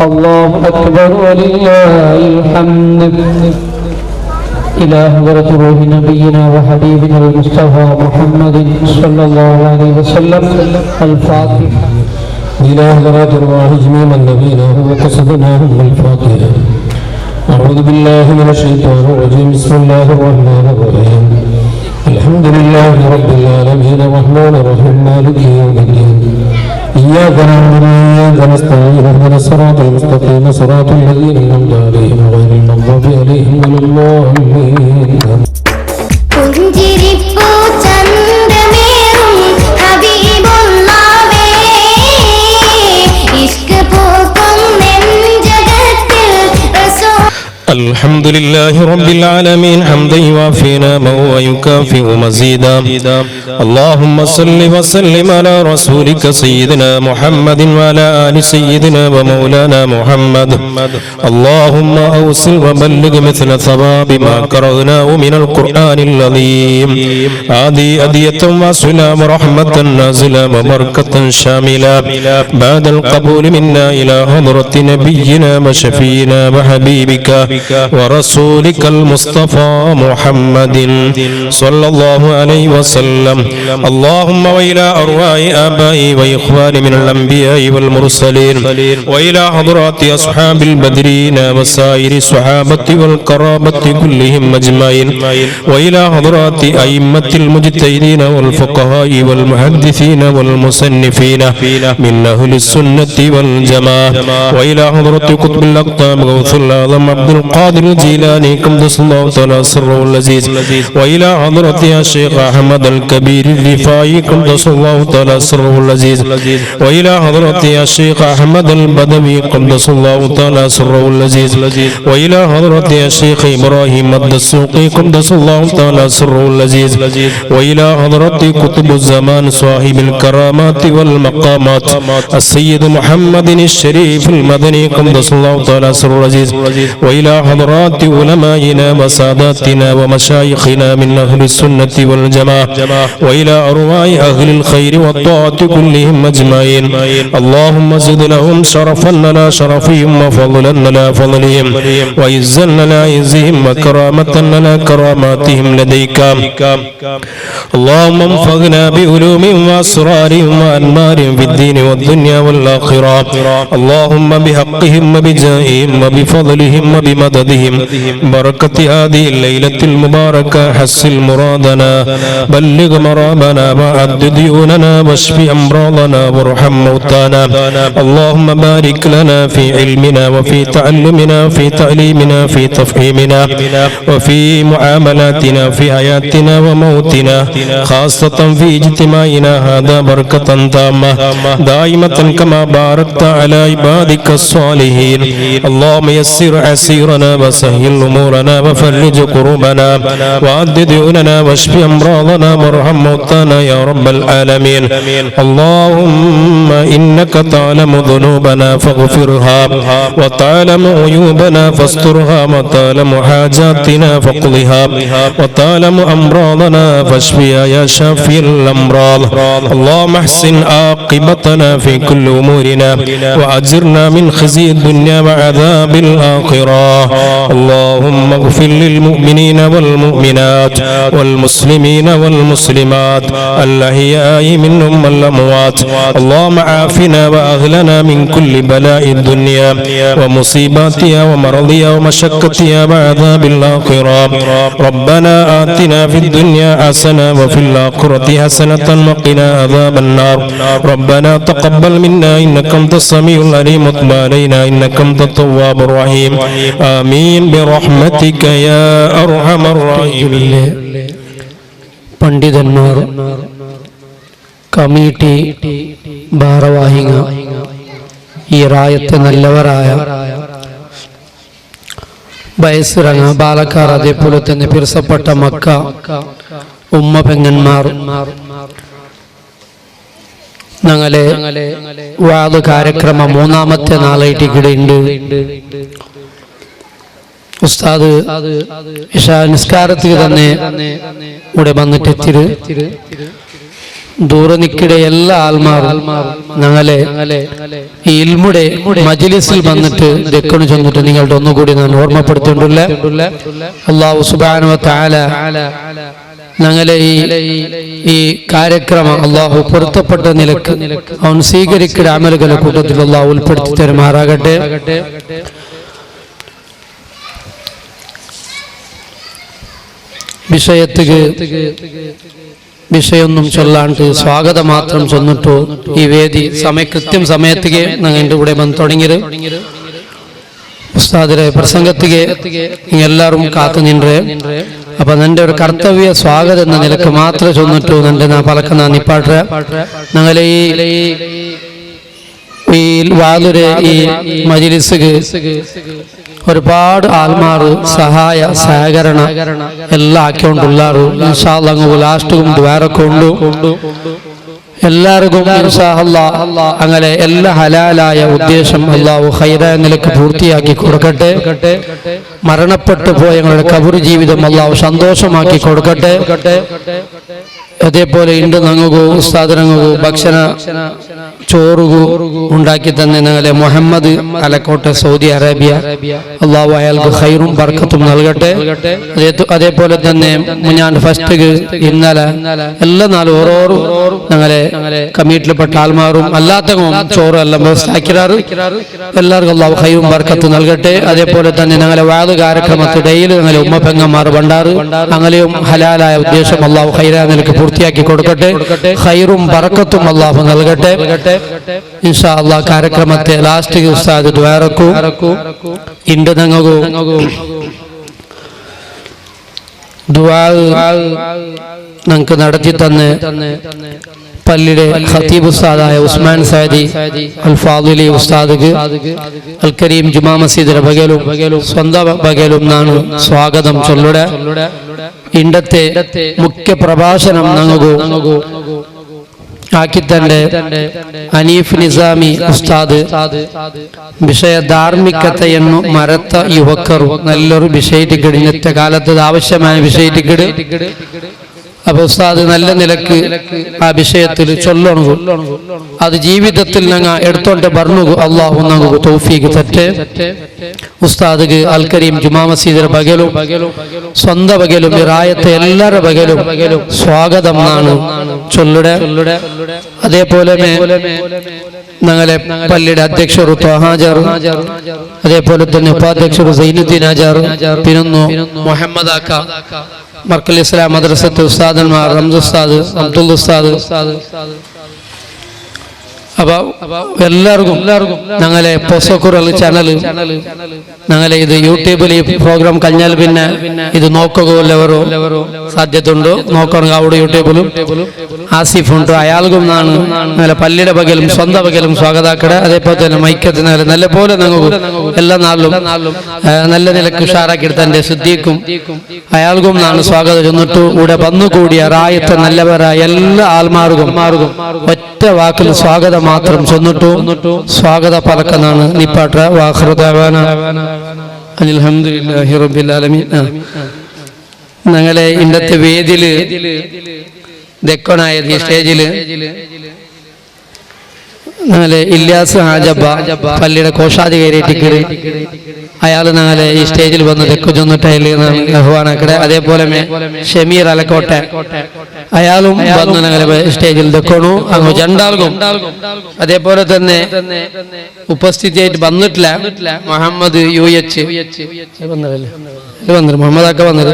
الله أكبر ولله الحمد. إلى حضرة روح نبينا وحبيبنا المصطفى محمد صلى الله عليه وسلم الفاتح. إلى حضرة أرواح جميع النبيين وقصدناهم بالفاتحة. أعوذ بالله من الشيطان الرجيم. بسم الله الرحمن الرحيم. الحمد لله رب العالمين الرحمن الرحيم مالك يوم الدين. إياك نعبد وإياك نستعين اهدنا الصراط المستقيم صراط الذين أنعمت عليهم غير المغضوب عليهم ولا الضالين. الحمد لله رب العالمين حمدا يوافي نعمه ويكافئ مزيدا. اللهم صل وسلم على رسولك سيدنا محمد وعلى آل سيدنا ومولانا محمد. اللهم أوصل وبلغ مثل ثواب ما قرأناه من القرآن العظيم. هذه هدية وصلة ورحمة نازلة وبركة شاملة بعد القبول منا إلى حضرة نبينا وشفينا وحبيبك ورسولك المصطفى محمد صلى الله عليه وسلم. اللهم وإلى أرواح آبائي وإخواني من الأنبياء والمرسلين وإلى حضرات أصحاب البدرين وسائر الصحابة والقرابة كلهم أجمعين وإلى حضرات أئمة المجتهدين والفقهاء والمحدثين والمصنفين من أهل السنة والجماعة وإلى حضرة قطب الأقطاب غوث الأعظم عبد القادر الجيلاني قدس الله تعالى سره العزيز وإلى حضرة الشيخ أحمد الكبير الرفاعي قدس الله تعالى سره العزيز وإلى حضرة الشيخ أحمد البدوي قدس الله تعالى سره العزيز وإلى حضرة الشيخ إبراهيم الدسوقي قدس الله تعالى سره العزيز وإلى حضرة قطب الزمان صاحب الكرامات والمقامات السيد محمد الشريف المدني قدس الله تعالى سره العزيز وإلى حضرات علمائنا وساداتنا ومشايخنا من أهل السنة والجماعة وإلى أرواح أهل الخير والطاعة كلهم أجمعين. اللهم زد لهم شرفا لنا شرفهم وفضلا لنا فضلهم وعزا لنا عزهم وكرامة لنا كراماتهم لديك. اللهم انفعنا بعلومهم وأسرارهم وأنمارهم في الدين والدنيا والآخرة. اللهم بحقهم وبجاههم وبفضلهم وبمددهم بركة هذه الليلة المباركة حسن مرادنا بلغ مرامنا وعد ديوننا واشف أمراضنا وارحم موتانا. اللهم بارك لنا في علمنا وفي تعلمنا وفي تعليمنا في تفهيمنا وفي معاملاتنا في حياتنا وموتنا خاصة في اجتماعنا هذا بركة تامة دائمة كما باركت على عبادك الصالحين. اللهم يسر عسيرنا وسهل أمورنا وفرج كروبنا وعد ديوننا واشف أمراضنا وارحم موتانا يا رب العالمين. اللهم إنك تعلم ذنوبنا فاغفرها وتعلم عيوبنا فاسترها وتعلم حاجاتنا فاقضها وتعلم أمراضنا فاشفيها يا شافي الأمراض. اللهم احسن عاقبتنا في كل أمورنا وأجرنا من خزي الدنيا وعذاب الآخرة. اللهم اغفر للمؤمنين والمؤمنات والمسلمين والمسلمات الأحياء منهم والأموات. اللهم عافنا وأغلنا من كل بلاء الدنيا ومصيباتها ومرضها ومشقتها وعذاب الآخرة. ربنا آتنا في الدنيا حسنة وفي الآخرة حسنة وقنا عذاب النار. ربنا تقبل منا إنك أنت السميع العليم وتب علينا إنك أنت التواب الرحيم. آمين برحمتك يا أرحم الراحمين. പണ്ഡിതന്മാർ, കമ്മിറ്റി ഭാരവാഹികൾ, ഈ റായത്തെ നല്ലവരായ ബയസുരങ്ങ ബാലക്കാർ, അതേപോലെ തന്നെ പിറസപ്പെട്ട മക്ക ഉമ്മ പെങ്ങന്മാർ, ഞങ്ങളെ വാദ് കാര്യക്രമം മൂന്നാമത്തെ നാളായിട്ട് ഇവിടെ ഉണ്ട്. ഉസ്താദ് ഇശാ നിസ്കാരത്തിൽ തന്നെ ഇവിടെ വന്നിട്ടെത്തിയത് ദൂരെ നിൽക്കിടെ എല്ലാ ആൾമാരും ഞങ്ങളെ ഈ ഇൽമുടെ മജ്ലിസിൽ വന്നിട്ട് ദക്കണ് ചെന്നിട്ട് നിങ്ങളുടെ ഒന്നുകൂടി ഞാൻ ഓർമ്മപ്പെടുത്തിയിട്ടുള്ള അല്ലാഹു സുബ്ഹാനഹു വ തആല ഞങ്ങളെ ഈ കാര്യക്രമം അല്ലാഹു പൊരുത്തപ്പെട്ട നിലക്ക് അവൻ സ്വീകരിക്കുന്ന അമലുകളുടെ കൂട്ടത്തിൽ അല്ലാഹു ഉൾപ്പെടുത്തി തരുമാറാകട്ടെ. വിഷയൊന്നും ചൊല്ലാണ്ട് സ്വാഗതം മാത്രം ചൊന്നിട്ടു ഈ വേദി കൃത്യം സമയത്തിಗೆ ഞങ്ങൾ എൻ്റെ കൂടെ വന്ന് തുടങ്ങിയത് ഉസ്താദിന്റെ പ്രസംഗത്തിಗೆ എല്ലാവരും കാത്തു നിன்றേ. അപ്പൊ നിന്റെ ഒരു കർത്തവ്യ സ്വാഗതം എന്ന നിലക്ക് മാത്രം ചൊന്നിട്ടു നിന്റെ പലക്കുന്ന നിപ്പാട്ട ഞങ്ങളെ ഈ വാലുരെ ഈ മജ്ലിസിಗೆ ഒരുപാട് ആൾമാർ സഹായ സഹകരണ എല്ലാം ആക്കിക്കൊണ്ടുള്ളാറ്. ഇൻഷാ അല്ലാഹ് ലാസ്റ്റും ദ്വാരൊക്കെ ഉണ്ട്. എല്ലാവർക്കും ഇൻഷാ അല്ലാഹ് അങ്ങനെ എല്ലാ ഹലാലായ ഉദ്ദേശം അല്ലാഹു ഖൈറായ നിലക്ക് പൂർത്തിയാക്കി കൊടുക്കട്ടെ. മരണപ്പെട്ടു പോയ ഞങ്ങളുടെ ഖബർ ജീവിതം അല്ലാഹു സന്തോഷമാക്കി കൊടുക്കട്ടെ. അതേപോലെ ഇണ്ട് ഞങ്ങൾക്ക് ഉസ്താദനങ്ങൾക്ക് ഭക്ഷണ ചോറുകു ഉണ്ടാക്കി തന്നെ ഞങ്ങളെ മുഹമ്മദ് അലക്കോട്ടെ സൗദി അറേബ്യ അല്ലാഹു അയാൾക്ക് ഖൈറും ബർക്കത്തും നൽകട്ടെ. അതേപോലെ തന്നെ ഞാൻ ഫസ്റ്റ് ഇന്നലെ എല്ലാ നാളും ഓരോരോ ഞങ്ങളെ കമ്മിറ്റിയിൽപ്പെട്ട ആൾമാരും അല്ലാത്ത ചോറും എല്ലാം വ്യവസ്ഥയാക്കിറാറ്. എല്ലാവർക്കും അല്ലാഹു ഖൈറും ബർക്കത്തും നൽകട്ടെ. അതേപോലെ തന്നെ ഞങ്ങളെ വാദ കാര്യക്രമത്തിൽ ഡെയിലി ഞങ്ങളെ ഉമ്മ പെങ്ങന്മാർ ഭണ്ടാറ് അങ്ങനെയും ഹലാലായ ഉദ്ദേശം അല്ലാഹു ഖൈറായ നിലക്ക് പൂർത്തിയാക്കി കൊടുക്കട്ടെ. ഖൈറും ബർക്കത്തും അല്ലാഹു നൽകട്ടെ. ഇൻഷാ അല്ലാഹ് കാര്യക്രമത്തെ ലാസ്റ്റ് ഉസ്താദ് ദ്വാരക്കു ഇണ്ട് ഞങ്ങൾക്ക് ദുആ ഞങ്ങൾക്ക് നടത്തി തന്നെ പള്ളിയുടെ ഖതീബ് ഉസ്താദായ ഉസ്മാൻ സഅദി അൽ ഫാദിലി ഉസ്താദ് അൽ കരീം ജുമാ മസ്ജിദിന്റെ ബഗലും സ്വന്തം ബഗലും നാണ് സ്വാഗതം ചൊല്ലുടെ. ഇണ്ടത്തെ മുഖ്യ പ്രഭാഷണം ഞങ്ങൾക്ക് ആക്കിത്തന്റെ അനീഫ് നിസാമി ഉസ്താദ് വിഷയ ധാർമ്മികതയെന്നു മരത്ത യുവക്കರು നല്ലൊരു വിഷയത്തിക്കിട് ഇന്നത്തെ കാലത്ത് ആവശ്യമായ വിഷയത്തിക്കിട്. അപ്പൊ ഉസ്താദ് നല്ല നിലക്ക് ആ വിഷയത്തിൽ ചൊല്ലണു. അത് ജീവിതത്തിൽ ഞങ്ങൾ എടുത്തോണ്ട് പറഞ്ഞു അല്ലാഹു ഞങ്ങൾക്ക് തൗഫീഖ് തട്ടെ. ഉസ്താദ് അൽ കരീം ജുമാ മസ്ജിദിന്റെ ബഗലും സ്വന്തം ബഗലും റായത്തെ എല്ലാവരുടെ ബഗലും സ്വാഗതം ആണ് ചൊല്ലുടെ. അതേപോലെ ഞങ്ങളെ പള്ളിയുടെ അധ്യക്ഷർ ത്വഹാജർ, അതേപോലെ തന്നെ ഉപാധ്യക്ഷർ സൈനുദ്ദീൻ ആജാർ, പിന്നെ മുഹമ്മദ് ആക്ക, മർക്കൽ ഇസ്ലാം മദ്രസത്തെ ഉസ്താദന്മാർ റംസ് ഉസ്താദ്, അബ്ദുൽ ഉസ്താദ്. അപ്പൊ എല്ലാവർക്കും ഞങ്ങളെ പൊസക്കുറൽ ചാനൽ ഞങ്ങളെ ഇത് യൂട്യൂബിൽ ഈ പ്രോഗ്രാം കഴിഞ്ഞാൽ പിന്നെ ഇത് നോക്കുകയോ സാധ്യത ഉണ്ടോ നോക്കണം. അവിടെ യൂട്യൂബിലും ആസിഫ് ഉണ്ട്, അയാൾക്കും നാണ് നല്ല പള്ളിയുടെ ബഗലും സ്വന്തം ബഗലും സ്വാഗതാക്കടെ. അതേപോലെ തന്നെ മൈക്കത്തിന് നല്ല പോലെ ഞങ്ങൾക്ക് എല്ലാ നാളിലും നല്ല നിലക്ക് ഉഷാറാക്കിയെടുത്ത എൻ്റെ സിദ്ദീഖും അയാൾക്കും നാണ് സ്വാഗതം ചെന്നിട്ടു. ഇവിടെ വന്നുകൂടിയ റായത്തെ നല്ലവരായ എല്ലാ ആൾമാർക്കും ഒറ്റ വാക്കിൽ സ്വാഗതം മാത്രം ചെന്നിട്ടു സ്വാഗത പലക്കെന്നാണ് നിപ്പാട്ട. വാഖിറു ദഅവാന അൽഹംദുലില്ലാഹി റബ്ബിൽ ആലമീൻ. ഞങ്ങളെ ഇന്നത്തെ വേദിയില് ദക്കനായ സ്റ്റേജില് ഞങ്ങളെ ഇല്യാസ് ഹാജബ പള്ളിയുടെ കോശാധികാരിയായിട്ട് അയാൾ ഞങ്ങളെ ഈ സ്റ്റേജിൽ വന്ന് തെക്കു ചെന്നിട്ടാണ്. അതേപോലെ ഷമീർ അലക്കോട്ടെ അയാളും വന്ന് ഞങ്ങളെ സ്റ്റേജിൽ തെക്കണു. അങ്ങ് രണ്ടാൾക്കും അതേപോലെ തന്നെ ഉപസ്ഥിതിയായിട്ട് വന്നിട്ടില്ല മുഹമ്മദ് UH മുഹമ്മദ് ഒക്കെ വന്നത്.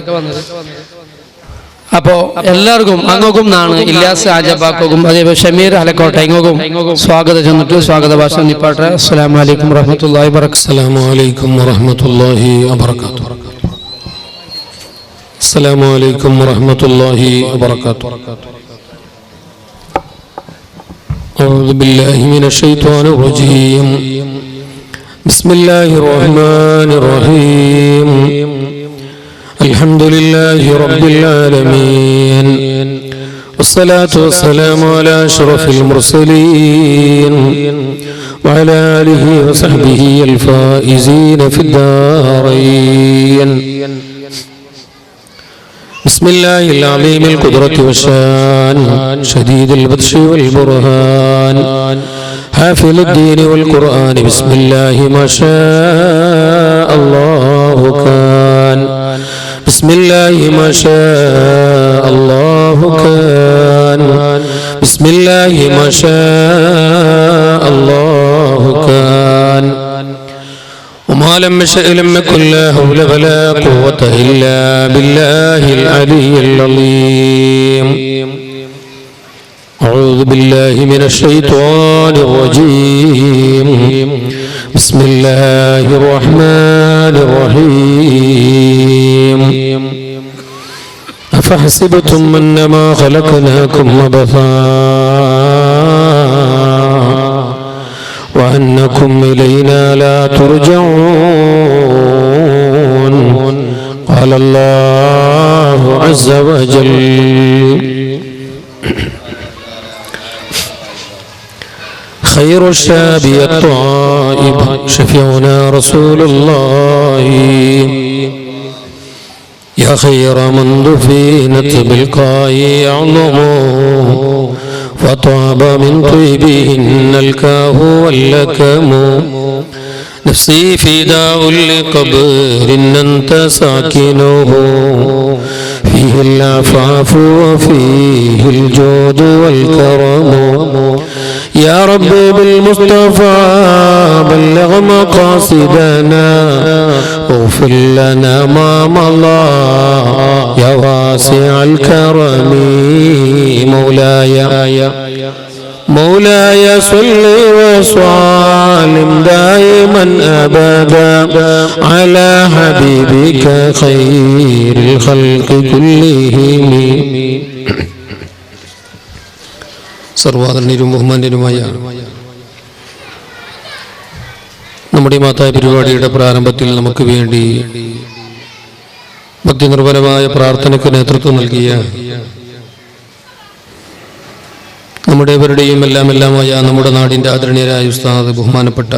അപ്പോ എല്ലാവർക്കും അങ്ങോട്ടും നാണ് ഇല്യാസ് ആജബാക്കും അതേപോലെ ഷമീർ അലക്കോട്ടെ ഇങ്ങോട്ടും സ്വാഗതം ചെന്നിട്ട് സ്വാഗത ഭാഷ നിപ്പാട്ടെ. അസ്സലാമു അലൈക്കും വറഹ്മത്തുള്ളാഹി വബറകാതുഹു. അസ്സലാമു അലൈക്കും വറഹ്മത്തുള്ളാഹി വബറകാതുഹു. അസ്സലാമു അലൈക്കും വറഹ്മത്തുള്ളാഹി വബറകാതുഹു. അഊദു ബില്ലാഹി മിനശ് ശൈത്വാനിർ റജീം. ബിസ്മില്ലാഹിർ റഹ്മാനിർ റഹീം. الحمد لله رب العالمين والصلاة والسلام على أشرف المرسلين وعلى آله وصحبه الفائزين في الدارين. بسم الله العظيم القدرة والشان شديد البطش والبرهان حافظ الدين والقرآن بسم الله ما شاء الله كان بسم الله ما شاء الله كان بسم الله ما شاء الله كان وما لم يشأ لم يكن لا حول ولا قوة إلا بالله العلي العظيم أعوذ بالله من الشيطان الرجيم بسم الله الرحمن الرحيم أفحسبتم أنما خلقناكم عبثا وأنكم إلينا لا ترجعون قال الله عز وجل خير الشاب الطائب شفيعنا رسول الله يا خير من دفنت بالقاء يعظم فطاب من طيبهن الكاه واللكم نفسي فداء لقبر أنت ساكنه فيه العفاف وفيه الجود والكرم يا رب بالمصطفى بلغ مقاصدنا واغفر لنا ما مضى يا واسع الكرم مولاي صل وسلم دائما أبدا على حبيبك خير الخلق كلهم സർവാദരണീയരും ബഹുമാന്യരുമായ നമ്മുടെ മാതായ പരിപാടിയുടെ പ്രാരംഭത്തിൽ നമുക്ക് വേണ്ടി ഭക്തിനിർഭരമായ പ്രാർത്ഥനയ്ക്ക് നേതൃത്വം നൽകിയ നമ്മുടെ ഇവരുടെയും എല്ലാമായ നമ്മുടെ നാടിൻ്റെ ആദരണീയരായ ഉസ്താദ് ബഹുമാനപ്പെട്ട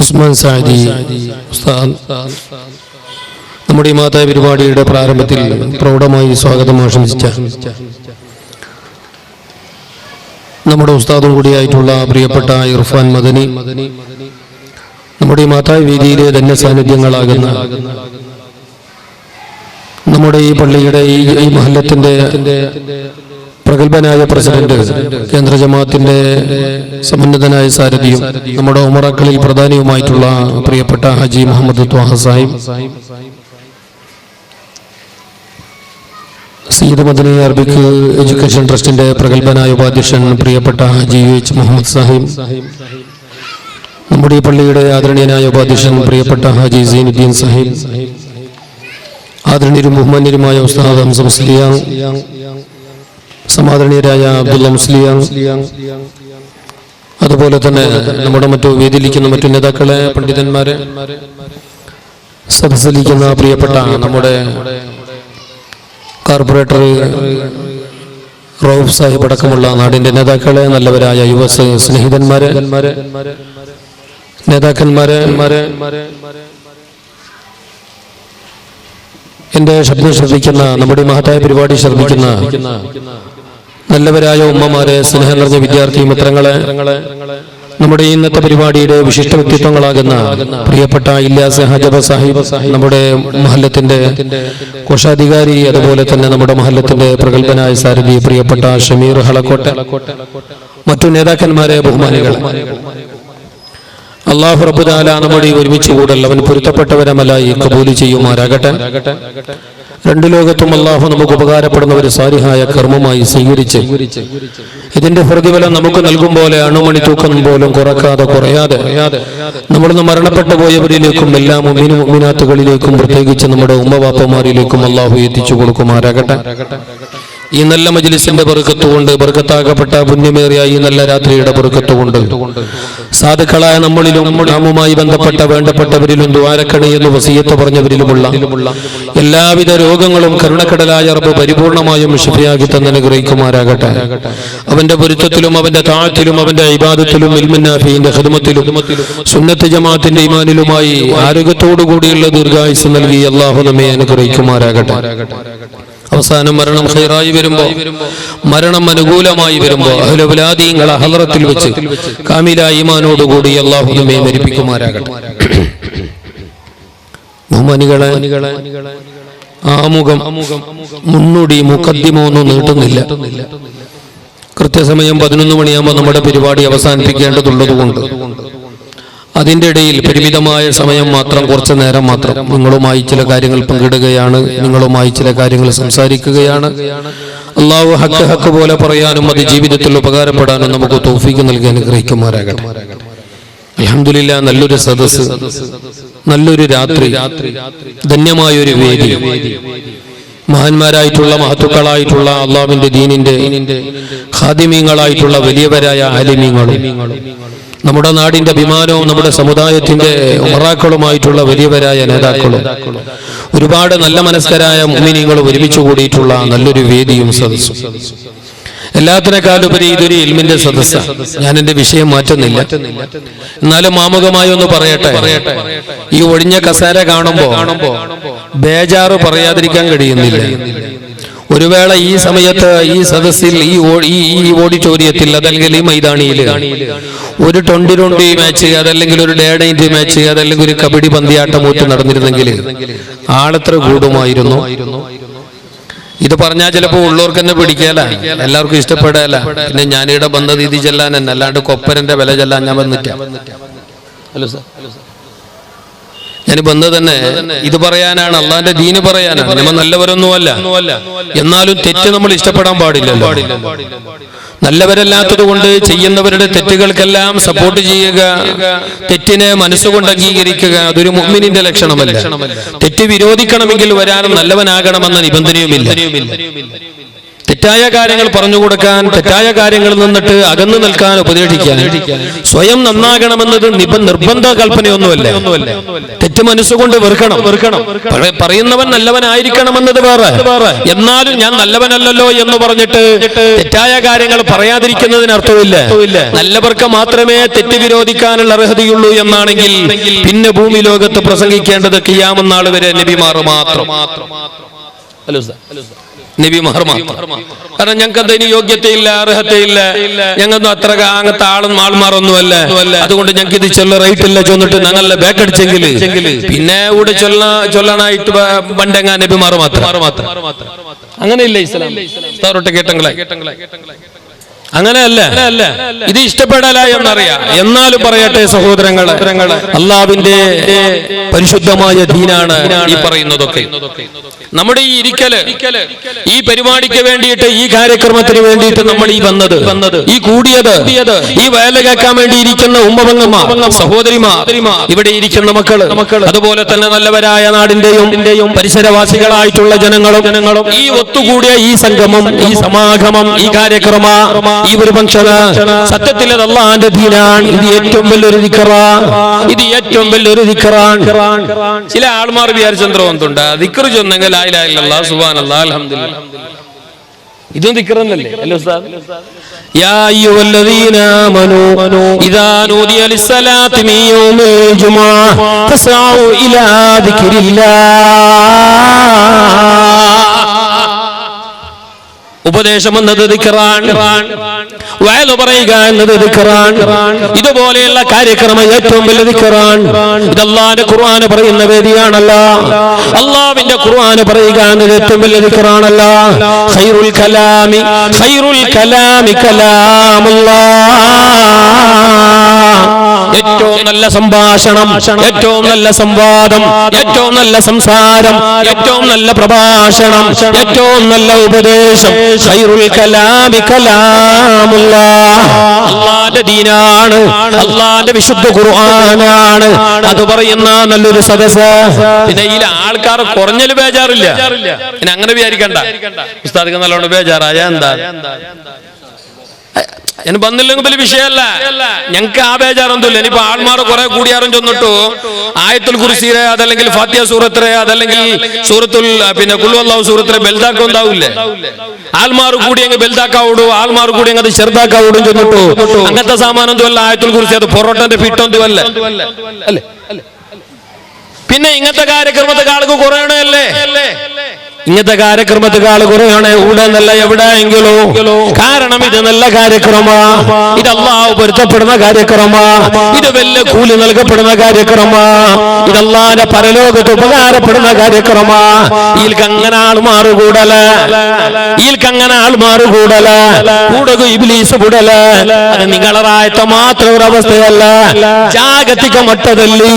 ഉസ്മാൻ സാദി ഉസ്താദ് നമ്മുടെ ഈ മാതായ പരിപാടിയുടെ പ്രാരംഭത്തിൽ പ്രൗഢമായി സ്വാഗതം ആശംസിച്ച നമ്മുടെ ഉസ്താദും കൂടിയായിട്ടുള്ള പ്രിയപ്പെട്ട ഇർഫാൻ മദനി, നമ്മുടെ ഈ മാതായ വേദിയിലെ ധന്യ സാന്നിധ്യങ്ങളാകുന്ന നമ്മുടെ ഈ പള്ളിയുടെ ഈ മഹല്ലത്തിന്റെ പ്രഗത്ഭനായ പ്രസിഡന്റ്, കേന്ദ്ര ജമാഅത്തിന്റെ സമുന്നതനായ സാരഥിയും നമ്മുടെ ഉമറാക്കളിൽ പ്രധാനിയുമായിട്ടുള്ള പ്രിയപ്പെട്ട ഹജി മുഹമ്മദ് ത്വാഹ സാഹിബ്, സയ്യിദ് മദനി അറബിക് എഡ്യൂക്കേഷൻ ട്രസ്റ്റിന്റെ പ്രഗത്ഭനായ ഉപാധ്യക്ഷൻ പ്രിയപ്പെട്ട ഹജി എച്ച് മുഹമ്മദ് സാഹിബ്, നമ്മുടെ ഈ പള്ളിയുടെ ആദരണീയനായ ഉപാധ്യക്ഷൻ പ്രിയപ്പെട്ട ഹജി സൈനുദ്ദീൻ സാഹിബ്, ആദരണീയരും ബഹുമാന്യരുമായ ഉസ്താദ് ഹംസ മുസ്ലിയാർ, സമാദരണീയരായ അബ്ദുള്ള മുസ്ലിയാർ, അതുപോലെ തന്നെ നമ്മുടെ മറ്റു വേദിയിലിരിക്കുന്ന മറ്റു നേതാക്കളെ, പണ്ഡിതന്മാരെ, സദസ്സിലിരിക്കുന്ന പ്രിയപ്പെട്ട നമ്മുടെ കോർപ്പറേറ്റർ റൌഫ് സാഹിബ് അടക്കമുള്ള നാടിന്റെ നേതാക്കളെ, നല്ലവരായ യുവ സ്നേഹിതന്മാരെ, നേതാക്കന്മാരെ, എന്റെ ശബ്ദം ശ്രദ്ധിക്കുന്ന, നമ്മുടെ മഹത്തായ പരിപാടി ശ്രദ്ധിക്കുന്ന നല്ലവരായ ഉമ്മമാരെ, സ്നേഹം നിറഞ്ഞ വിദ്യാർത്ഥി മിത്രങ്ങളെ, നമ്മുടെ ഇന്നത്തെ പരിപാടിയുടെ വിശിഷ്ട വ്യക്തിത്വങ്ങളാകുന്ന പ്രിയപ്പെട്ട ഇല്യാസ് ഹജബ സാഹിബ്, നമ്മുടെ മഹല്ലത്തിന്റെ കോശാധികാരി, അതുപോലെ തന്നെ നമ്മുടെ മഹല്ലത്തിന്റെ പ്രഗത്ഭനായ സാരഥി പ്രിയപ്പെട്ട ഷമീർ ഹളക്കോട്ടെ, മറ്റു നേതാക്കന്മാരെ, ബഹുമാനികൾ, അല്ലാഹു റബ്ബുൽ തആല നമ്മുടെ ഒരുമിച്ച് കൂടൽ അവൻ പൊരുത്തപ്പെട്ടവരമലായി കബൂൽ ചെയ്യുമാറാകട്ടെ. രണ്ടു ലോകത്തും അല്ലാഹു നമുക്ക് ഉപകാരപ്പെടുന്ന ഒരു സാലിഹായ കർമ്മമായി സ്വീകരിച്ച് ഇതിന്റെ പ്രതിഫലം നമുക്ക് നൽകും പോലെ അണുമണി തൂക്കം പോലും കുറക്കാതെ കുറയാതെ നമ്മളിന്ന് മരണപ്പെട്ടു പോയവരിലേക്കും എല്ലാ മുഅ്മിനാത്തുകളിലേക്കും പ്രത്യേകിച്ച് നമ്മുടെ ഉമ്മവാപ്പമാരിലേക്കും അല്ലാഹു എത്തിച്ചു കൊടുക്കുമാറാകട്ടെ. ഈ നല്ല മജ്ലിസിന്റെ ബർക്കത്തുകൊണ്ട്, ബർക്കത്താകപ്പെട്ട പുണ്യമേറിയ ഈ നല്ല രാത്രിയുടെ ബർക്കത്തുകൊണ്ട് സാധുക്കളായ നമ്മളിലും നാമുമായി ബന്ധപ്പെട്ട വേണ്ടപ്പെട്ടവരിലും ദ്വാരക്കണി എന്ന് വസിയത്ത് പറഞ്ഞവരിലുമുള്ള എല്ലാവിധ രോഗങ്ങളും കരുണക്കടലായ റബ്ബ് പരിപൂർണമായും ശിഫയാക്കി തന്നെ അനുഗ്രഹിക്കുമാറാകട്ടെ. അവന്റെ പൊരുത്തത്തിലും അവന്റെ താഴത്തിലും അവന്റെ ഇബാദത്തിലും ഇൽമുന്നാഫിന്റെ ഖിദ്മത്തിലും സുന്നത്ത് ജമാഅത്തിന്റെ ഈമാനിലുമായി ആരോഗ്യത്തോടു കൂടിയുള്ള ദീർഘായുസ്സ് നൽകി അല്ലാഹു നമ്മെ അനുഗ്രഹിക്കുമാറാകട്ടെ. അവസാനം മരണം ഖൈറായി വരുമ്പോ, മരണം അനുകൂലമായി വരുമ്പോ അഹ്ലുബലാദീങ്ങളെ ഹളറത്തിൽ വെച്ച് കാമില ഈമാനോടുകൂടി അല്ലാഹു നമ്മെ മരിപ്പിക്കുമാറാകട്ടെ. ബഹുമാനികളെ, ആമുഖം മുൻനുടി മുഖദ്ദിമൊന്നും നീട്ടുന്നില്ല. കൃത്യസമയം 11 മണിയാകുമ്പോൾ നമ്മുടെ പരിപാടി അവസാനിപ്പിക്കേണ്ടതുള്ളതുകൊണ്ട് അതിൻ്റെ ഇടയിൽ പരിമിതമായ സമയം മാത്രം, കുറച്ചു നേരം മാത്രം നിങ്ങളുമായി ചില കാര്യങ്ങൾ പങ്കിടുകയാണ്, നിങ്ങളുമായി ചില കാര്യങ്ങൾ സംസാരിക്കുകയാണ്. അള്ളാഹു ഹക്ക് പോലെ പറയാനും അത് ജീവിതത്തിൽ ഉപകാരപ്പെടാനും നമുക്ക് തൗഫീഖ് നൽകി അനുഗ്രഹിക്കുമാറാകട്ടെ. അൽഹംദുലില്ലാ, നല്ലൊരു സദസ്സ്, നല്ലൊരു രാത്രി, ധന്യമായൊരു വേദി, മഹാന്മാരായിട്ടുള്ള മഹത്തുക്കളായിട്ടുള്ള അള്ളാഹുവിന്റെ ദീനിന്റെ ഖാദിമീങ്ങളായിട്ടുള്ള വലിയവരായ ആലിമീങ്ങളും നമ്മുടെ നാടിന്റെ അഭിമാനവും നമ്മുടെ സമുദായത്തിന്റെ ഉമറാക്കളുമായിട്ടുള്ള വലിയവരായ നേതാക്കളും ഒരുപാട് നല്ല മനസ്കരായ മുഅ്മിനീങ്ങളും ഒരുമിച്ച് കൂടിയിട്ടുള്ള നല്ലൊരു വേദിയും സദസ്സും. എല്ലാത്തിനേക്കാളുപരി ഇതൊരു ഇൽമിന്റെ സദസ്സാ. ഞാൻ എന്റെ വിഷയം മാറ്റുന്നില്ല, എന്നാലും മാമുഖമായി ഒന്ന് പറയട്ടെ. ഈ ഒഴിഞ്ഞ കസേര കാണുമ്പോ ബേജാറ് പറയാതിരിക്കാൻ കഴിയുന്നില്ല. ഒരു വേള ഈ സമയത്ത് ഈ സദസ്സിൽ ഈ ഓഡിറ്റോറിയത്തിൽ അതല്ലെങ്കിൽ ഈ മൈതാനിയിൽ ഒരു 20-20 മാച്ച്, അതല്ലെങ്കിൽ ഒരു ഡേ നൈറ്റ് മാച്ച്, അതല്ലെങ്കിൽ ഒരു കബഡി പന്തിയാട്ടം ഊറ്റ് നടന്നിരുന്നെങ്കിൽ ആളെത്ര കൂടുമായിരുന്നു. ഇത് പറഞ്ഞാൽ ചിലപ്പോൾ ഉള്ളവർക്ക് തന്നെ പിടിക്കല, എല്ലാവർക്കും ഇഷ്ടപ്പെടല. പിന്നെ ഞാനിവിടെ വന്നത് ഇത് ചെല്ലാൻ തന്നെ, അല്ലാണ്ട് കൊപ്പരന്റെ വില ചെല്ലാൻ ഞാൻ വന്നിട്ട. ഹലോ സാർ, ഞാൻ വന്നത് തന്നെ ഇത് പറയാനാണ്, അള്ളാന്റെ ദീന് പറയാനാണ്. നമ്മൾ നല്ലവരൊന്നുമല്ല, എന്നാലും തെറ്റ് നമ്മൾ ഇഷ്ടപ്പെടാൻ പാടില്ലല്ലോ. നല്ലവരല്ലാത്തത് കൊണ്ട് ചെയ്യുന്നവരുടെ തെറ്റുകൾക്കെല്ലാം സപ്പോർട്ട് ചെയ്യുക, തെറ്റിനെ മനസ്സുകൊണ്ട് അംഗീകരിക്കുക, അതൊരു മുഅ്മിനിന്റെ ലക്ഷണമല്ല. തെറ്റ് വിരോധിക്കണമെങ്കിൽ വരാനും നല്ലവനാകണമെന്ന നിബന്ധനയുമില്ല. തെറ്റായ കാര്യങ്ങൾ പറഞ്ഞു കൊടുക്കാൻ, തെറ്റായ കാര്യങ്ങളിൽ നിന്നിട്ട് അകന്നു നിൽക്കാൻ ഉപദേശിക്കാൻ, സ്വയം നന്നാകണമെന്നത് നിർബന്ധ കൽപ്പനയൊന്നുമല്ല. തെറ്റ് മനസ്സുകൊണ്ട് വെറുക്കണം. പറയുന്നവൻ നല്ലവനായിരിക്കണമെന്നത് വേറെ, എന്നാലും ഞാൻ നല്ലവനല്ലല്ലോ എന്ന് പറഞ്ഞിട്ട് തെറ്റായ കാര്യങ്ങൾ പറയാതിരിക്കുന്നതിന് അർത്ഥമില്ല. നല്ലവർക്ക് മാത്രമേ തെറ്റ് വിരോധിക്കാനുള്ള അർഹതയുള്ളൂ എന്നാണെങ്കിൽ പിന്നെ ഭൂമി ലോകത്ത് പ്രസംഗിക്കേണ്ടത് ഖിയാമത്ത് നാൾ വരെ നബിമാർ മാത്രം. ഹലോ സാർ, നബിമാർ മാത്രം. കാരണം ഞങ്ങൾക്ക് അതിന് യോഗ്യതയില്ല, അർഹതയില്ല, ഞങ്ങൾക്കൊന്നും അത്ര അങ്ങനത്തെ ആൾമാരൊന്നുമല്ല. അതുകൊണ്ട് ഞങ്ങൾക്ക് ഇത് ചൊല്ല റൈറ്റ് ഇല്ല ചൊന്നിട്ട് ഞങ്ങളെ ബാക്കടിച്ചെങ്കിൽ പിന്നെ ഇവിടെ ചൊല്ലണായിട്ട് പണ്ടെങ്ങാ നബിമാർ മാത്രം. അങ്ങനെയില്ല ഇസ്ലാം. കേട്ടെങ്കിലേ അങ്ങനെയല്ല, ഇത് ഇഷ്ടപ്പെടല എന്നറിയാം. എന്നാലും പറയട്ടെ സഹോദരങ്ങളെ, അള്ളാഹുവിന്റെ പരിശുദ്ധമായ ദീനാണ് ഈ പറയുന്നതൊക്കെ. നമ്മുടെ ഈ ഇരിക്കല്, ഈ പരിപാടിക്ക് വേണ്ടിയിട്ട്, ഈ കാര്യക്രമത്തിന് വേണ്ടിയിട്ട് നമ്മൾ ഈ വന്നത്, ഈ കൂടിയത്, ഈ വയല കേൾക്കാൻ വേണ്ടി ഇരിക്കുന്ന ഉമ്മപെങ്ങന്മാർ, സഹോദരിമാർ, ഇവിടെ ഇരിക്കുന്ന മക്കള്, അതുപോലെ തന്നെ നല്ലവരായ നാടിന്റെയും പരിസരവാസികളായിട്ടുള്ള ജനങ്ങളും ഈ ഒത്തുകൂടിയ ഈ സംഗമം, ഈ സമാഗമം, ഈ കാര്യക്രമം, ഈ ഒരു ഫംഗ്ഷന് സത്യത്തിൽ അത് അല്ലാഹുവിന്റെ ദീനാണ്. ഇത് ഏറ്റവും വലിയൊരു ദിക്റാണ്. ഇത് ഏറ്റവും വലിയൊരു ദിക്റാണ്. ചില ആൾമാർ വിചാരിച്ചെന്തോന്നുണ്ട്, ദിക്ർ ചൊന്നെങ്കിൽ ലാ ഇലാഹ ഇല്ലല്ലാഹ് സുബ്ഹാനല്ലാഹ് അൽഹംദുലില്ലാഹ്, ഇതും ദിക്റന്നല്ലേ? അല്ലേ ഉസ്താദ്? യാ അയ്യുഹല്ലദീന ആമനൂ ഇദാ നൂദിയ ലിസ്സലാത്തി മിൻ യൗമിൽ ജുമുഅ ഫസ്ഔ ഇലാ ദിക്രില്ലാഹ്. ഉപദേശം എന്നത് ദിക്റാണ്, വഅദ് പറയുക എന്നത് ദിക്റാണ്. ഇതുപോലെയുള്ള കാര്യക്രമം ഏറ്റവും വലിയ ദിക്റാണ്. ഇത് അല്ലാഹുവിന്റെ ഖുർആൻ പറയുന്ന വേദിയാണല്ലോ. അല്ലാഹുവിന്റെ ഖുർആൻ പറയുക എന്നത് ഏറ്റവും വലിയ ദിക്റാണല്ലോ. ഖൈറുൽ കലാമി കലാമുല്ലാഹ്. ഏറ്റവും നല്ല സംഭാഷണം, ഏറ്റവും നല്ല സംവാദം, ഏറ്റവും നല്ല സംസാരം, ഏറ്റവും നല്ല പ്രഭാഷണം, ഏറ്റവും നല്ല ഉപദേശം ഖൈറുൽ കലാമി കലാമുല്ലാഹ്. അല്ലാഹുവിന്റെ ദീനാണ്, അല്ലാഹുവിന്റെ വിശുദ്ധ ഖുർആനാണ്. അത് പറയുന്ന നല്ലൊരു സദസ്സ്. പിന്നെ ഈ ആൾക്കാർ കുറഞ്ഞൊരു ബേജാറില്ല. പിന്നെ അങ്ങനെ വിചാരിക്കണ്ട ഉസ്താദിക്ക് നല്ലോണം ബേജാറായ എന്താ എന്ന് വന്നില്ലെങ്കിൽ വലിയ വിഷയമല്ല. ഞങ്ങൾക്ക് ആ ബേജാറൊന്നുമില്ല. ഇനിയിപ്പോ ആൾമാർ കുറെ കൂടിയാറും ചെന്നിട്ടു ആയത്തുൽ കുർസിയെ അതല്ലെങ്കിൽ ഫാത്തിഹ സൂറത്തിലെ അതല്ലെങ്കിൽ സൂറത്തുൽ പിന്നെ ഖുൽ ഹുവല്ലാഹു സൂറത്തിലെ ബെൽദാക്ക ഉണ്ടാവില്ലേ? ആൾമാർ കൂടി അങ്ങ് ബെൽദാക്കാവൂടു, ആൾമാർ കൂടി അങ്ങ് അത് ചെറുതാക്കാവൂടും ചെന്നിട്ടു. അങ്ങനത്തെ സാമാനൊന്നും അല്ല ആയത്തുൽ കുർസി. അത് പൊറോട്ടന്റെ ഫിറ്റൊന്നും അല്ലേ? പിന്നെ ഇങ്ങനത്തെ കാര്യക്രമത്തെ ആൾക്ക് കുറയണല്ലേ? ഇങ്ങനത്തെ കാര്യക്രമത്തുകാൾ കുറയാണ് ഇവിടെ നല്ല എവിടെയെങ്കിലോ. കാരണം ഇത് നല്ല കാര്യക്രമ, ഇത് അല്ലാഹു പൊരുത്തപ്പെടുന്ന കാര്യക്രമ, ഇത് വലിയ കൂലി നൽകപ്പെടുന്ന കാര്യക്രമ, ഇത് അല്ലാഹുവിന്റെ പരലോകത്ത് ഉപകാരപ്പെടുന്ന കാര്യക്രമ. ഈൽക്കങ്ങനെ ആൾ മാറുകൂടല, ഈൽക്കങ്ങനെ ആൾ മാറുകൂടല, കൂടകു ഇബ്ലീസ് കൂടല. അത് നിങ്ങളറായത്ത മാത്രം ഒരവസ്ഥയല്ല, ജാഗതിക മട്ടದಲ್ಲಿ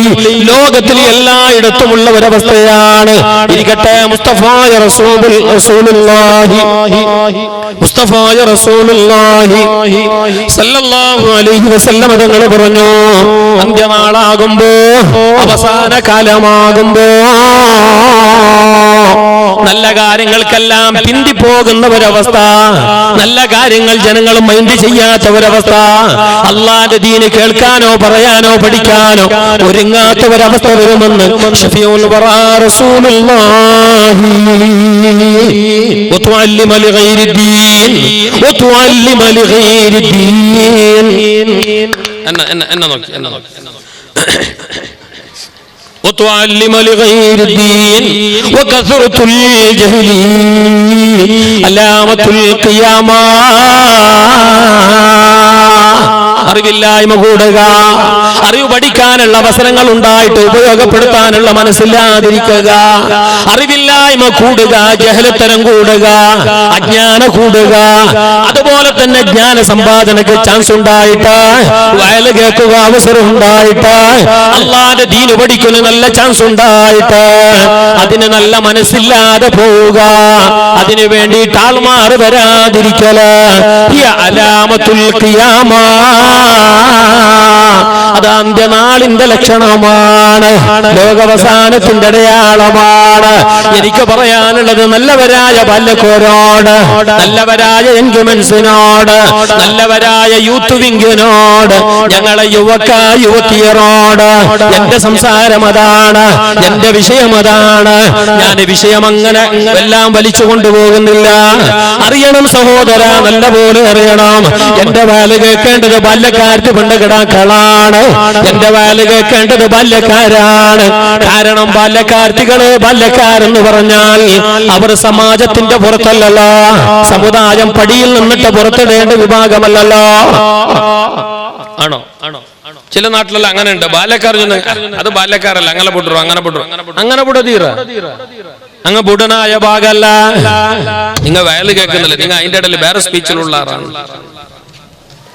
ലോകത്തിൽ എല്ലായിടത്തുമുള്ള ഒരവസ്ഥയാണ്. ഇരിക്കട്ടെ, മുസ്തഫായ റസൂലുള്ളാഹി സല്ലല്ലാഹു അലൈഹി വസല്ലം തങ്ങൾ പറഞ്ഞു, അന്ത്യനാളാകുമ്പോ, അവസാന കാലമാകുമ്പോ നല്ല കാര്യങ്ങൾക്കെല്ലാം പിന്തിപ്പോകുന്ന ഒരവസ്ഥ, നല്ല കാര്യങ്ങൾ ജനങ്ങൾ മൈൻഡ് ചെയ്യാത്ത ഒരവസ്ഥ, അല്ലാഹുവിന്റെ ദീന് കേൾക്കാനോ പറയാനോ പഠിക്കാനോ ഒരുങ്ങാത്ത ഒരവസ്ഥ വരുമെന്ന് ശഫീഉൽ വറാ റസൂലുള്ളാഹി വതുഅല്ലിമ ലിഗൈരിദ്ദീൻ വതുഅല്ലിമ ലിഗൈരിദ്ദീൻ. എന്നെ നോക്കി وتعلم لغير الدين وكثرة الجهل علامة القيامة. അറിവില്ലായ്മ കൂടുക, അറിവ് പഠിക്കാനുള്ള അവസരങ്ങൾ ഉണ്ടായിട്ട് ഉപയോഗപ്പെടുത്താനുള്ള മനസ്സില്ലാതിരിക്കുക, അറിവില്ലായ്മ കൂടുക, ജഹലത്തരം കൂടുക, അജ്ഞാന കൂടുക. അതുപോലെ തന്നെ ജ്ഞാന സമ്പാദനക്ക് ചാൻസ് ഉണ്ടായിട്ട്, വയല് കേൾക്കുക അവസരം ഉണ്ടായിട്ട്, അല്ലാഹുവിന്റെ ദീന് പഠിക്കുന്ന നല്ല ചാൻസ് ഉണ്ടായിട്ട് അതിന് നല്ല മനസ്സില്ലാതെ പോവുക, അതിനു വേണ്ടിയിട്ട് ആൾമാർ വരാതിരിക്കല് അലാമത്തുൽ ഖിയാമ. അത് അന്ത്യനാളിന്റെ ലക്ഷണമാണ്, ലോകാവസാനത്തിന്റെ അടയാളമാണ്. എനിക്ക് പറയാനുള്ളത് നല്ലവരായ ബാല്യക്കാരോട്, നല്ലവരായ എൻഗേജ്മെന്റ്സിനോട്, നല്ലവരായ യൂത്ത് വിംഗിനോട്, ഞങ്ങളെ യുവതിയരോട് എന്റെ സംസാരം അതാണ്, എന്റെ വിഷയം അതാണ്. ഞാൻ വിഷയം അങ്ങനെ എല്ലാം വലിച്ചു കൊണ്ടുപോകുന്നില്ല. അറിയണം സഹോദര, നല്ലപോലെ അറിയണം. എന്റെ വാല് കേൾക്കേണ്ടത് ബാല്യക്കാർക്ക് പെണ്ണുകിടാക്കളാണ്, എന്റെ വാല് കേൾക്കേണ്ടത് ബാല്യക്കാരാണ്. കാരണം ബാല്യക്കാർത്തികള്, ബാല്യക്കാരെന്ന് പറഞ്ഞാൽ അവർ സമാജത്തിന്റെ പുറത്തല്ലല്ലോ, സമുദായം പടിയിൽ നിന്നിട്ട് പുറത്തിടേണ്ട വിഭാഗമല്ലല്ലോ. ആണോ? ചില നാട്ടിലല്ല അങ്ങനെ ഉണ്ട്. ബാല്യക്കാർ അത് ബാല്യക്കാരല്ല, അങ്ങനെ പൊട്ടു, അങ്ങനെ പൊട്ടു, അങ്ങനെ പൊട്ടു തീറ അങ്ങ് ബുടനായ ഭാഗമല്ല. നിങ്ങൾ വയല് കേൾക്കുന്നില്ല, നിങ്ങൾ അതിന്റെ ഇടയിൽ വേറെ സ്പീച്ചിലുള്ള ആളാണ്.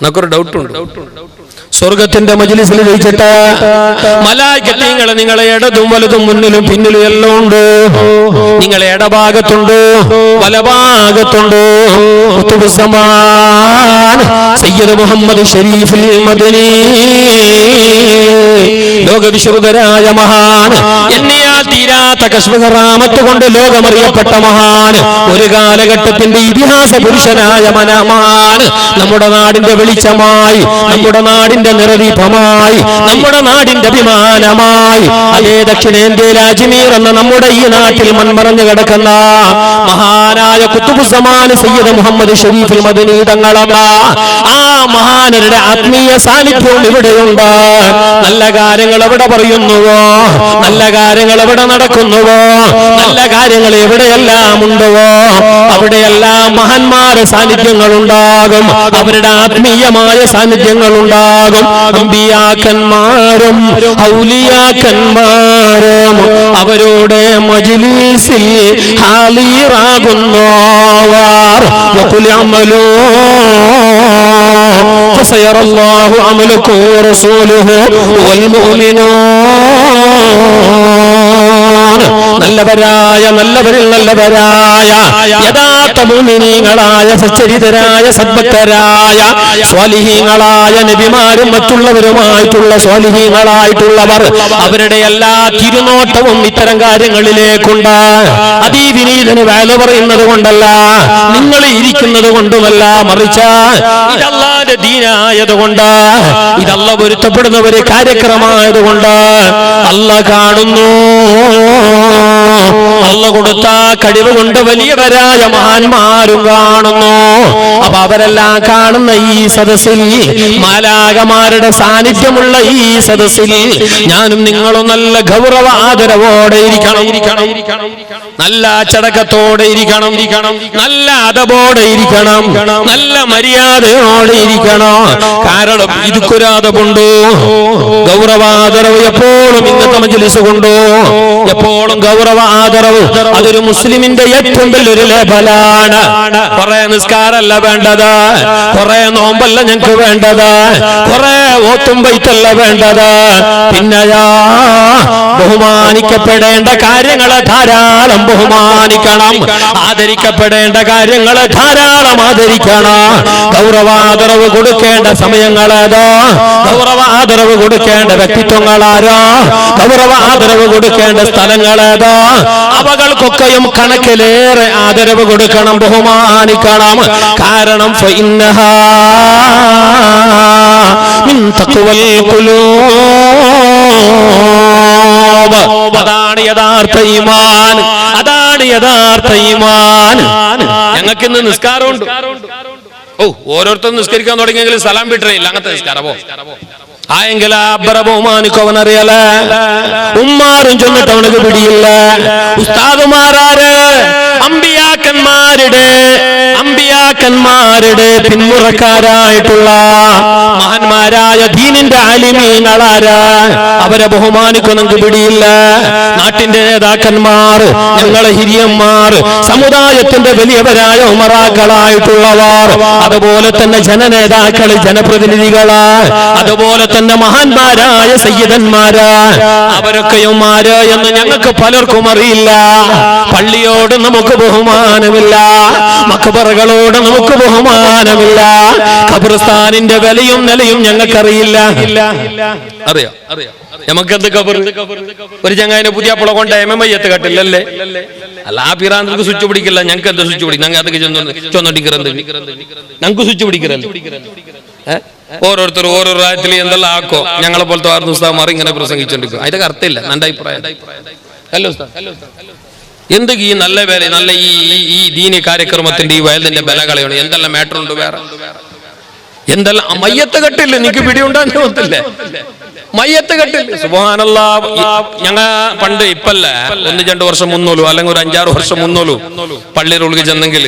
നമുക്കൊരു ഡൗട്ടുണ്ട്. സ്വർഗത്തിന്റെ മജ്ലിസിൽ വെച്ചിട്ട് മലായികത്ത് നിങ്ങളെ ഇടതും വലതും മുന്നിലും പിന്നിലും എല്ലാം ഉണ്ട്. നിങ്ങളെ ഇടഭാഗത്തുണ്ട്, വലഭാഗത്തുണ്ട്. സയ്യിദ് മുഹമ്മദ് ഷരീഫുൽ മദനി, ലോകവിശുദ്ധരായ മഹാൻ, എണ്ണിയാൽ തീരാത്ത കശ്മകറാമത്ത് കൊണ്ട് ലോകമറിയപ്പെട്ട മഹാൻ, ഒരു കാലഘട്ടത്തിന്റെ ഇതിഹാസ പുരുഷനായ മഹാൻ, നമ്മുടെ നാടിന്റെ വെളിച്ചമായി, നമ്മുടെ നാടിന്റെ നിറദീപമായി, നമ്മുടെ നാടിന്റെ അഭിമാനമായി, അതേ ദക്ഷിണേന്ത്യയിലെ അജ്മീർ എന്ന നമ്മുടെ ഈ നാട്ടിൽ മൺമറഞ്ഞു കിടക്കുന്ന മഹാനായ ഖുത്ബുസ്സമാൻ സയ്യിദ് മുഹമ്മദ് ഷരീഫുൽ മദനി തങ്ങളാണ്. ആ മഹാനരുടെ ആത്മീയ സാന്നിധ്യവും ഇവിടെയുണ്ട്. നല്ല കാര്യങ്ങൾ എവിടെ പറയുന്നുവോ, നല്ല കാര്യങ്ങൾ എവിടെ നടക്കുന്നുവോ, നല്ല കാര്യങ്ങൾ എവിടെയെല്ലാം ഉണ്ടോ അവിടെയെല്ലാം മഹാന്മാരുടെ സാന്നിധ്യങ്ങൾ ഉണ്ടാകും, അവരുടെ ആത്മീയമായ സാന്നിധ്യങ്ങൾ ഉണ്ടാകും. അമ്പിയാക്കന്മാരും ഔലിയാക്കന്മാരും അവരുടെ മജ്ലിസിൽ ഹാളിറാകുന്നവർ. വഖുൽ അമലൂ ഫസയറല്ലാഹു അമലക്കും വറസൂലുഹു വൽ മുഅ്മിനൂൻ. നല്ലവരായ യഥാർത്ഥ മുഅ്മിനീങ്ങളായ സച്ചരിതരായ സദ്ഭക്തരായ സ്വാലിഹീങ്ങളായ നബിമാരും മറ്റുള്ളവരുമായിട്ടുള്ള സ്വാലിഹീങ്ങളായിട്ടുള്ളവർ അവരുടെ എല്ലാ തിരുനോട്ടവും ഇത്തരം കാര്യങ്ങളിലേക്കുണ്ട്. അത് ഈ വിനീതന് വേല പറയുന്നത് കൊണ്ടല്ല, നിങ്ങൾ ഇരിക്കുന്നത് കൊണ്ടുമല്ല, മറിച്ച് ഇതല്ലാതെ ദീനായതുകൊണ്ട്, ഇതല്ല പൊരുത്തപ്പെടുന്ന ഒരു കാര്യക്രമമായതുകൊണ്ട് അല്ലാഹ് കാണുന്നു. അല്ലാഹ് കൊടുത്ത കഴിവ് കൊണ്ട് വലിയവരായ മഹാന്മാരും കാണുന്നു. അപ്പൊ അവരെല്ലാം കാണുന്ന ഈ സദസ്സിൽ, മാലാകമാരുടെ സാന്നിധ്യമുള്ള ഈ സദസ്സിൽ ഞാനും നിങ്ങളും നല്ല ഗൗരവ ആദരവോടെ ഇരിക്കണം, നല്ല അച്ചടക്കത്തോടെ ഇരിക്കണം, നല്ല അതബോടെ ഇരിക്കണം, നല്ല മര്യാദയോടെ ഇരിക്കണം. കാരണം ഇതുക്കൊരാദമുണ്ടോ? ഗൗരവാദരവ് എപ്പോഴും ഇന്നത്തെ മജ്‌ലിസ് കൊണ്ടോ എപ്പോഴും ഗൗരവ ആദരവ് അതൊരു മുസ്ലിമിന്റെ ഏറ്റവും വലിയൊരു ലേബലാണ്. കുറെ നിസ്കാരമല്ല വേണ്ടത്, കുറെ നോമ്പല്ല ഞങ്ങൾക്ക് വേണ്ടത്, കുറെ ഓത്തും ബൈത്തല്ല വേണ്ടത്, പിന്നെയാ ബഹുമാനിക്കപ്പെടേണ്ട കാര്യങ്ങളെ ധാരാളം ബഹുമാനിക്കണം, ആദരിക്കപ്പെടേണ്ട കാര്യങ്ങളെ ധാരാളം ആദരിക്കണം. ഗൗരവാദരവ് കൊടുക്കേണ്ട സമയങ്ങളേതോ, ഗൗരവാദരവ് കൊടുക്കേണ്ട വ്യക്തിത്വങ്ങളാരോ, ഗൗരവാദരവ് കൊടുക്കേണ്ട സ്ഥലങ്ങളേതോ അവകൾക്കൊക്കെയും കണക്കിലേറെ ആദരവ് കൊടുക്കണം, ബഹുമാനിക്കണം. കാരണം ഫഇന്നഹാ മിൻ തഖ്വൽ ഖുലൂബ്. അതാണ് യഥാർത്ഥ ഈമാൻ, അതാണ് യഥാർത്ഥ ഈമാൻ. ഞങ്ങൾക്ക് ഇന്ന് നിസ്കാരമുണ്ട്. ഓരോരുത്തരും നിസ്കരിക്കാൻ തുടങ്ങിയെങ്കിൽ സലാം വിട്ടറിയില്ല, അങ്ങനത്തെ നിസ്കാരമോ ആയെങ്കിൽ അബ്ബറ ബഹുമാനിക്കവനറിയല. ഉമ്മാരും ചൊന്നിട്ട് അവനക്ക് പിടിയില്ല. ഉസ്താദുമാരാര് അമ്പിയാക്കന്മാരുടെ പിന്മുറക്കാരായിട്ടുള്ള മഹാന്മാരായ ദീനിന്റെ ആലിമീങ്ങളാരാ, അവരെ ബഹുമാനിക്കും നമുക്ക് പിടിയില്ല. നാട്ടിന്റെ നേതാക്കന്മാർ, ഞങ്ങളെ ഹിരിയന്മാർ, സമുദായത്തിന്റെ വലിയവരായ ഉമറാക്കളായിട്ടുള്ളവർ, അതുപോലെ തന്നെ ജനനേതാക്കൾ, ജനപ്രതിനിധികള്, അതുപോലെ തന്നെ മഹാന്മാരായ സയ്യിദന്മാര്, അവരൊക്കെയും ആര് എന്ന് ഞങ്ങൾക്ക് പലർക്കും അറിയില്ല. പള്ളിയോട് നമുക്ക് ബഹുമാനമില്ല, മഖബറുകളോട് നമുക്ക് ബഹുമാനമില്ല, ഖബർസ്ഥാനിന്റെ വിലയും നിലയും ഞങ്ങൾക്കറിയില്ല. അറിയാം നമുക്കെന്ത് ഖബർ? ഒരു ചങ്ങായിനെ പുതിയ പുള കൊണ്ട് എമ്മയ്യത്ത് കട്ടില്ലല്ലേ? അല്ല, ആ പിറാന്തർക്ക് സ്വിച്ച് പിടിക്കില്ല, ഞങ്ങൾക്ക് എന്താ സ്വിച്ച് പിടിക്കും? ഞങ്ങൾ അതൊക്കെ ചൊന്നോട്ടിക്കറന്ത് ഞങ്ങൾക്ക് സ്വിച്ച് പിടിക്കറല്ലേ? ഓരോരുത്തർ ഓരോ രാജ്യത്തിൽ എന്തെല്ലാം ആക്കോ, ഞങ്ങളെ പോലത്തെ വാർത്ത ഉസ്താദ്മാർ ഇങ്ങനെ പ്രസംഗിച്ചോണ്ടിരിക്കും. അതിന്റെ അർത്ഥമില്ല. എന്റെ അഭിപ്രായം ഹലോ എന്ത് ഈ നല്ല വേല, നല്ല ഈ ദീനി കാര്യക്രമത്തിന്റെ ഈ വയലിന്റെ ബല കളയാണ്. എന്തെല്ലാം മാറ്റർ ഉണ്ട് വേറെ, എന്തെല്ലാം മയ്യത്ത് കെട്ടില്ല, എനിക്ക് പിടിയുണ്ടാന്ന് തോന്നത്തില്ലേ? മയ്യത്ത് കെട്ടില്ല. സുബ്ഹാനല്ലാഹ്. ഞങ്ങ പണ്ട് ഇപ്പല്ല 1-2 വർഷം മുന്നോലു, അല്ലെങ്കിൽ ഒരു 5-6 വർഷം മുന്നോലു പള്ളിയുടെ ഉള്ളിൽ ചെന്നെങ്കിൽ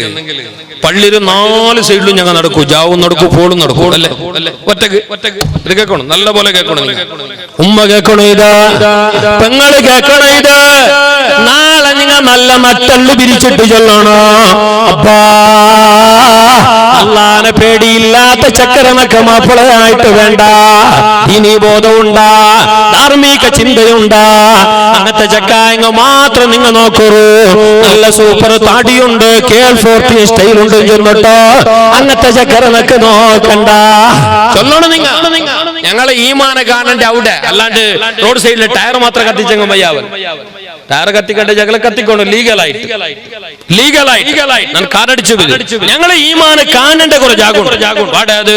പള്ളിയുടെ 4 സൈഡിലും ഞങ്ങൾ നടക്കൂ, ജാവും നടക്കൂ, ഫോളും നടക്കൂ, അല്ലേ? ഒറ്റക്ക് ഇത് കേൾക്കണം, നല്ല പോലെ കേൾക്കണം. ഉമ്മ കേൾക്കണോ ഇത്? പെങ്ങള് കേൾക്കണോ ഇത്? നാളെ നിങ്ങൾ നല്ല നട്ടല് പിരിച്ചിട്ട് ചൊല്ലണോ, അപ്പാ അള്ളാനെ പേടിയില്ലാത്ത ചക്കരമൊക്കെ മാപ്പിളയായിട്ട് വേണ്ട. ഇനി ബോധമുണ്ടാ, ധാർമ്മിക ചിന്തയുണ്ടാ, അങ്ങനത്തെ ചക്കായങ്ങ മാത്രം നിങ്ങൾ നോക്കൂ. നല്ല സൂപ്പർ താടിയുണ്ട്, KL40 സ്റ്റൈലുണ്ട് ചെന്നിട്ടോ അങ്ങനത്തെ ചക്കരമൊക്കെ നോക്കണ്ട. ചൊല്ലണം നിങ്ങൾ. ഞങ്ങളെ ഈമാനെ കാണണ്ട അവിടെ, അല്ലാണ്ട് റോഡ് സൈഡിലെ ടയർ മാത്രം കത്തിച്ചങ്ങ് വയ്യാവൻ. ടയർ കത്തിക്കണ്ട ജകളെ കത്തിക്കോണം, ലീഗലായിട്ട് ഞാൻ കാറടിച്ചു. ഞങ്ങളെ ഈമാനെ കാണേണ്ട കുറെ ജാഗുണ്ട്. അത്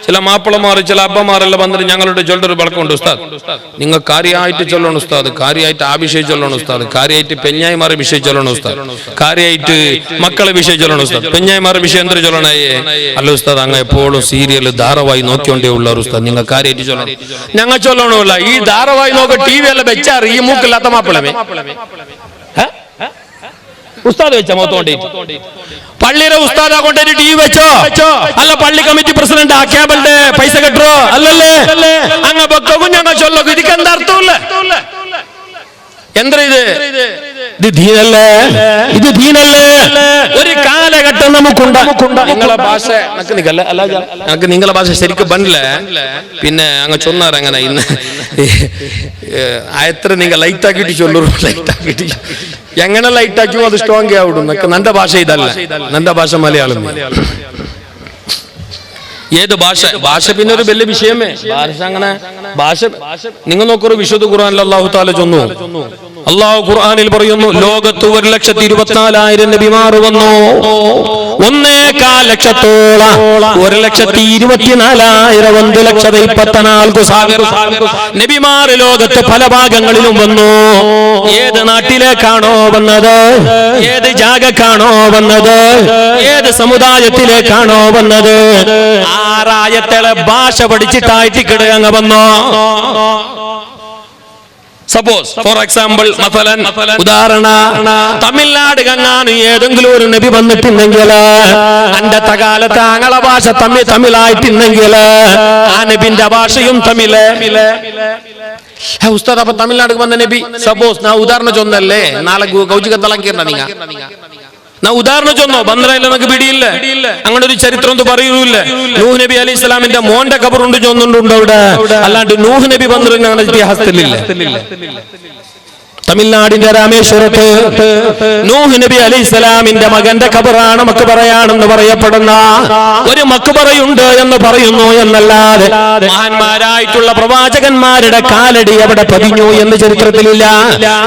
ചില മാപ്പിളമാർ, ചില അബ്ബമാരെല്ലാം വന്നിട്ട് ഞങ്ങളുടെ ചൊല്ലൊരു വളക്കമുണ്ട്. ഉസ്താദ്, നിങ്ങൾ കാര്യമായിട്ട് ചൊല്ലണം ഉസ്താദ്, കാര്യമായിട്ട് ആ വിഷയം ചൊല്ലണം ഉസ്താദ്, കാര്യമായിട്ട് പെഞ്ഞായിമാരെ വിഷയം ചൊല്ലണം ഉസ്താദ്, കാര്യമായിട്ട് മക്കളെ വിഷയം ചൊല്ലണം ഉസ്താദ്. പെഞ്ഞായിമാരുടെ വിഷയം എന്തൊരു ചൊല്ലണേ? അല്ല ഉസ്താദ്, അങ്ങ് എപ്പോഴും സീരിയൽ ധാരാവായി നോക്കിക്കൊണ്ടേ ഉള്ള ഉസ്താദ്, നിങ്ങൾ കാര്യമായിട്ട് ചൊല്ലണം. ഞങ്ങൾ ചൊല്ലണമല്ല, ഈ ധാരാവായി നോക്ക TV എല്ലാം വെച്ചാറ് ഈ മൂക്കില്ലാത്ത മാപ്പിളമേ ഉസ്താദ് വെച്ച മൊത്തോണ്ടി പള്ളിയുടെ ഉസ്താദാ കൊണ്ടൊരു TV വെച്ചോ? അല്ല, പള്ളി കമ്മിറ്റി പ്രസിഡന്റ് ആ കേബിളിന്റെ പൈസ കെട്ടോ? അല്ലല്ലേ? അങ്ങ് വെക്കും ഞങ്ങൾ ചൊല്ലും. ഇതിക്ക് എന്താ അർത്ഥമില്ല? എന്താ ഇത് ദീനല്ലേ? ഇത് ദീനല്ലേ? ഒരു കാലഘട്ടം നമുക്കുണ്ട്. നിങ്ങളെ ഭാഷ എനിക്ക് നിങ്ങളെ ഭാഷ ശരിക്കും ബണ്ടില്ല. പിന്നെ അങ്ങ് ചൊന്നാർ അങ്ങനെ ഇന്ന് എത്ര നിങ്ങൾ ലൈറ്റ് ആക്കിയിട്ട് ചൊല്ലു. ലൈറ്റ് ആക്കിയിട്ട് എങ്ങനെ ലൈറ്റ് ആക്കിയോ അത് സ്ട്രോങ് ആവിടും. നന്റെ ഭാഷ ഇതല്ല. നന്റെ ഭാഷ മലയാളം. ഏത് ഭാഷ? ഭാഷ പിന്നെ ഒരു വലിയ വിഷയമേ. ഭാഷ അങ്ങനെ ഭാഷ നിങ്ങൾ നോക്കൊരു വിശുദ്ധ ഖുർആനിൽ അല്ലാഹു തആല ചൊന്നു. അല്ലാഹു ഖുർആനിൽ പറയുന്നു, ലോകത്ത് 1,24,000 നബിമാർ വന്നു. 1,4 ലക്ഷത്തോളം 1,24,000 1,24,000 നബിമാർ ലോകത്ത് പല ഭാഗങ്ങളിലും വന്നു. ഏത് നാട്ടിലേക്കാണോ വന്നത്, ഏത് ജാഗക്കാണോ വന്നത്, ഏത് സമുദായത്തിലേക്കാണോ വന്നത്, ആറായത്തെ ഭാഷ പഠിച്ചിട്ടായിട്ട് കിടങ്ങ വന്നോ. സപ്പോസ് ഫോർ എക്സാമ്പിൾ ഉദാഹരണ തമിഴ്നാട് കങ്ങാനും ഏതെങ്കിലും ഒരു നബി വന്നിട്ടുണ്ടെങ്കിൽ അന്റെ കാലത്ത് ആങ്ങളെ ഭാഷ തമിഴായിട്ടുണ്ടെങ്കിൽ ആ നബിന്റെ ഭാഷയും തമിഴ്. ഉസ്താദ് അപ്പൊ തമിഴ്നാട് വന്ന നബി സപ്പോസ് നാ ഉദാഹരണം ചൊന്നല്ലേ, നാളെ കൗചികത്തളക്കിണ്ട നിങ്ങ നാ ഉദാഹരണം ചൊന്നോ ബന്ദ്രയിൽ നമുക്ക് പിടിയില്ല. അങ്ങനെ ഒരു ചരിത്രം ഒന്നും പറയൂല്ല. നൂഹ് നബി അലൈഹി ഇസ്ലാമിന്റെ മോന്റെ ഖബറുണ്ട് ചൊന്നുണ്ടുണ്ട് അവിടെ. അല്ലാണ്ട് നൂഹ് നബി ബന്ദ്രൻ അങ്ങനെ ഇതിഹാസത്തിലില്ല. തമിഴ്നാടിന്റെ രാമേശ്വരത്ത് നൂഹ് നബി അലൈഹി സ്വലാമിന്റെ മകന്റെ ഖബറാണ് മക്ബറയാണെന്ന് പറയപ്പെടുന്ന ഒരു മക്ബറയുണ്ട് എന്ന് പറയുന്നു എന്നല്ലാതെ മഹാന്മാരായിട്ടുള്ള പ്രവാചകന്മാരുടെ കാലടി അവിടെ പതിഞ്ഞു എന്ന് ചരിത്രത്തിലില്ല.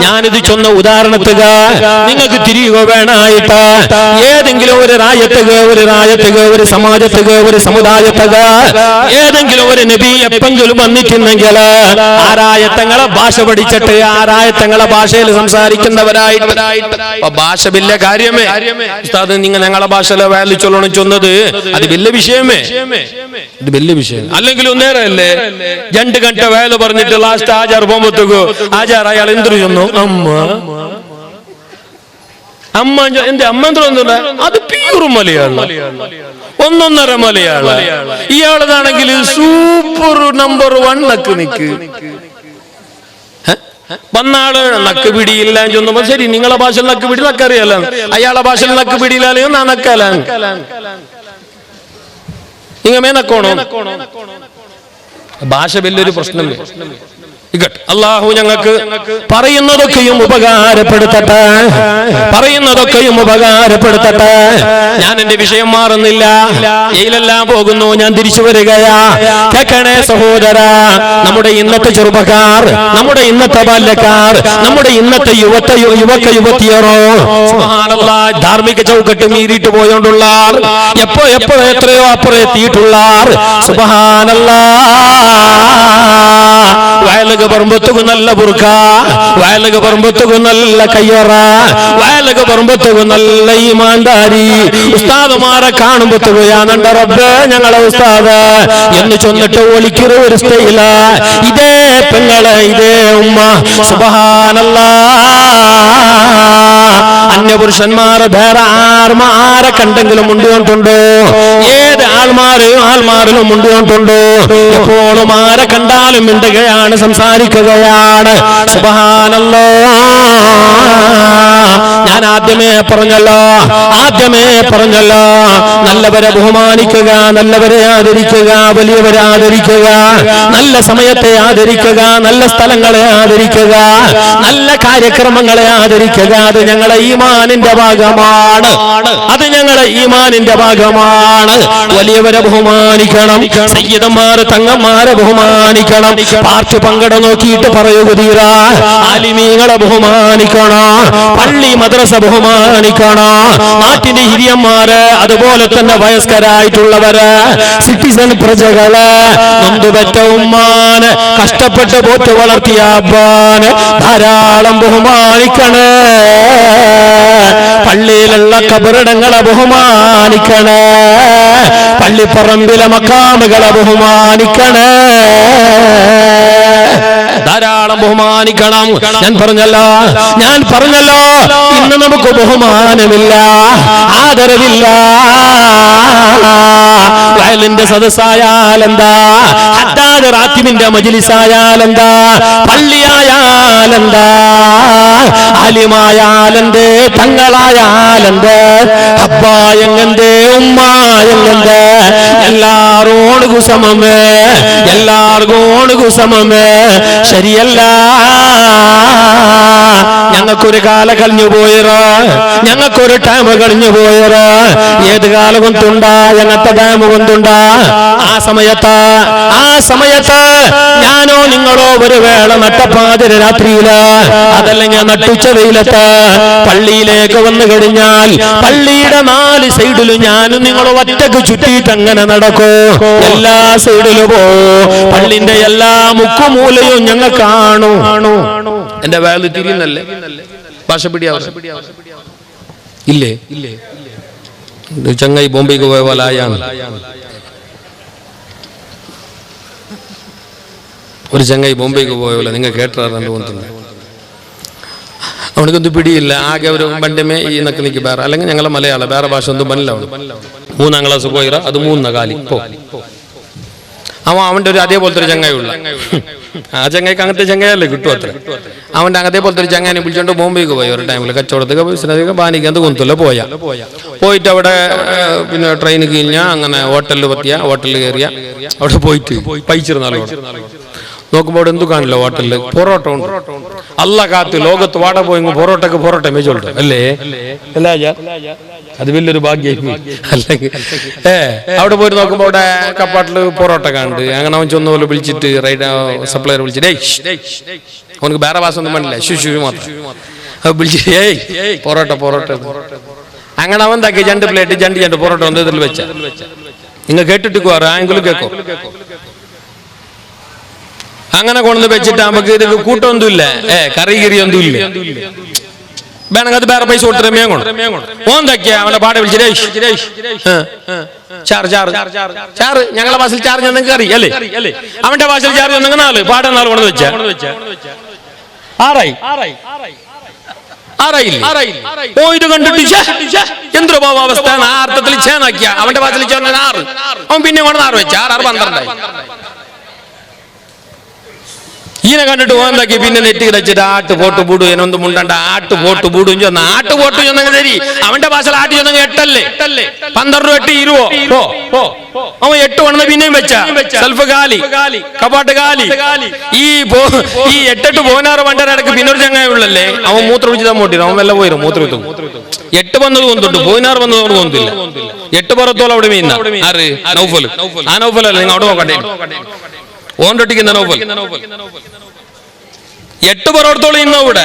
ഞാനിത് ചൊന്ന ഉദാഹരണത്തുക നിങ്ങൾക്ക് തിരിയുക വേണായിട്ട് ഏതെങ്കിലും ഒരു രാജ്യത്തുക ഒരു സമാജത്തുക ഒരു സമുദായത്തുക ഏതെങ്കിലും ഒരു നബി എപ്പെങ്കിലും വന്നിട്ടുണ്ടെങ്കിൽ ആ രാജ്യത്തങ്ങളെ ഭാഷ പഠിച്ചിട്ട് ആ രാജ്യത്തങ്ങളെ ഭാഷയിൽ സംസാരിക്കുന്നവരായിട്ട് ഭാഷ വലിയ കാര്യമേ. ഉസ്താദ് നിങ്ങൾ ഞങ്ങളെ ഭാഷയിലെ വാല്യൂ ചൊല്ലണം ചൊന്നത് അത് വലിയ വിഷയമേ. ഇത് വലിയ വിഷയം അല്ലെങ്കിൽ ഒന്നേരല്ലേ 2 ഗಂಟೆ വാല്യൂ പറഞ്ഞിട്ട് ലാസ്റ്റ് ആചാർ പോകുമ്പോഴത്തേക്കോ ആചാർ അയാൾ എന്തൊരു ചൊന്നു അമ്മ അമ്മ എന്റെ അമ്മ എന്തുണ്ട് അത് പ്യൂർ മലയാളം 1.5 മലയാളം. ഇയാളതാണെങ്കിൽ സൂപ്പർ നമ്പർ 1 നക്ക് നിക്ക് വന്നാള് നക്ക് പിടിയില്ല ചൊന്നുമ്പോ ശരി നിങ്ങളെ ഭാഷയിൽ നക്ക് പിടി നക്കറിയാലോ, അയാളെ ഭാഷയിൽ നക്ക് പിടിയില്ലാലോ നാ നക്കാല ഇങ്ങമേ നക്കോണോ. ഭാഷ വലിയൊരു പ്രശ്നമല്ലേ. അല്ലാഹു ഞങ്ങൾക്ക് പറയുന്നതൊക്കെയും ഉപകാരപ്പെടുത്തട്ടെ, പറയുന്നതൊക്കെയും ഉപകാരപ്പെടുത്തട്ടെ. ഞാൻ എന്റെ വിഷയം മാറുന്നില്ല, ജയിലെല്ലാം പോകുന്നു, ഞാൻ തിരിച്ചു വരികയാ. കേൾക്കണേ സഹോദര, നമ്മുടെ ഇന്നത്തെ ചെറുപ്പക്കാർ, നമ്മുടെ ഇന്നത്തെ ബാല്യക്കാർ, നമ്മുടെ ഇന്നത്തെ യുവതിയറോ സുബ്ഹാനല്ലാഹ് ധാർമ്മിക ചൗക്കട്ട് മീറിയിട്ട് പോയോണ്ടുള്ള എത്രയോ അപ്പുറം എത്തിയിട്ടുള്ള സുബ്ഹാനല്ലാഹ് വയലക പറമ്പത്തുകു നല്ല ബുർഖ, വയലക പറമ്പത്തുകു നല്ല കയ്യറ, വയലക പറമ്പത്തുകു നല്ല ഈമാൻദാരി ഉസ്താദുമാരെ കാണുമ്പോത്തുകയാണെന്റെ റബ്ബേ ഞങ്ങളെ ഉസ്താദ് എന്ന് ചൊന്നിട്ട് ഒളിക്കൊരു ഒരു സ്റ്റൈല. ഇതേ പെങ്ങളെ ഇതേ ഉമ്മ സുബ്ഹാനല്ലാഹ് അന്യപുരുഷന്മാരെ വേറെ ആരെ കണ്ടെങ്കിലും മുണ്ടിയോണ്ടുണ്ടോ? ഏത് ആൾമാരിലും മുണ്ടിയോണ്ടുണ്ടോ? എപ്പോഴും ആരെ കണ്ടാലും മിണ്ടുകയാണ്, സംസാരിക്കുകയാണ്. സുബ്ഹാനല്ലാഹ് ഞാൻ ആദ്യമേ പറഞ്ഞല്ലോ നല്ലവരെ ബഹുമാനിക്കുക, നല്ലവരെ ആദരിക്കുക, വലിയവരെ ആദരിക്കുക, നല്ല സമയത്തെ ആദരിക്കുക, നല്ല സ്ഥലങ്ങളെ ആദരിക്കുക, നല്ല കാര്യക്രമങ്ങളെ ആദരിക്കുക. അത് ഞങ്ങളെ ഈമാനിന്റെ ഭാഗമാണ്, അത് ഞങ്ങളെ ഈമാനിന്റെ ഭാഗമാണ്. വലിയവരെ ബഹുമാനിക്കണം, സയ്യിദന്മാരെ തങ്ങന്മാരെ ബഹുമാനിക്കണം. പാർട്ടി പങ്കെടു നോക്കിയിട്ട് പറയുക തീരാ. ആലിമീങ്ങളെ ബഹുമാനിക്കണം, പള്ളി മദ്രസ ബഹുമാനിക്കണം, നാട്ടിന്റെ ഹിരിയന്മാര്, അതുപോലെ തന്നെ വയസ്കരായിട്ടുള്ളവര്, സിറ്റിസൺ പ്രജകള്, നൊന്തുപെറ്റ ഉമ്മാന്, കഷ്ടപ്പെട്ട് പോറ്റ് വളർത്തിയ അബ്ബാന് ധാരാളം ബഹുമാനിക്കണേ. പള്ളിയിലുള്ള കബറിടങ്ങളെ ബഹുമാനിക്കണേ, പള്ളിപ്പറമ്പിലെ മക്കാമുകളെ ബഹുമാനിക്കണേ, ധാരാളം ബഹുമാനിക്കണം. ഞാൻ പറഞ്ഞല്ലോ ഇന്ന് നമുക്ക് ബഹുമാനമില്ല, ആദരവില്ല. അയലിന്റെ സദസ്സായാലെന്താ, ഹദ്ദാദ് റാത്തിബിന്റെ മജ്ലിസായാലെന്താ, പള്ളിയായാലെന്താ, ആലിമായാലെന്ത്, തങ്ങളായാലെന്ത്, അബ്ബായെങ്കെന്ത്, ഉമ്മായെങ്കെന്ത്, എല്ലാരോടും സമമേ, എല്ലാവർക്കും സമമേ. ശരിയല്ല, ഞങ്ങൾക്കൊരു കാലം കഴിഞ്ഞു പോയറ, ഞങ്ങൾക്കൊരു ടൈം കഴിഞ്ഞു പോയറ. ഏത് കാലം കൊണ്ടുണ്ടാ, ഞങ്ങത്തെ ടൈം കൊണ്ടുണ്ടാ. ആ സമയത്ത് ഞാനോ നിങ്ങളോ ഒരു വേള നട്ടപ്പാതിര രാത്രിയില്, അതല്ലെങ്കിൽ നട്ടുച്ച വെയിലത്ത് പള്ളിയിലേക്ക് വന്നു കഴിഞ്ഞാൽ പള്ളിയുടെ 4 സൈഡിലും ഞാനും നിങ്ങളും ഒറ്റക്ക് ചുറ്റിയിട്ട് അങ്ങനെ നടക്കൂ. എല്ലാ സൈഡിലും പോ, പള്ളിന്റെ എല്ലാ മുക്കുമൂലയും ഞങ്ങൾ കാണൂ. എന്റെ വേല തിരിയുന്നല്ലേ ഭാഷ പിടിയാ ഇല്ലേ? ചങ്ങായി ബോംബെക്ക് പോയ പോലെ ആയാണ്. ഒരു ചങ്ങായി ബോംബെക്ക് പോയ പോലെ നിങ്ങൾ കേട്ടാറുണ്ട് തോന്നുന്നു. അവനക്കൊന്നും പിടിയില്ല. ആകെ ഒരു പണ്ടമേ ഈ നക്ക് നിൽക്കി വേറെ, അല്ലെങ്കിൽ ഞങ്ങളെ മലയാളം വേറെ ഭാഷ ഒന്നും മനസ്സിലാവും. 3ാം ക്ലാസ് പോയിറ, അത് 3 കാലി പോ. അവന്റെ ഒരു അതേപോലത്തെ ഒരു ചങ്ങായുള്ള, ആ ചങ്ങായിക്ക് അങ്ങനത്തെ ചങ്ങായല്ലേ കിട്ടും അത്ര. അവന്റെ അതേപോലത്തെ ഒരു ചങ്ങാനെ വിളിച്ചോണ്ട് ബോംബെക്ക് പോയി. ഒരു ടൈമിൽ കച്ചവടത്തേക്ക് ബിസിനസ്സൊക്കെ പാനിക്കാൻ കൊന്തല്ല പോയിട്ട് അവിടെ പിന്നെ ട്രെയിൻ കഴിഞ്ഞാൽ അങ്ങനെ ഹോട്ടലിൽ പറ്റിയ, ഹോട്ടലിൽ കയറിയ, അവിടെ പോയിട്ട് പൈച്ചിരുന്നാലോ നോക്കുമ്പോൾ അവിടെ എന്തു കാണില്ല, ഹോട്ടലിൽ പൊറോട്ട ഉണ്ട്. അല്ല കാത്ത് ലോകത്ത് വാട പോയെങ്കിൽ പൊറോട്ട മേജോണ്ട് അല്ലേ? അത് വലിയൊരു ഭാഗ്യം. അല്ലെങ്കിൽ അവിടെ പോയിട്ട് നോക്കുമ്പോ അവിടെ കപ്പാട്ടില് പൊറോട്ട കണ്ട്. അങ്ങനെ അവൻ ചൊന്ന പോലെ വിളിച്ചിട്ട് സപ്ലയർ വിളിച്ചിട്ട് അവനക്ക് വേറെ ഭാഷ ഒന്നും വേണ്ടില്ല, ശുശു മാത്രം വിളിച്ചിട്ട് പൊറോട്ട. അങ്ങനെ അവൻ എന്താക്കി 2 പ്ലേറ്റ് 2 പൊറോട്ട വന്ന് ഇതിൽ വെച്ച. നിങ്ങൾ കേട്ടിട്ട് ആരെങ്കിലും കേൾക്കോ? അങ്ങനെ കൊണ്ടു വെച്ചിട്ട് നമുക്ക് ഇത് കൂട്ടൊന്നും ഇല്ല, കറി ഒന്നും ഇല്ല. വേണമെങ്കിൽ അത് വേറെ പൈസ കൊടുത്തിട്ട് ഓന്തൊക്കെയാ അവന്റെ പാടെ വിളിച്ചിട്ട് ചാറ്, ഞങ്ങളെ ഭാഷയിൽ ചാർജ് നിങ്ങൾക്ക് കറി അല്ലേ? അവന്റെ ഭാഷയിൽ ചാർജ് 4 പാടെ 4 കൊണ്ടു വെച്ച 6 പോയിട്ട് കണ്ടിട്ട് എന്തൊരു ഭാവാവസ്ഥ ആ അർത്ഥത്തിൽ ചേനാക്കിയ. അവന്റെ ഭാഷയിൽ 6, അവൻ പിന്നെ കൊണ്ട് 6 വെച്ച 6 12. ഈനെ കണ്ടിട്ട് പോകാൻ പിന്നെ നെറ്റ് വെച്ചിട്ട് ആട്ട് പോട്ട് പൂടു എന്നൊന്നും മുണ്ടണ്ട, ആട്ട് പോട്ട് പൂടും ചെന്ന ആട്ട് പോട്ട് ചെന്നെങ്കിൽ ശരി. അവന്റെ ഭാഷയിൽ ആട്ടി ചെന്നെങ്കിൽ 8 12 8 20 അവൻ 8 വണ്ണം പിന്നെയും വെച്ച സെൽഫ് കാലി കപാട്ട് കാലി. ഈ 8 16 വണ്ടര ഇടക്ക് പിന്നെ ഒരു ചങ്ങായി ഉള്ളല്ലേ, അവൻ മൂത്ര ഒഴിച്ചിട്ടാ മോട്ടിരും. അവൻ വല്ല പോയിരുന്നു മൂത്ര വിത്തും. 8 വന്നത് കൊണ്ടിട്ട് 16 വന്നത് കൊണ്ട് തോന്നുന്നില്ല. 8 പുറത്തോളം അവിടെ മീന ആറ് നൗഫൽ. ആ നൗഫലല്ല, നിങ്ങൾ അവിടെ നോക്കണ്ടേ ഓണ്ടൊട്ടിക്കുന്ന നൗഫൽ. 8 പുറത്തോളം ഇന്ന ഇവിടെ.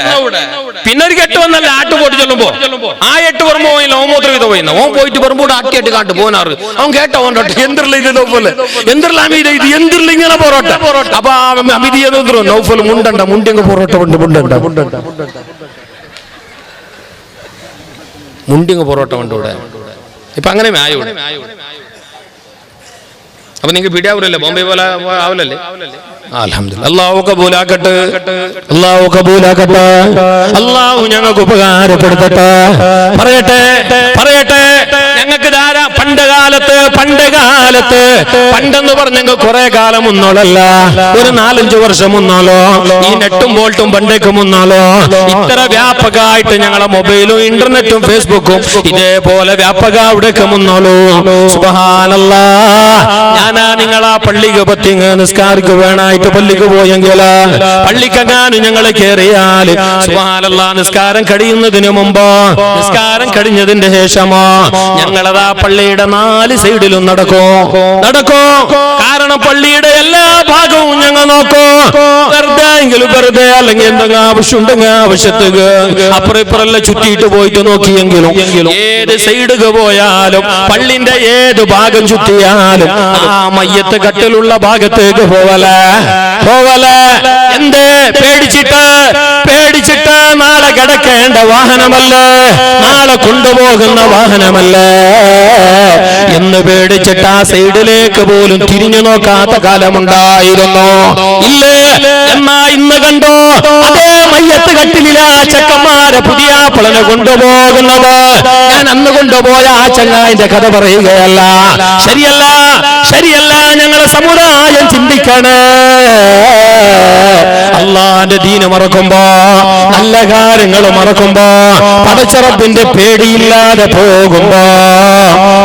പിന്നെ ഒരു 8 വന്നല്ല ആട്ട് പോട്ട് ചെല്ലുമ്പോ ആ 8 പുറമ്പോ പോയില്ല, ഓൻ മൂത്ര വിധ പോയിന്ന. ഓൻ പോയിട്ട് പുറമ്പോട്ട് ആട്ടിയായിട്ട് കാട്ട് പോനാറ്. അവൻ കേട്ടോ ഓണ്ടോട്ടെ എന്തില്ല ഇത് നൗഫല്, എന്തില്ല അമീര ഇത്, എന്തില്ല ഇങ്ങനെ പൊറോട്ട. അപ്പൊ അമിതി നൗഫൽ മുണ്ടണ്ട, മുണ്ടിയങ്ങ് പൊറോട്ട ഉണ്ട്, മുണ്ടിയങ്ങ് പൊറോട്ട ഉണ്ട് ഇവിടെ. ഇപ്പൊ അങ്ങനെ ആയോ? അപ്പൊ നിങ്ങൾക്ക് പിടിയാവൂലല്ലേ, ബോംബെ പോലെ ആവില്ലല്ലേ? അൽഹംദുലില്ലാഹ്. അല്ലാഹു കബൂലാക്കട്ടെ, അല്ലാഹു കബൂലാക്കട്ടെ, അല്ലാഹു ഞങ്ങൾക്ക് ഉപകാരപ്പെടുത്തട്ടെ. പറയട്ടെ ഞങ്ങൾക്ക് ധാരാ പണ്ട് കാലത്ത് പണ്ടെന്ന് പറഞ്ഞെങ്കിൽ കുറെ കാലം മുന്നോളല്ല, ഒരു 4-5 വർഷം മുന്നാലോ, ഈ നെറ്റും ബോൾട്ടും പണ്ടേക്ക് മുന്നാലോ ഇത്ര വ്യാപകമായിട്ട് ഞങ്ങളെ മൊബൈലും ഇന്റർനെറ്റും ഫേസ്ബുക്കും ഇതേപോലെ വ്യാപക അവിടേക്ക് മുന്നോളൂ. സുബ്ഹാനല്ലാഹ്. ഞാനാ നിങ്ങളാ പള്ളിക്ക് പത്തിങ്ങ് നിസ്കാരിക്ക് വേണായിട്ട് പള്ളിക്ക് പോയെങ്കിൽ പള്ളിക്കെങ്ങാനും ഞങ്ങൾ കയറിയാൽ സുബ്ഹാനല്ലാഹ് നിസ്കാരം കഴിയുന്നതിന് മുമ്പോ നിസ്കാരം കഴിഞ്ഞതിന്റെ ശേഷമോ ഞങ്ങളതാ പള്ളിയുടെ 4 സൈഡിലും നടക്കോ. കാരണം പള്ളിയുടെ എല്ലാ ഭാഗവും ഞങ്ങൾ നോക്കോ. വെറുതെ അല്ലെങ്കിൽ എന്തെങ്കിലും ആവശ്യമുണ്ടെങ്കിൽ ആവശ്യത്തുക അപ്പുറം ഇപ്പുറല്ല ചുറ്റിയിട്ട് പോയിട്ട് നോക്കിയെങ്കിലും ഏത് സൈഡുക പോയാലും പള്ളിന്റെ ഏത് ഭാഗം ചുറ്റിയാലും ആ മയ്യത്ത് കട്ടിലുള്ള ഭാഗത്തേക്ക് പോവല. എന്തേ പേടിച്ചിട്ട് നാളെ കിടക്കേണ്ട വാഹനമല്ലേ, നാളെ കൊണ്ടുപോകുന്ന വാഹനമല്ലേ എന്ന് പേടിച്ചിട്ട് ആ സൈഡിലേക്ക് പോലും തിരിഞ്ഞു നോക്കാത്ത കാലമുണ്ടായിരുന്നു. ഇല്ലേ? എന്നാ ഇന്ന് കണ്ടോ, അതേ മയ്യത്ത് കട്ടിലിലാ ചെക്കന്മാരെ പുതിയ പളനെ കൊണ്ടുപോകുന്നത്. ഞാൻ അന്ന് കൊണ്ടുപോയ ആ ചങ്ങായിന്റെ കഥ പറയുകയല്ല. ശരിയല്ല, ശരിയല്ല. ഞങ്ങളെ സമുദായം ചിന്തിക്കണേ. അള്ളാന്റെ ദീന് മറക്കുമ്പോ, നല്ല കാര്യങ്ങൾ മറക്കുമ്പോ, പടച്ചറപ്പിന്റെ പേടിയില്ലാതെ പോകുമ്പോ,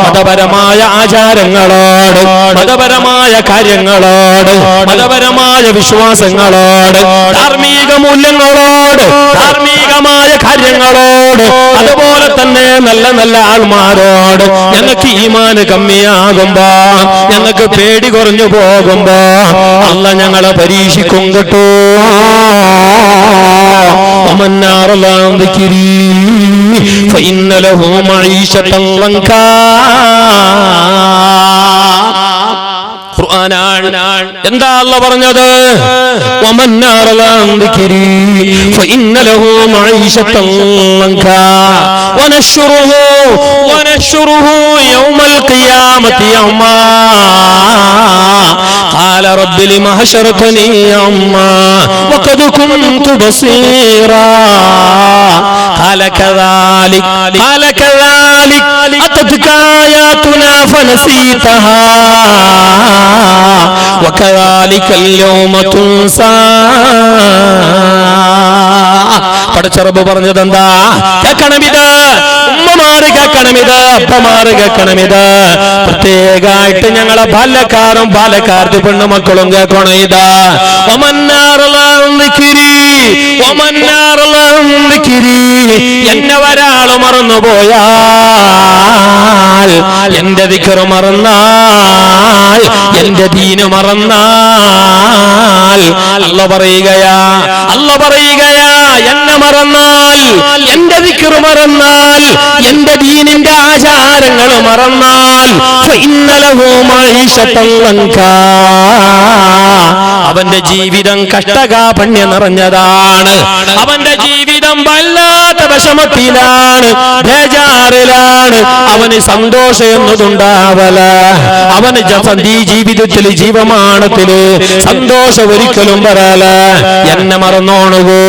മതപരമായ ആചാരങ്ങളോട്, മതപരമായ കാര്യങ്ങളോട്, മതപരമായ വിശ്വാസങ്ങളോട്, ധാർമ്മിക മൂല്യങ്ങളോട്, ധാർമ്മികമായ കാര്യങ്ങളോട്, അതുപോലെ തന്നെ നല്ല നല്ല ആൾമാരോട് ഞങ്ങൾക്ക് ഈമാന് കമ്മിയാകുമ്പോ, ഞങ്ങൾക്ക് പേടി കുറഞ്ഞു പോകുമ്പോ അല്ല ഞങ്ങളെ പരീക്ഷിക്കും കേട്ടോ. ഖുർആനാണ്. എന്താ അല്ലാഹ് പറഞ്ഞത്? قال رب لم حشرتني أعمى وقد كنت بصيرا قال كذلك أتتك آياتنا فنسيتها وكذلك اليوم تنسى. പടച്ചറബ് പറഞ്ഞതെന്താ? കേൾക്കണമിത്, ഉമ്മമാര് കേൾക്കണമിത്, അപ്പമാര് കേൾക്കണമിത്. പ്രത്യേകമായിട്ട് ഞങ്ങളെ ബാല്യക്കാരും ബാല്യക്കാരുടെ പെണ്ണുമക്കളും കേൾക്കണം. ഇതാ എന്നെ ഒരാള് മറന്നുപോയാൽ, എന്റെ ദിക്റ് മറന്നാൽ, എന്റെ ദീന് മറന്നാൽ, അല്ലാഹ് പറയുകയാ എന്നെ മറന്നാൽ, എന്റെ ദിക്റ് മറന്നാൽ, എന്റെ ദീനിന്റെ ആചാരങ്ങൾ മറന്നാൽ, അവന്റെ ജീവിതം കഷ്ടകാപണ്യ നിറഞ്ഞതാണ്. അവന്റെ ജീവിതം വല്ലാത്ത വിഷമത്തിലാണ്, ബേജാറിലാണ്. അവന് സന്തോഷം എന്നതുണ്ടാവല. അവന് ഈ ജീവിതത്തില് ജീവമാനത്തില് സന്തോഷം ഒരിക്കലും വരാല. എന്നെ മറന്നോണുകോ,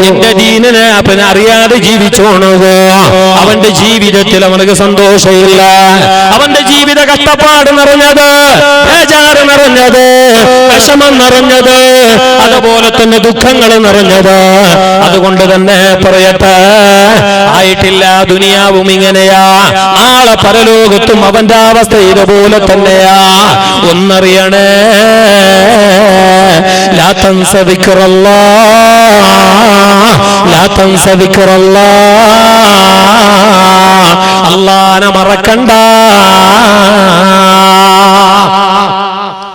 എന്റെ ദീനിനെ അവൻ അറിയാതെ ജീവിച്ചോണുകോ. അവന്റെ ജീവിതത്തിൽ അവനക്ക് സന്തോഷമില്ല. അവന്റെ ജീവിത കഷ്ടപ്പാട് നിറഞ്ഞത്, ബേജാറ് നിറഞ്ഞത്, വിഷമം നിറഞ്ഞത്, അതുപോലെ തന്നെ ദുഃഖങ്ങൾ നിറഞ്ഞത്. അതുകൊണ്ട് തന്നെ പറയട്ടെ, ആയിട്ടില്ല ദുനിയാവും ഇങ്ങനെയാ, നാളെ പരലോകത്തും അവന്റെ അവസ്ഥ ഇതുപോലെ തന്നെയാ. ഒന്നറിയണേ, ലാ തൻസ ദിക്റല്ലാഹ്, ലാ തൻസ ദിക്റല്ലാഹ്. അല്ലാഹനെ മറക്കണ്ട,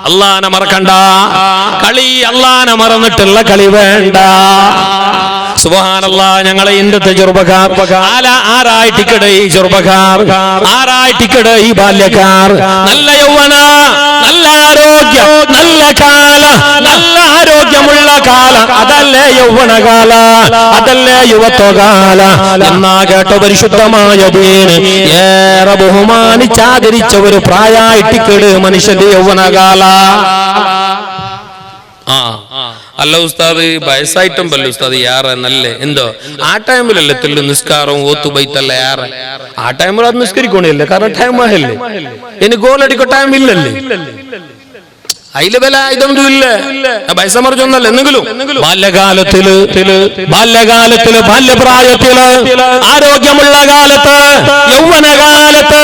അല്ലാഹനെ മറക്കണ്ട. കളി അല്ലാഹനെ മറന്നിട്ടുള്ള കളി വേണ്ട. സുബ്ഹാനല്ലാഹ്. ഞങ്ങളെ ഇന്നത്തെ ചെറുപ്പക്കാർ ആരായിട്ടിക്കട ഈ ചെറുപ്പക്കാർ, ആരായിട്ടിക്കട ഈ ബാല്യക്കാർ. നല്ല യൗവന, നല്ല ആരോഗ്യം, നല്ല കാല, നല്ല ആരോഗ്യമുള്ള കാല, അതല്ലേ യൗവനകാല, അതല്ലേ യുവത്വകാല. എന്നാ കേട്ട പരിശുദ്ധമായ ദീന് ഏറെ ബഹുമാനിച്ചാദരിച്ച ഒരു പ്രായായിട്ടിക്കട് മനുഷ്യന്റെ യൗവനകാല. അല്ല ഉസ്താദ്, വയസ്സായിട്ടും പല്ല ഉസ്താദ് യാറെ നല്ലേ എന്തോ ആ ടൈമിലല്ലേ തെല്ലു നിസ്കാരവും ഓത്തുബൈത്തല്ല യാറെ. ആ ടൈമിൽ അത് നിസ്കരിക്കണില്ലേ, കാരണം ടൈം ആയല്ലേ. ഇനി ഗോളടിക്കോ ടൈം ഇല്ലല്ലേ, അതില് വില ഇതൊന്നും ഇല്ല. വയസ്സമറിച്ചൊന്നല്ല. എന്തെങ്കിലും ബാല്യകാലത്തില്, ബാല്യപ്രായത്തില്, ആരോഗ്യമുള്ള കാലത്ത്, യൗവനകാലത്ത്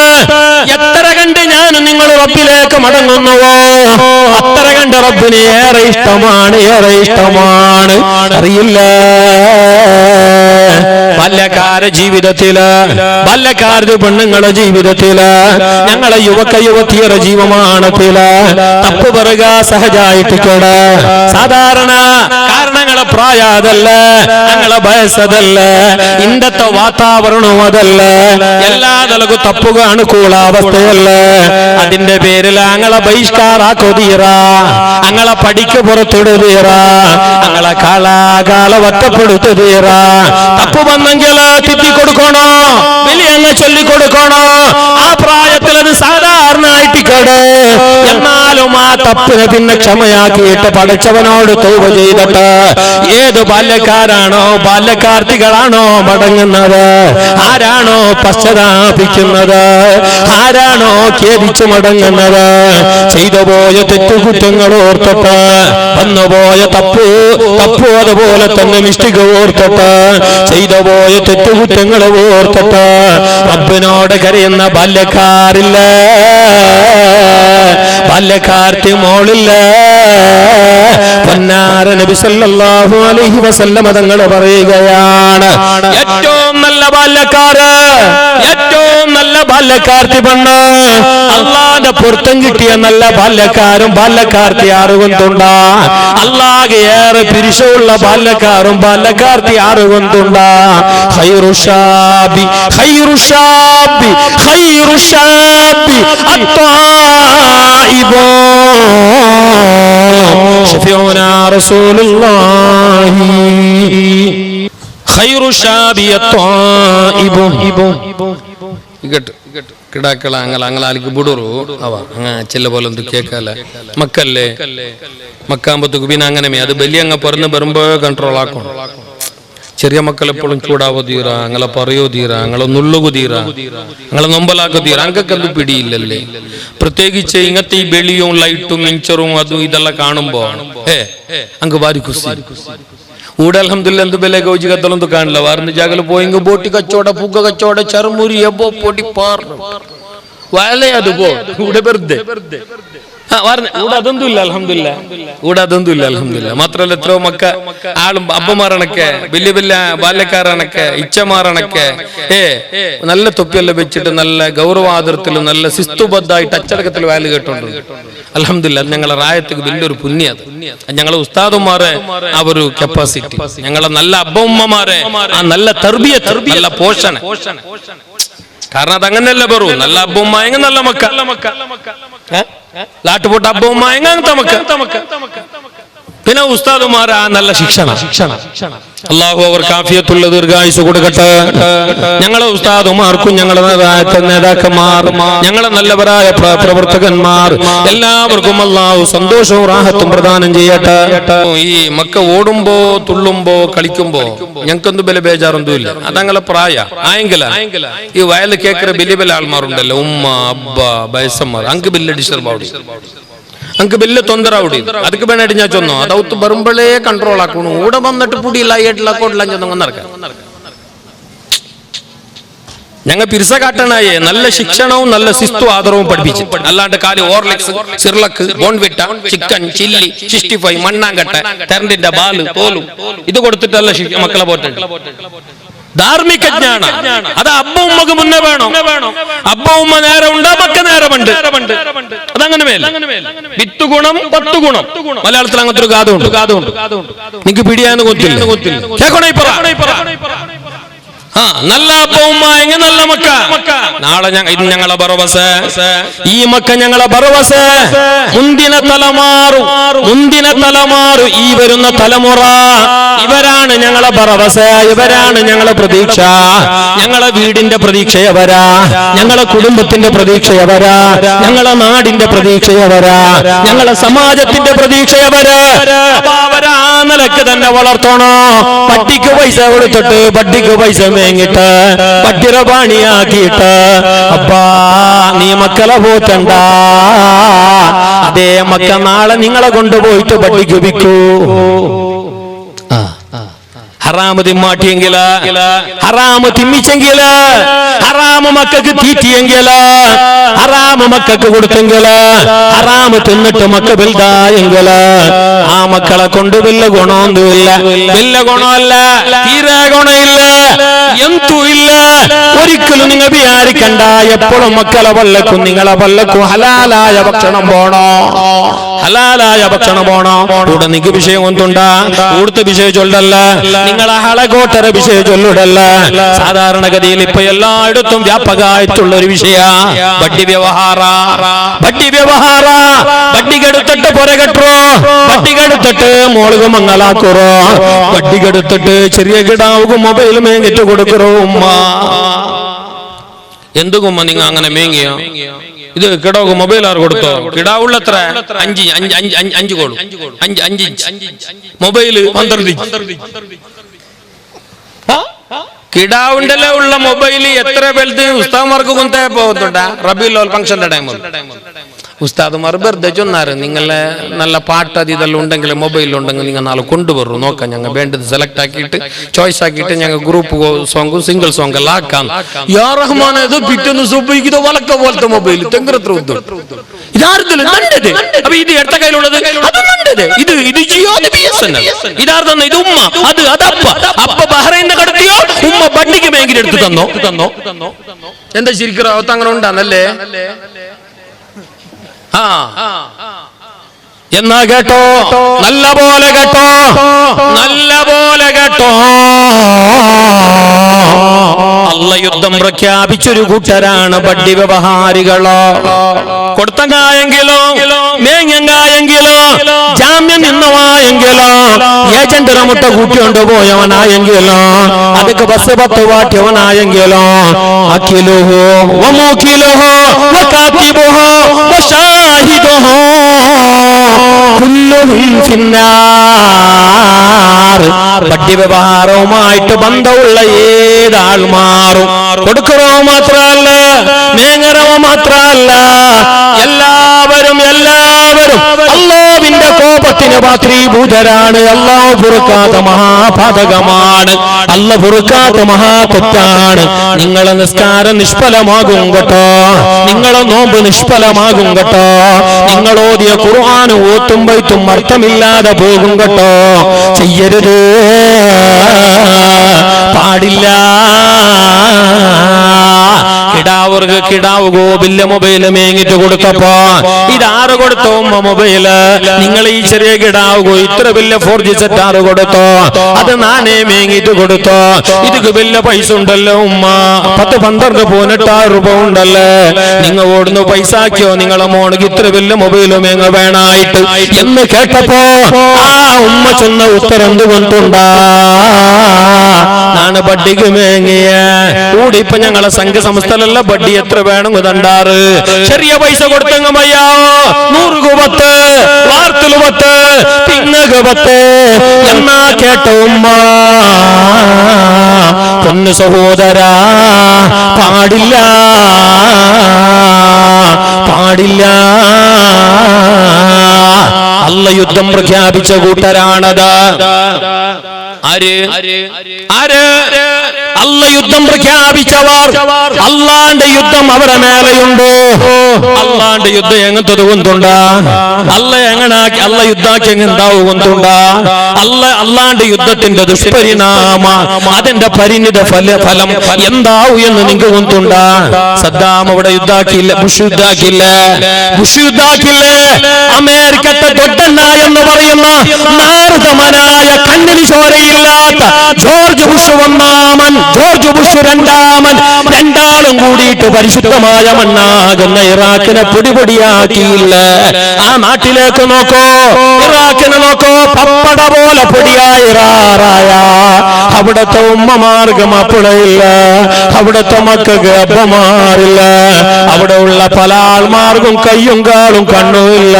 എത്ര കണ്ട് ഞാൻ നിങ്ങൾ റബ്ബിലേക്ക് മടങ്ങുന്നുവോ അത്ര കണ്ട് റബ്ബിന് ഏറെ ഇഷ്ടമാണ്, ഏറെ ഇഷ്ടമാണ്. അറിയില്ല ബാല്യക്കാരുടെ ജീവിതത്തില്, ബാല്യക്കാരുടെ പെണ്ണുങ്ങളുടെ ജീവിതത്തില്, ഞങ്ങളെ യുവതിയുടെ ജീവമാനത്തില് തപ്പ് പറയുക സഹജായിട്ട് കേട്. സാധാരണ കാരണങ്ങളെ പ്രായാതല്ല, ഞങ്ങളെ വയസ്സതല്ല, ഇന്നത്തെ വാതാവരണവും അതല്ല, എല്ലാ നിലക്കും തപ്പുക അനുകൂലാവസ്ഥയല്ല. അതിന്റെ പേരിൽ ഞങ്ങളെ ബഹിഷ്കാരാക്കൊതീറ, ഞങ്ങളെ പടിക്ക് പുറത്തിടുതീറ, ഞങ്ങളെ കാലാകാല ഒറ്റപ്പെടുത്തുതീറ. തപ്പ് വന്നെങ്കിൽ തിത്തിക്കൊടുക്കണോ, വലിയ ചൊല്ലിക്കൊടുക്കണോ. ആ പ്രായത്തിൽ അത് സാധാരണ ആയിട്ട് കേട്. എന്നാലും ആ തപ്പിനെ പിന്നെ ക്ഷമയാക്കിയിട്ട് പഠിച്ചവനോട് തൗബ ചെയ്തിട്ട് ഏത് ബാല്യക്കാരാണോ ബാല്യക്കാർത്തികളാണോ മടങ്ങുന്നത്, ആരാണോ പശ്ചാത്താപിക്കുന്നത്, ആരാണോ ഖേദിച്ചു മടങ്ങുന്നത്, ചെയ്തു പോയ തെറ്റുകുറ്റങ്ങൾ ഓർത്തിട്ട്, വന്നുപോയ തപ്പ് അതുപോലെ തന്നെ മിഷ്ടിക ഓർത്തിട്ട്, ചെയ്തു പോയ തെറ്റുകുറ്റങ്ങൾ ഓർത്തിട്ട് റബ്ബിനോട് കരയുന്ന ബാല്യക്കാരില്ല, ബാല്യക്കാർത്തി മോളില്ല. പൊന്നാര നബി സല്ലല്ലാഹു അലൈഹി വസല്ലം തങ്ങൾ പറയുകയാണ്, ഏറ്റവും നല്ല ബാല്യക്കാര്, ഏറ്റവും നല്ല ബാല്യക്കാർത്തി പെണ്ണ്, അള്ളാന്റെ പൊരുത്തം കിട്ടിയ നല്ല ബാല്യക്കാരും ബാല്യക്കാർത്തി ആറുകൊണ്ടുണ്ട. അള്ളാഹ് ഏറെ പിരിശമുള്ള ബാല്യക്കാരും ബാല്യക്കാർത്തി ആറുകൊണ്ടുണ്ട. ഖൈറുഷാബി ഖൈറുഷാബി ഖൈറുഷാബി അത്വായിബോ ശഫീഉനാ റസൂലുള്ളാഹി ഖൈറുഷാബി അത്വായിബോ. കിടാക്കള അങ്ങലാലിക്ക് ബുഡുറു അവ ചെല്ല പോലെ കേക്കല്ല മക്കല്ലേ മക്കാമ്പത്തുക്ക് പിന്നെ അങ്ങനെ അത് ബലി അങ്ങ് പറഞ്ഞ് വരുമ്പോ കൺട്രോൾ ആക്കണം. ചെറിയ മക്കൾ എപ്പോഴും ചൂടാവോ തീറ, അങ്ങനെ പറയോ തീറ, അങ്ങനെ നുള്ളുകു തീറ, അങ്ങനെ നൊമ്പലാക്കു തീറ, അങ്കൊന്നും പിടിയില്ലല്ലേ. പ്രത്യേകിച്ച് ഇങ്ങനത്തെ ഈ വെളിയും ലൈറ്റും മിഞ്ചറും അതും ഇതെല്ലാം കാണുമ്പോ അങ്ങ് വാരി കുസി ഊടെ അൽഹംദുലില്ലാ എന്ത് ബെലെ ഗൗജി കത്തലൊന്നും കാണില്ല. വാറിന് ജാഗല് പോയെങ്കിൽ ബോട്ടി കച്ചവട പൂക്ക കച്ചവട ചർമുരി എബോ പൊടി പാർന്നു വയലയത് പോ ഊടെ വെറുതെ അതൊന്നുമില്ല അൽഹംദുലില്ലാ, ഊടെ അതൊന്നുമില്ല അൽഹംദുലില്ലാ. മാത്രമല്ല എത്രയോ മക്ക ആളും അപ്പമാരണക്കെ വലിയ വലിയ ബാല്യക്കാരണക്കെ ഇച്ചമാരണക്കെ നല്ല തൊപ്പിയെല്ലാം വെച്ചിട്ട് നല്ല ഗൗരവാദരത്തിലും നല്ല ശിസ്തുബദ്ധായിട്ട് അച്ചടക്കത്തിൽ വാല് കേട്ടോണ്ട് അൽഹംദുലില്ലാ. ഞങ്ങളെ റായത്തേക്ക് വലിയൊരു പുണ്യത്. ഞങ്ങളെ ഉസ്താദുമാരെ ആ ഒരു കപ്പാസിറ്റി, ഞങ്ങളെ നല്ല അബ്ബമ്മമാരെ ആ നല്ല തർബിയത്ത്, നല്ല പോഷണ. കാരണം അതങ്ങനെയല്ല പറൂ, നല്ല അബ്ബമ്മയെങ്കിൽ നല്ല മക്ക, ലാട്ടുപൊട്ട അബ്ബമ്മയെങ്കിൽ അങ്ങനത്തെ മക്ക, പിന്നെ ഉസ്താദുമാർ ആ നല്ല ശിക്ഷണ. അള്ളാഹു അവർക്ക് ആഫിയത്തുള്ള ദീർഘായുസ് കൊടുക്കട്ടെ. ഞങ്ങളെ ഉസ്താദുമാർക്കും ഞങ്ങളെ നേതാക്കന്മാർ, ഞങ്ങളെ നല്ലവരായ പ്രവർത്തകന്മാർ എല്ലാവർക്കും അള്ളാഹു സന്തോഷവും റാഹത്തും പ്രദാനം ചെയ്യട്ടെ. ഈ മക്ക ഓടുമ്പോ തുള്ളുമ്പോ കളിക്കുമ്പോ ഞങ്ങൾക്കൊന്നും ബല ബേജാറൊന്നുമില്ല. അതങ്ങളെ പ്രായ ആയെങ്കില ഈ വയല് കേക്കറ വലിയ വലിയ ആൾമാരുണ്ടല്ലോ, ഉമ്മ അബ്ബ ബയസന്മാർ, അങ്ക് ബില്ല് ഡിസ്റ്റർബ് ആവുടി, അങ്ക് വലിയ തൊന്തര ആവുടി. അതൊക്കെ വേണായിട്ട് ഞാൻ ചൊന്നോ അതൗത്ത് വരുമ്പോഴേ കൺട്രോൾ ആക്കണു. ഇവിടെ വന്നിട്ട് പുടിയില്ല ഏട്ടില്ല കോട്ടില്ല ചെന്നങ്ങ് നടക്കാം. ഞങ്ങൾ പിരിസ കാട്ടണായേ നല്ല ശിക്ഷണവും നല്ല ശിസ്തു ആദരവും പഠിപ്പിച്ചു. അല്ലാണ്ട് കാലി ഓർലിക്സ് സിർലക്ക് ബോൺവിറ്റ ചിക്കൻ ചില്ലി 65 മണ്ണാങ്കട്ട തെരണ്ടിന്റെ ബാല് തോലും ഇത് കൊടുത്തിട്ടല്ല മക്കളെ പോറ്റുണ്ട്. ധാർമ്മിക ജ്ഞാനം അത് അബ്ബ ഉമ്മക്ക് മുന്നേ വേണം. അബ്ബ ഉമ്മ നേരെ ഉണ്ടാ മക്ക നേരമുണ്ട്. അതങ്ങനെ വിത്ത് ഗുണം 10 ഗുണം. മലയാളത്തിൽ അങ്ങനത്തെ ഒരു ഗാഥമുണ്ട്. നിനക്ക് പിടിയാന്ന് കൊത്തില്ല. കേൾക്കണേ നല്ല അബ്ബ ഉമ്മ എങ്ങനെ നല്ല മക്ക. നാളെ ഇത് ഞങ്ങളെ ബറവസ, ഈ മക്ക ഞങ്ങളെ ബറവസ. മുന്തിന തലമാറു ഈ വരുന്ന തലമുറ ഇവരാണ് ഞങ്ങളെ ബറവസ, ഇവരാണ് ഞങ്ങളെ പ്രതീക്ഷ. ഞങ്ങളെ വീടിന്റെ പ്രതീക്ഷയവരാ, ഞങ്ങളെ കുടുംബത്തിന്റെ പ്രതീക്ഷയവരാ, ഞങ്ങളെ നാടിന്റെ പ്രതീക്ഷയവരാ, ഞങ്ങളെ സമാജത്തിന്റെ പ്രതീക്ഷയവരാ. അവരാ നിലക്ക് തന്നെ വളർത്തണോ. പട്ടിക്ക് പൈസ കൊടുത്തിട്ട് പട്ടിക്ക് പൈസ മേങ്ങിട്ട് പട്ടിര പാണിയാക്കിയിട്ട് അപ്പാ നീ മക്കളെ പോറ്റണ്ട. അതേ മക്ക നാളെ നിങ്ങളെ കൊണ്ടുപോയിട്ട് പട്ടിക്ക് വിൽക്കൂ. ഹറാമ് തിമ്മാട്ടിയെങ്കില്, ഹറാമ് തിമ്മിച്ചെങ്കില്, ഹറാമ് മക്കൾക്ക് തീറ്റിയെങ്കില്, ഹറാമ് മക്കൾക്ക് കൊടുത്തെങ്കില്, ഹറാമ് തിന്നിട്ട് മക്ക വലുതായെങ്കില് ആ മക്കളെ കൊണ്ട് വല്ല ഗുണമൊന്നുമില്ല. വല്ല ഗുണമല്ല, തീരെ ഗുണമില്ല, എന്തും ഇല്ല. ഒരിക്കലും നിങ്ങൾ വിചാരിക്കണ്ട എപ്പോഴും മക്കളെ വല്ലക്കും നിങ്ങളെ വല്ലക്കും ഹലാലായ ഭക്ഷണം പോണോ, ഹലാലായ ഭക്ഷണം പോണോ. കൂടെ നിക്ക് വിഷയം ഒന്നുണ്ടാ, കൂടുതൽ വിഷയം ചൊല്ലല്ല, നിങ്ങളെ ഹളകോട്ടര വിഷയം ചൊല്ലുടല്ല. സാധാരണഗതിയിൽ ഇപ്പൊ എല്ലായിടത്തും വ്യാപകമായിട്ടുള്ള ഒരു വിഷയ ബഡ്ഡി വ്യവഹാര. ബഡ്ഡി വ്യവഹാര, ബഡ്ഡി കെടുത്തിട്ട് പൊരകെട്ടോ, ബഡ്ഡി കെടുത്തിട്ട് മോളുക മംഗലാക്കുറോ, ബഡ്ഡി കെടുത്തിട്ട് ചെറിയ കിടാവുക മൊബൈൽ മേങ്ങിട്ട് കൊടുക്കറോ. ഉമ്മ എന്തുകുമ്മ നിങ്ങ അങ്ങനെ മേങ്ങിയോ? ഇത് കിടാവ് മൊബൈൽ ആർ കൊടുത്തോ? കിടാവുള്ളത്ര 5 കോളും 5 മൊബൈല് 12 കിടാവുണ്ടല്ലേ ഉള്ള മൊബൈല് എത്ര വലുത് ഉസ്താദ്മാർക്ക് കൊണ്ടേ പോകുന്നുണ്ടാ. റബീഉൽ അവൽ ഫംഗ്ഷന്റെ ടൈമിൽ ഉസ്താദ്മാർ വെറുതെ ചൊന്നാറ് നിങ്ങളെ നല്ല പാട്ട് അത് ഇതെല്ലാം ഉണ്ടെങ്കിൽ മൊബൈലുണ്ടെങ്കിൽ നിങ്ങൾ നാളെ കൊണ്ടുവരും നോക്കാം, ഞങ്ങൾ വേണ്ടത് സെലക്ട് ആക്കിയിട്ട് ചോയ്സ് ആക്കിയിട്ട് ഞങ്ങൾ ഗ്രൂപ്പ് സോങ്ങും സിംഗിൾ സോങ് എല്ലാം ആക്കാം. യാ റഹ്മാനെ ഇത് പിറ്റേന്ന് സുബഹിക്ക് വളക്ക പോലത്തെ മൊബൈൽ തെങ്കരത്ര ഉദ്ദു ഇതാർദ്ദല് നണ്ടത്. അപ്പൊ ഇത് എടുത്ത കയ്യിലുള്ളത് അത് നണ്ടത്, ഇത് ജിയോ BSNL ഇതാർദ്ദ ഇത് ഉമ്മ അത് അതപ്പ അപ്പ ബഹ്റൈനിന്റെ കടത്തിയോ ഉമ്മ ബഡ്ഡിക്ക് ബാങ്കിന് എടുത്ത് തന്നോ. എന്താ ശരിക്കും അങ്ങനെ ഉണ്ടാന്നല്ലേ? എന്നാ കേട്ടോ, നല്ല പോലെ കേട്ടോ, നല്ല പോലെ കേട്ടോ. അല്ല യുദ്ധം പ്രഖ്യാപിച്ചൊരു കൂട്ടരാണ് ബഡ്ഡി വ്യവഹാരികളോ. കൊടുത്തങ്ങായെങ്കിലോ മേങ്ങായെങ്കിലോ ജാമ്യം നിന്നവായെങ്കിലോ ഏജന്റിനെ മുട്ട കൂട്ടിക്കൊണ്ട് പോയവനായെങ്കിലോ അതൊക്കെ ബസ് 10 വാട്ടിയവനായെങ്കിലോ അഖിലുഹു വമുഖിലുഹു വകാതിബുഹു വശാഹിദുഹു കുല്ലുഹും ഫിന്നാർ. ബഡ്ഡി വ്യവഹാരവുമായിട്ട് ബന്ധമുള്ള ഏതാൾമാറും കൊടുക്കറോ മാത്രമല്ല മേങ്ങറോ മാത്രമല്ല എല്ലാവരും അല്ലാഹുവിന്റെ കോപത്തിന് പാത്രീഭൂതരാണ്. അല്ലാഹു പൊറുക്കാത്ത മഹാപാതകമാണ്, അല്ലാഹു പൊറുക്കാത്ത മഹാതെറ്റാണ്. നിങ്ങളെ നിസ്കാരം നിഷ്ഫലമാകും കേട്ടോ, നിങ്ങളെ നോമ്പ് നിഷ്ഫലമാകും കേട്ടോ, നിങ്ങളോദിയ ഖുർആൻ ഓത്തും ബൈത്തും അർത്ഥമില്ലാതെ പോകും കേട്ടോ. ചെയ്യരുത്, പാടില്ല. കിടാവർക്ക് കിടാവ് ഗോപില്ല മൊബൈല് മേങ്ങിട്ട് കൊടുത്തപ്പോ ഇതാറ് കൊടുത്തോ ഉമ്മ മൊബൈല്? നിങ്ങൾ ഈ ചെറിയ കിടാവ് ഇത്ര വലിയ 4G സെറ്റ് ആറ് കൊടുത്തോ? അത് നാനേ മേങ്ങിട്ട് കൊടുത്തോ? ഇത് വലിയ പൈസ ഉണ്ടല്ലോ ഉമ്മ, 10-12 18,000 രൂപ ഉണ്ടല്ലേ. നിങ്ങൾ ഓടുന്നു പൈസ ആക്കിയോ നിങ്ങളെ മോണിക്ക് ഇത്ര വലിയ മൊബൈല് മേങ്ങ വേണായിട്ട് എന്ന് കേട്ടപ്പോ ആ ഉമ്മ ചെന്ന ഉത്തരം എന്തുകൊണ്ടുണ്ടാ നാണ് ബഡ്ഡിക്ക് മേങ്ങിയ കൂടി. ഇപ്പൊ ഞങ്ങളെ സംഘ സംസ്ഥലല്ല ബഡ്ഡി എത്ര വേണം തണ്ടാറ്. ചെറിയ പൈസ കൊടുത്തങ്ങ മയ്യാവോ 100 10 വാർത്തല് 10 പിന്നക 10 എന്നാ കേട്ട ഉമ്മ. പൊന്നു സഹോദരാ, പാടില്ല പാടില്ല. അല്ല യുദ്ധം പ്രഖ്യാപിച്ച കൂട്ടരാണത്. അല്ല യുദ്ധം പ്രഖ്യാപിച്ചവർ. അള്ളാന്റെ യുദ്ധം അവരുടെ മേലെയുണ്ടോ? അള്ളാന്റെ യുദ്ധം എങ്ങനത്തത് കൊണ്ടുണ്ടാ? അല്ല എങ്ങനാക്കി അല്ല യുദ്ധാക്കി എങ്ങുണ്ടാവും കൊണ്ടുണ്ടാ? അള്ളാന്റെ യുദ്ധത്തിന്റെ ദുഷ്പരിണാമ അതിന്റെ പരിണിത ഫലം എന്താവും എന്ന് നിങ്ങൾക്ക് കൊണ്ടുണ്ടാ? സദ്ദാം അവിടെ യുദ്ധാക്കിയില്ല, ബുഷ് യുദ്ധാക്കില്ല. അമേരിക്കത്തെ ദൊഡ്ഡണ്ണ എന്ന് പറയുന്ന നാരദമനായ കണ്ണിന് ചോരയില്ലാത്ത ജോർജ് ബുഷ് ഒന്നാമൻ, ജോർജ് ബുഷ് രണ്ടാമൻ, രണ്ടാളും കൂടിയിട്ട് പരിശുദ്ധമായ മണ്ണാകുന്ന ഇറാഖിനെ പൊടിപൊടിയാക്കിയില്ല. ആ നാട്ടിലേക്ക് നോക്കോ, ഇറാഖിനെ നോക്കോ, പപ്പട പോലെ പൊടിയായിറാറായ അവിടത്തെ ഉമ്മമാർഗം അപ്പടയില്ല, അവിടത്തെ മക്കൾക്ക് അപ്പമാറില്ല, അവിടെ ഉള്ള പല ആൾമാർക്കും കയ്യും കാളും കണ്ണുമില്ല.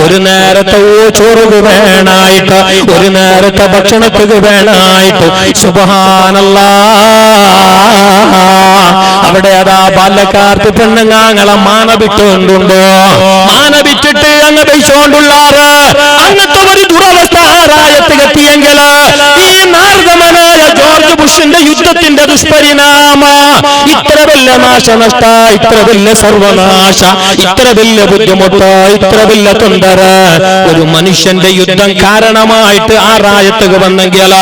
ഒരു നേരത്തെ ചോറ് വേണായിട്ട്, ഒരു നേരത്തെ ഭക്ഷണത്തിന് വേണായിട്ട്. സുബ്ഹാനല്ലാഹ്, അവിടെ അതാ ബാല്യക്കാർക്ക് പെണ്ണുങ്ങളെ മാനവിട്ടുകൊണ്ടുണ്ടോ? മാനവിട്ടിട്ട് അങ്ങ് പൈസകൊണ്ടുള്ളാറ് അങ്ങനത്തെ ഒരു ദുരവസ്ഥ ആരായത്ത് എത്തിയെങ്കിൽ ഈ നാരദമന മനുഷ്യന്റെ യുദ്ധത്തിന്റെ ദുഷ്പരിണാമ, ഇത്ര വലിയ നാശനഷ്ട, ഇത്ര വലിയ സർവനാശ, ഇത്ര വലിയ ബുദ്ധിമുട്ട്, ഇത്ര വലിയ തൊണ്ടര ഒരു മനുഷ്യന്റെ യുദ്ധം കാരണമായിട്ട് ആ റായത്തുക വന്നെങ്കിൽ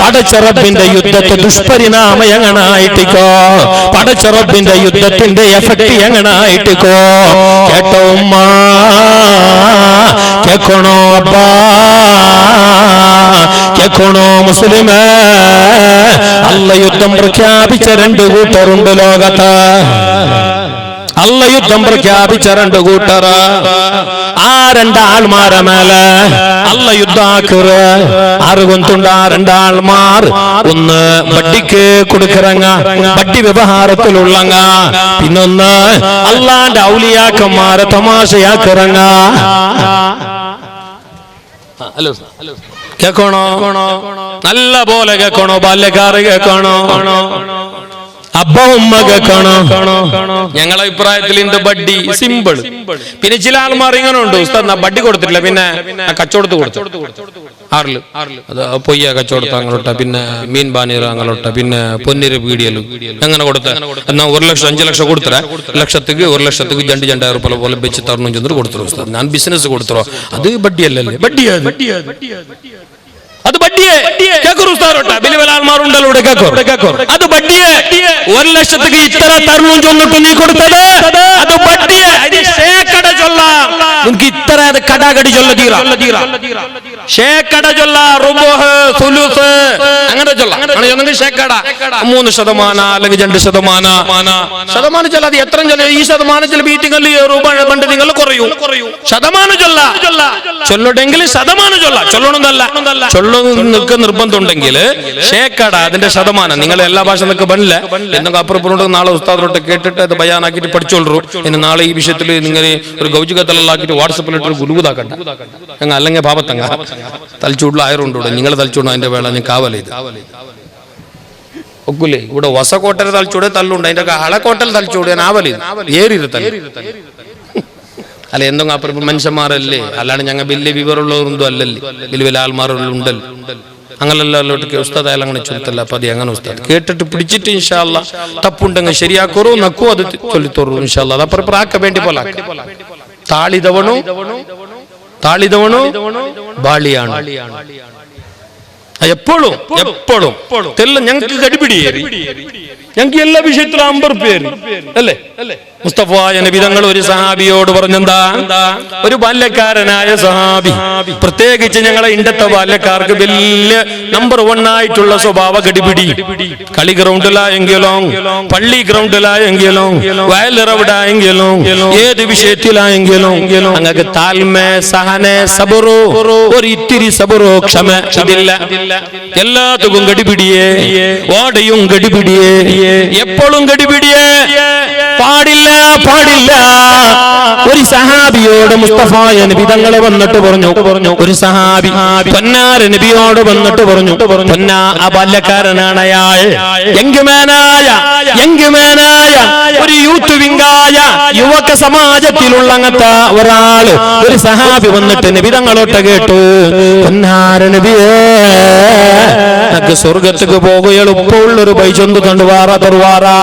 പടച്ചറബിന്റെ യുദ്ധത്തെ ദുഷ്പരിണാമ എങ്ങനായിട്ടിക്കോ, പടച്ചറബിന്റെ യുദ്ധത്തിന്റെ എഫക്ട് എങ്ങനായിട്ടിക്കോ. കേട്ടോ ഉമ്മ, കേൾക്കണോ അപ്പാ, കേൾക്കണോ മുസ്ലിമേ, അല്ല യുദ്ധം പ്രഖ്യാപിച്ച രണ്ട് കൂട്ടരുണ്ട് ലോകത്ത്. അല്ല യുദ്ധം പ്രഖ്യാപിച്ച രണ്ട് കൂട്ടർ. ആ രണ്ടാൾമാരെ മേലെ അല്ല യുദ്ധാക്കറ്. ആറുകൊണ്ടുണ്ട് ആ രണ്ടാൾമാർ. ഒന്ന് ബഡ്ഡിക്ക് കൊടുക്കറങ്ങ, ബഡ്ഡി വ്യവഹാരത്തിലുള്ളങ്ങ. പിന്നൊന്ന് അള്ളാന്റെ ഔലിയാക്കന്മാരെ തമാശയാക്കിറങ്ങ. കേക്കണോ? നല്ല പോലെ കേക്കണോ? ബാല്യക്കാറ് കേക്കണോ? അബ്ബ ഉമ്മ കേക്കണോ? ഞങ്ങളെ അഭിപ്രായത്തിൽ ഇന്ത് ബഡ്ഡി സിമ്പിൾ. പിന്നെ ചില ആൾമാർ ഇങ്ങനെ ഉണ്ട്, ഉസ്താദ് ബഡ്ഡി കൊടുത്തിട്ടില്ല, പിന്നെ കച്ചവടത്ത് കൊടുത്തു. ആറില് അത് പൊയ്യ കച്ചവടത്ത് അങ്ങോട്ട, പിന്നെ മീൻ ബാനീർ അങ്ങോട്ട, പിന്നെ പൊന്നിര് പീടിയല് എങ്ങനെ കൊടുത്ത എന്നാ 1 ലക്ഷം 5 ലക്ഷം കൊടുത്തറ, 1 ലക്ഷത്തിക്ക് 2,2000 രൂപ പോലെ വെച്ച് തരണം ചെന്നിട്ട് കൊടുത്തു. ഞാൻ ബിസിനസ് കൊടുത്തോ, അത് ബഡ്ഡിയല്ലേ? ബഡ്ഡിയാ അത് ബഡ്ഡിയെ ബിലിവലാൽമാരുണ്ടല്ലോ, അത് ബഡ്ഡിയെ 1 ലക്ഷത്തിക്ക് ഇത്ര തരണം ചൊന്നിട്ട് നീ കൊടുത്തത് അത് ബഡ്ഡിയെ. ഷേക്കട ചൊല്ല നിനക്ക് ഇത്ര കടാകടി ചൊല്ല തീരാ, ഷേക്കട ചൊല്ല, റുബുഹ്, സുലുസ് അങ്ങനെ ചൊല്ല. 3% അല്ലെങ്കിൽ 2% ചൊല്ല. അത് എത്ര ചൊല്ല? ഈ ശതമാനത്തിൽ ബീറ്റിംഗിൽ രൂപ പണ്ട് നിങ്ങൾ കുറയൂ. ശതമാനം ചൊല്ല, ചൊല്ലുണ്ടെങ്കിൽ ശതമാനം ചൊല്ല. ചൊല്ലണമെന്നല്ല, ചൊല്ലുന്നൊക്കെ നിർബന്ധം ഉണ്ടെങ്കിൽ ഷേക്കട അതിന്റെ ശതമാനം. നിങ്ങൾ എല്ലാ ഭാഷ നിൽക്ക് പണില്ല എന്നൊക്കെ അപ്പുറപ്പുറം നാളെ ഉസ്താദോട്ട് കേട്ടിട്ട് അത് ബയാനാക്കിയിട്ട് പഠിച്ചോളൂ. ഇനി നാളെ ഈ വിഷയത്തിൽ നിങ്ങൾ ഒരു ഗൗജികത്തലാക്കിയിട്ട് വാട്സപ്പിലിട്ട് ഗുരുകുതാക്കണ്ട. അല്ലെങ്കിൽ പാപത്തങ്ങ തലച്ചൂടിൽ ആയറുണ്ടൂടെ, നിങ്ങൾ തലച്ചൂട് അതിന്റെ വേള ഞാൻ കാവല ഇത് ഒക്കൂലേ. ഇവിടെ വസക്കോട്ടൽ തലച്ചൂടെ തല്ലുണ്ട്, അതിന്റെ ഹളക്കോട്ടൽ തലച്ചൂട് ഞാൻ ആവല ഏറിയിരുത്തല്ലേ. അല്ല എന്തെങ്കിലും അപ്പുറം മനുഷ്യന്മാരല്ലേ, അല്ലാണ്ട് ഞങ്ങൾ വലിയ വിവരമുള്ളവരൊന്നും അല്ലല്ലേ, വലിയ വലിയ ആൾമാരുണ്ടല്ലോ. അങ്ങനെല്ലോട്ട് ഉസ്താദ് അയാൾ അങ്ങനെ ചൊല്ലത്തല്ല. അപ്പൊ അത് അങ്ങനെ ഉസ്താദ് കേട്ടിട്ട് പിടിച്ചിട്ട് ഇൻഷാ അല്ലാഹ് തപ്പുണ്ടെങ്കിൽ ശരിയാക്കോറോ നക്കോ അത് ചൊല്ലിത്തോറു ഇൻഷാ അല്ലാഹ്. അത് അപ്പുറം ആക്ക വേണ്ടി പോലെ താളിതവണു ബാളിയാണ്. എപ്പോഴും ഞങ്ങൾക്ക് കടിപിടിയേറി, ഞങ്ങൾക്ക് എല്ലാ വിഷയത്തിലും 50 പേര് അല്ലേ. മുസ്തഫ നബി തങ്ങൾ ഒരു സഹാബിയോട് പറഞ്ഞെന്താ, ഒരു ബാല്യക്കാരനായ സഹാബി, പ്രത്യേകിച്ച് ഞങ്ങളെ ഇണ്ടത്തെ ബാല്യക്കാർക്ക് വലിയ നമ്പർ 1 ആയിട്ടുള്ള സ്വഭാവ കടിപിടി. കളി ഗ്രൗണ്ടിലായെങ്കിലും, പള്ളി ഗ്രൗണ്ടിലായെങ്കിലും, വയലിറവിടായെങ്കിലും, ഏത് വിഷയത്തിലായെങ്കിലും അങ്ങക്ക് താൽമ, സഹന, സബറോ, ഒരു ഇത്തിരി സബറോ, ക്ഷമ ഇതില്ല. എല്ലാത്തും കടിപിടിയേ, ഓടയും കടിപിടിയേ, എപ്പോഴും കടിപിടിയേ. പാടില്ല. ഒരു സഹാബിയോട് മുസ്തഫ നബി തങ്ങൾ വന്നിട്ട് പറഞ്ഞു, ഒരു സഹാബി പൊന്നാര നബിയോട് വന്നിട്ട് പറഞ്ഞു, പൊന്നാ ആ ബാല്യക്കാരനാണ് അയാൾ, യങ്മേനായ ഒരു യൂത്ത് വിംഗായ യുവക സമാജത്തിലുള്ള അങ്ങനത്തെ ഒരാള്, ഒരു സഹാബി വന്നിട്ട് നബി തങ്ങളോട്ട് കേട്ടു, പൊന്നാര നബിയേ നമുക്ക് സ്വർഗത്തേക്ക് പോകുക എളുപ്പമുള്ളൊരു ബൈചൊന്ത് കണ്ടുവാറാ തരുവാറാ,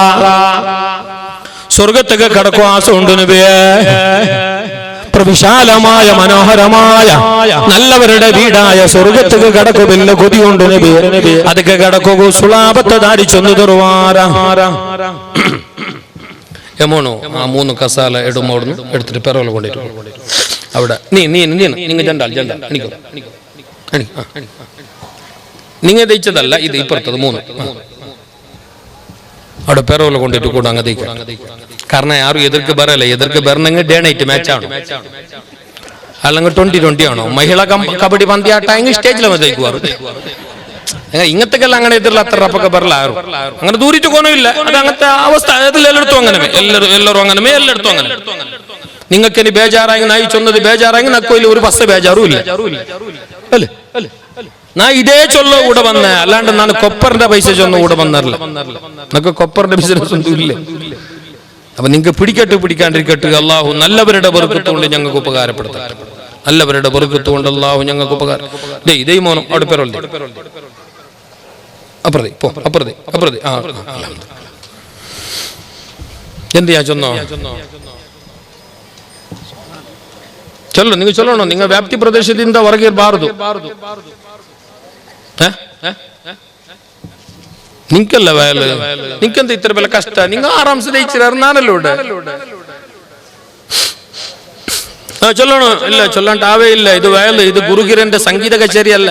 സ്വർഗത്തേക്ക് കടക്കും ആസമുണ്ട് നബിയേ. പ്രവിശാലമായ മനോഹരമായ നല്ലവരുടെ വീടായ സ്വർഗത്തേക്ക് കടക്കുമില്ല കൊതിയുണ്ട് നബിയേ. അതൊക്കെ കടക്കു സുലാപത്തെ ധാരിച്ചൊന്ന് തരുവാറാ. എമോണോ ആ 3 കസാല എടുമോടുന്നു എടുത്തിട്ട് പെറോല കൊണ്ടിട്ടു അവിടെ. നിങ്ങൾ ജണ്ടാൽ എനിക്കോ നിങ്ങൾ തയ്ച്ചതല്ല, ഇത് ഇപ്പുറത്തത് 3 അവിടെ പെറോല കൊണ്ടിട്ട് കൂടെ അങ്ങ് തയ്ക്കാം. കാരണം ആരും എതിർക്ക് ബറല്ല, എതിർക്ക് ബറണെങ്കിൽ ഡേ നൈറ്റ് മാച്ചാണ്, അല്ലെങ്കിൽ 20-20 ആണോ. മഹിളാ കബഡി പന്തിയാട്ടായെങ്കിൽ സ്റ്റേജിൽ തയ്ക്കുവാറ്. ഇങ്ങനത്തെക്കെല്ലാം അങ്ങനെ എതിരില്ല, അത്ര റപ്പൊക്കെ ബറലാറും അങ്ങനെ ദൂരിട്ട് കോണമില്ല. അത് അങ്ങനത്തെ അവസ്ഥ എല്ലായിടത്തും അങ്ങനെ, എല്ലാവരും അങ്ങനെ, എല്ലായിടത്തും അങ്ങനെ. നിങ്ങൾക്ക് ഇനി ബേജാറായി നായി ചൊന്നത് ബേജാറായി നക്കോയിൽ ഒരു ബസ് ബേജാറും ഇല്ല അല്ലേ. നാ ഇതേ ചൊല്ലോ കൂടെ വന്ന, അല്ലാണ്ട് നാണ് കൊപ്പറിന്റെ പൈസ ചൊന്നും കൂടെ വന്നറില്ല. നമുക്ക് കൊപ്പറിന്റെ ബിസിനസ് ഒന്നും ഇല്ല. അപ്പൊ നിങ്ങൾക്ക് പിടിക്കാണ്ടിരിക്കട്ടെ. അള്ളാഹു നല്ലവരുടെ ബർക്കത്തുകൊണ്ട് ഞങ്ങൾക്ക് ഉപകാരപ്പെടുത്താം. നല്ലവരുടെ ബർക്കത്തുകൊണ്ട് അള്ളാഹു ഞങ്ങൾക്ക് ഉപകാരം. ഇതേ മോനം അവിടെ പേരുണ്ട്. അപ്പുറത്തെ പോ, അപ്പുറത്തെ ആ എന്തിയാ ചൊന്നോ ചൊല്ലോ, നിങ്ങൾ ചൊല്ലണോ? നിങ്ങൾ ವ್ಯಾಪ್ತಿ ಪ್ರದೇಶದಿಂದ ಹೊರಗೆ ಇರಬಾರದು. ನಿಂಕಲ್ಲ ವಯಲು ನಿಂಕಂತ ಇತರ ಬೆಲೆ ಕಷ್ಟ. ನಿಂಗ ಆರಾಮ್ಸೆ ದಯಿച്ചിರ ನಾನಲ್ಲೂ ചൊല്ലണോ? ഇല്ല, ചൊല്ലാണ്ട് ആവേ ഇല്ല. ഇത് വയല്, ഇത് ഗുരുകിരന്റെ സംഗീത കച്ചേരി അല്ല.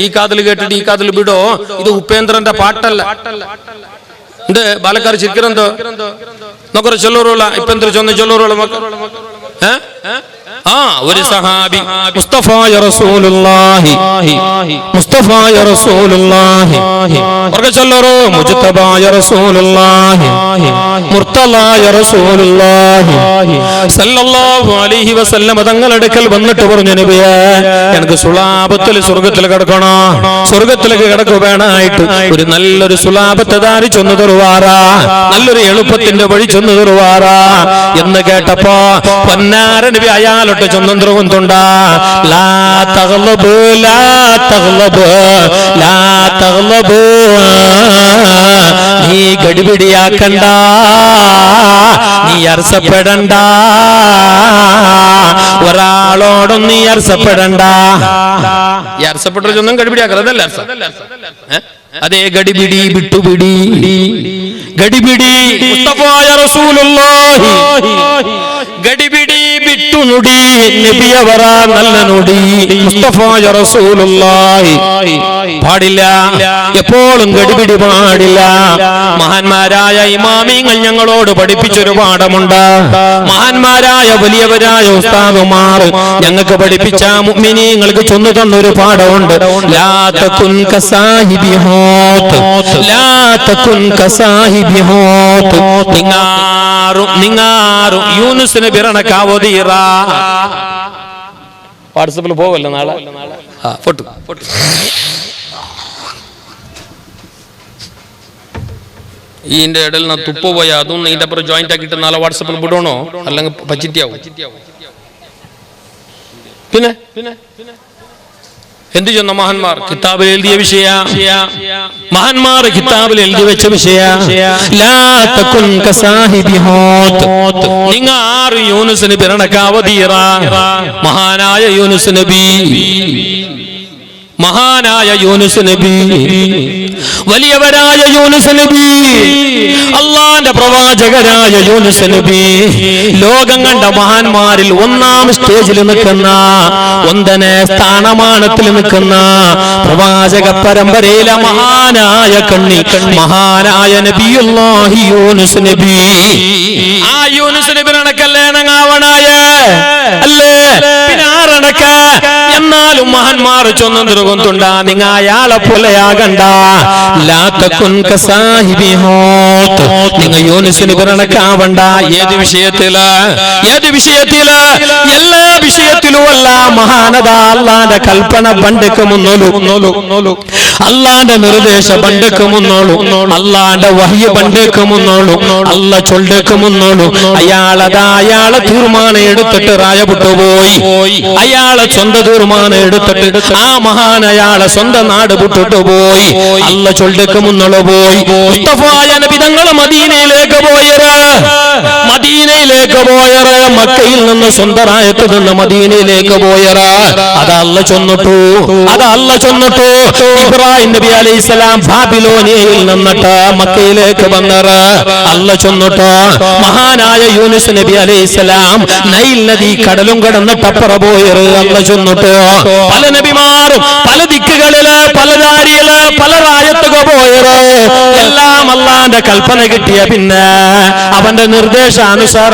ഈ കാതിൽ കേട്ടിട്ട് ഈ കാതിൽ വിടോ. ഇത് ഉപേന്ദ്രന്റെ പാട്ടല്ല. ഇത് ബാലക്കാർ ചിരിക്കറന്തോ നോക്കറ ചൊല്ലൂറുള്ള ഇപ്പേന്ദ്ര ചൊന്ന ചൊല്ലൂറുള്ള ഒരു സഹാബി മുസ്തഫായ റസൂലുള്ളാഹി മുസ്തഫായ റസൂലുള്ളാഹി അവർക്ക് ചൊല്ലറോ മുജ്തബായ റസൂലുള്ളാഹി മുർത്തലായ റസൂലുള്ളാഹി സല്ലല്ലാഹു അലൈഹി വസല്ലം തങ്ങളുടെ അടുക്കൽ വന്നിട്ട് പറഞ്ഞു, നബിയേ എനിക്ക് സുലാബത്തിൽ സ്വർഗ്ഗത്തിൽ കിടക്കണോ, സ്വർഗ്ഗത്തിലേക്ക് കിടക്കുകയാണായിട്ട് ഒരു നല്ലൊരു സുലാബത്ത് ദാരി ചൊന്നു തരുവാറാ, നല്ലൊരു എളുപ്പത്തിന്റെ വഴി ചൊന്നു തരുവാറാ എന്ന് കേട്ടപ്പോ പൊന്നാര നബി അയാളോട്ട് ചൊന്നുണ്ടാ, ലാ തഗ്ലബ് ലാ തഗ്ലബ് ലാ തഗ്ലബ്, നീ ഗടിപിടിയാക്കണ്ട, നീ അർസപ്പെടണ്ട, ഒരാളോടും നീ അർസപ്പെടണ്ട. ഈ അർസപ്പെട്ടൊരു ചൊന്നും ഗടിപിടിയാക്കരുതല്ല അർസം. അതേ ഗടിപിടി വിട്ടുപിടി ഗടിപിടി മുസ്തഫായ റസൂലുള്ളാഹി ഗടിപിടി വിട്ടുനുടി നബിയവറ നല്ല നുടി മുസ്തഫായ റസൂലുള്ളാഹി പാടില്ല, എപ്പോഴും ഗടിപിടി പാടില്ല. മഹാന്മാരായ ഇമാമിങ്ങൾ ഞങ്ങളോട് പഠിപ്പിച്ചൊരു പാഠമുണ്ട്. മഹാന്മാരായ വലിയവരായ ഉസ്താദുമാർ ഞങ്ങൾക്ക് പഠിപ്പിച്ച മുഅ്മിനീങ്ങൾക്ക് ചൊന്നു തന്നൊരു പാഠമുണ്ട്. ലാ തകുൻ കസാഹിബി ഹോത്ത്, ലാ തകുൻ കസാഹിബി ഹോത്ത്, നിങ്ങാറു യൂനുസിനെ ബിറണക്കാവോദീറ. വാട്സപ്പിൽ പോവല്ലോ നാളെ ഫോട്ടോ. ഇതിന്റെ ഇടയിൽ നിന്ന് തുപ്പ് പോയാൽ അതൊന്നും ഇതിന്റെ അപ്പുറം ജോയിന്റ് ആക്കിയിട്ട് നാളെ വാട്സപ്പിൽ വിടണോ, അല്ലെങ്കിൽ പച്ചിറ്റാവും. പിന്നെ എന്ത് ചെന്ന മഹാന്മാർ കിതാബിൽ എഴുതിയ വിഷയ, മഹാന്മാർ കിതാബിൽ എഴുതി വെച്ച വിഷയ. ലാ തകുൻ കസാഹിബി ഹോത്ത്, നിങ്ങൾ ആറ് യൂനുസിന് പിറണക്കാവതീറ. മഹാനായ യൂനുസ് നബി, മഹാനായ യൂനുസ് നബി, വലിയവരായ യൂനുസ് നബി, അള്ളാന്റെ പ്രവാചകരായ യൂനുസ് നബി, ലോകം കണ്ട മഹാന്മാരിൽ ഒന്നാം സ്റ്റേജിൽ നിൽക്കുന്ന, ഒന്നനെ സ്ഥാനമാനത്തിൽ നിൽക്കുന്ന പ്രവാചക പരമ്പരയിലെ മഹാനായ കണ്ണി, മഹാനായ നബിയുല്ലാഹി യൂനുസ് നബി. ആ യൂനുസ് നബി കണക്കല്ലേ നങ്ങാവണായ അല്ലേ, പിന്നെ ആറണക്ക. എന്നാലും മഹാന്മാർ ചൊന്നുകൊണ്ടുണ്ടാ, നിങ്ങ അയാളെ പോലെയാകണ്ട. ലാ തകുൻ കസാഹിബി ഹോത്ത്, നിങ്ങൾ യൂനുസിന് പിറണക്കാവണ്ട. ഏത് വിഷയത്തില്, ഏത് വിഷയത്തില്? എല്ലാ വിഷയത്തിലും അല്ല. മഹാനത അള്ളാന്റെ കൽപ്പന പണ്ടക്ക് മുന്നോളൂ, അള്ളാന്റെ നിർദ്ദേശ പണ്ടക്ക് മുന്നോളൂ, അള്ളാന്റെ വഹ്യ പണ്ടക്ക് മുന്നോളൂ, അള്ള ചൊല്ലക്ക് മുന്നോളൂ. അയാളെ തീരുമാനം എടുത്തിട്ട് റായപ്പെട്ടു പോയി. അയാളെ സ്വന്തം തീരുമാനം എടുത്തിട്ട് ആ മഹാൻ അയാളെ സ്വന്തം നാട് വിട്ടിട്ട് പോയി. അള്ള ചൊല്ലക്ക് മുന്നോളൂ പോയി. മുസ്തഫായ നബി തങ്ങൾ മദീനയിലേക്ക് പോയറ്, മദീനയിലേക്ക് പോയറ്. മക്കയിൽ നിന്ന് സ്വന്തം റായത്ത് നിന്ന് മദീനയിലേക്ക് പോയറ്. അത് അള്ള ചൊന്നിട്ടു, അത് അള്ള ചൊന്നിട്ടു. ഇബ്രാഹിം നബി അലൈഹിസ്സലാം ബാബിലോനിയയിൽ നിന്നിട്ട് മക്കയിലേക്ക് വന്നറ്. അള്ള ചൊന്നിട്ട് മഹാനായ യൂനുസ് നബി അലൈഹിസ്സലാം നൈൽ നദി കടലും കടന്നിട്ട് അപ്പുറ പോയറ്. അള്ള ചൊന്നിട്ട് പല നബിമാരും പല ദിക്കുകളില്, പല ദാരിയില്, പല റായത്തുക പോയറ്. എല്ലാം അള്ളാന്റെ കൽപ്പന കിട്ടിയ പിന്നെ അവന്റെ നിർദ്ദേശാനുസാര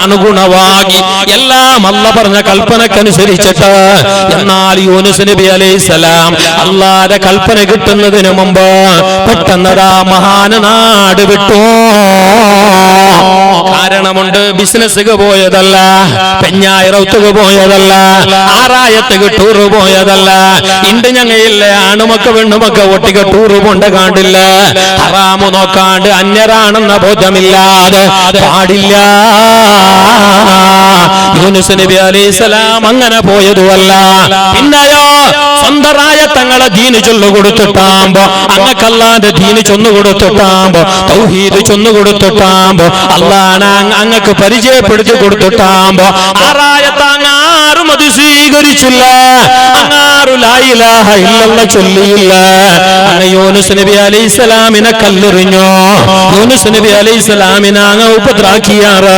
അനുഗുണವಾಗಿ എല്ലാം അള്ള പറഞ്ഞ കൽപ്പനക്കനുസരിച്ചിട്ട്. എന്നാൽ യൂനുസ് നബി അലൈഹിസ്സലാം അള്ളാന്റെ കൽപ്പന കിട്ടുന്നതിന് മുമ്പ് പെട്ടെന്നതാ മഹാന നാട് വിട്ടു. കാരണമുണ്ട്, ബിസിനസ്സുക പോയതല്ല, പെഞ്ഞായിരത്തുക പോയതല്ല, ആറായത്തുക ടൂറ് പോയതല്ല. ഇണ്ട് ഞങ്ങയില്ല ആണുമൊക്കെ പെണ്ണുമൊക്കെ ഒട്ടിക ടൂറ് പോണ്ട കാണ്ടില്ല. ഹറാമു നോക്കാണ്ട് അന്യരാണെന്ന ബോധമില്ലാതെ പാടില്ല. യൂനുസ് നബി അലൈഹിസ്സലാം അങ്ങനെ പോയതുമല്ല. പിന്നെയോ സ്വന്തമായ തങ്ങളെ ദീന് ചൊല്ലു കൊടുത്തിട്ടാകുമ്പോ, അങ്ങക്കല്ലാന്റെ ദീന് ചൊന്നു കൊടുത്തിട്ടാകുമ്പോ, തൗഹീദ് ചൊന്നു കൊടുത്തിട്ടാകുമ്പോ, അള്ളാഹനെ അങ്ങക്ക് പരിചയപ്പെടുത്തി കൊടുത്തിട്ടാകുമ്പോ ആറായത്ത് അങ്ങാരും അത് സ്വീകരിച്ചില്ല, അങ്ങാരും ലാ ഇലാഹ ഇല്ലല്ലാഹ് ചൊല്ലിയില്ല. അങ്ങ് യൂനുസ് നബി അലൈഹിസ്സലാമിനെ കല്ലെറിഞ്ഞോ, യൂനുസ് നബി അലൈഹിസ്സലാമിനെ അങ്ങ് ഉപദ്രാക്കിയാറ്,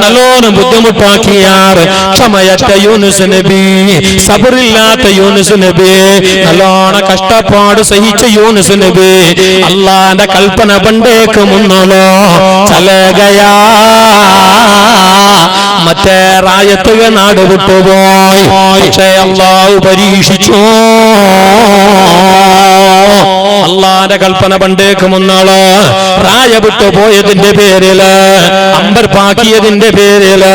നല്ലോണം ബുദ്ധിമുട്ടാക്കിയാറ്. ക്ഷമയറ്റ യൂനുസ് നബി, സബറില്ലാത്ത യൂനുസ് നബി, നല്ലോണം കഷ്ടപ്പാട് സഹിച്ച യൂനുസ് നബി അള്ളാന്റെ കൽപ്പന പണ്ടേക്ക് മുന്നോളോ ചലകയാ മറ്റേ റായത്തുക നാട് വിട്ടുപോയി. പക്ഷേ അള്ളാഹു പരീക്ഷിച്ചു. അള്ളാന്റെ കൽപ്പന പണ്ടേക്ക് മുന്നാള് റായ വിട്ടുപോയതിന്റെ പേരില്, അമ്പർപ്പാക്കിയതിന്റെ പേരില്,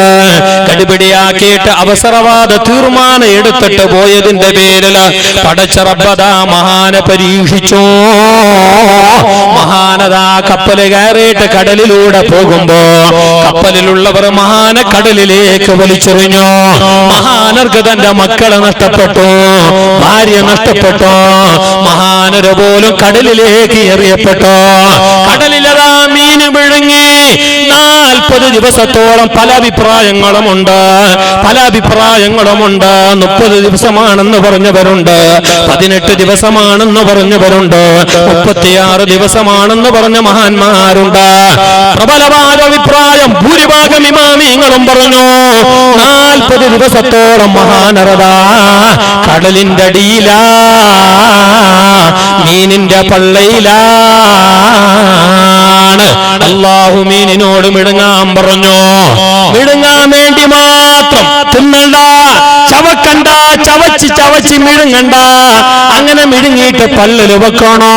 കടിപിടിയാക്കിയിട്ട് അവസരവാദ തീർമാനം എടുത്തിട്ട് പോയതിന്റെ പേരില് പടച്ച റബ്ബദാ മഹാനെ പരീക്ഷിച്ചു. മഹാനതാ കപ്പല് കയറിയിട്ട് കടലിലൂടെ പോകുമ്പോ കപ്പലിലുള്ളവർ മഹാനെ കടലിലേക്ക് വലിച്ചെറിഞ്ഞു. മഹാനർക്ക് തന്റെ മക്കളെ നഷ്ടപ്പെട്ടു, ഭാര്യ നഷ്ടപ്പെട്ടു. മഹാനര് പോലും കടലിലേക്ക് എറിയപ്പെട്ടു. കടലിലതാ മീന് വിഴുങ്ങി 40 ദിവസത്തോളം. പല അഭിപ്രായങ്ങളുമുണ്ട്, പല അഭിപ്രായങ്ങളുമുണ്ട്. 30 ദിവസമാണെന്ന് പറഞ്ഞവരുണ്ട്, 18 ദിവസമാണെന്ന് പറഞ്ഞവരുണ്ട്, 36 ദിവസമാണെന്ന് പറഞ്ഞ മഹാന്മാരുണ്ട്. പ്രബലമായ അഭിപ്രായം ഭൂരിഭാഗം ഇമാമിങ്ങളും പറഞ്ഞു 40 ദിവസത്തോളം മഹാനരതാ കടലിന്റെ അടിയിലാ, മീനിന്റെ പള്ളയിലാണ്. അല്ലാഹു മീനിനോട് മിടുങ്ങാൻ പറഞ്ഞു. മിടുങ്ങാൻ വേണ്ടി മാത്രം, തിന്നണ്ട, ചവക്കണ്ട, ചവച്ച് ചവച്ച് മിഴുങ്ങണ്ട. അങ്ങനെ മിഴുങ്ങിയിട്ട് പല്ലില് വെക്കണോ.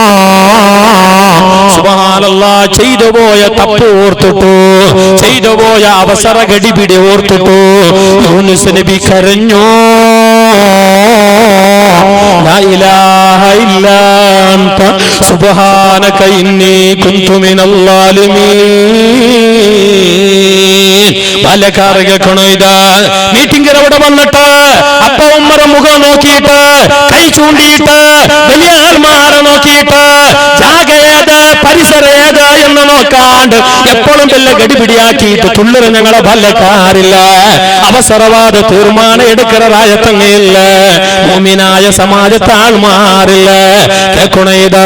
സുബ്ഹാനല്ലാഹ്, ചെയ്തു പോയ തപ്പ് ഓർത്തിട്ടു, ചെയ്തു പോയ അവസര ഗടിപിടി ഓർത്തിട്ടു യൂനുസ് നബി കരഞ്ഞു. ലാ ഇലാഹ ഇല്ലാ അൻത സുബ്ഹാനക ഇന്നി കുന്തു മിനൽ ളാലിമീൻ. പാലക്കാട് കേൾക്കണോ? ഇതാ മീറ്റിംഗിൽ അവിടെ വന്നിട്ട് അപ്പ ഉമ്മറ മുഖം നോക്കിയിട്ട്, കൈ ചൂണ്ടിയിട്ട്, വലിയ ആൾമാരെ നോക്കിയിട്ട്, ജാഗ ഏത്, പരിസരം ഏത് എന്ന് നോക്കാണ്ട് എപ്പോഴും വല്ല ഗടിപിടിയാക്കിയിട്ട് തുള്ളറ് ഞങ്ങളെ പാലക്കാരില്ല. അവസരവാദ തീർമാനം എടുക്കറായത്തങ്ങയില്ല. മുഅ്മിനായ സമാജത്തെ ആൾമാരില്ല. കേൾക്കണേത്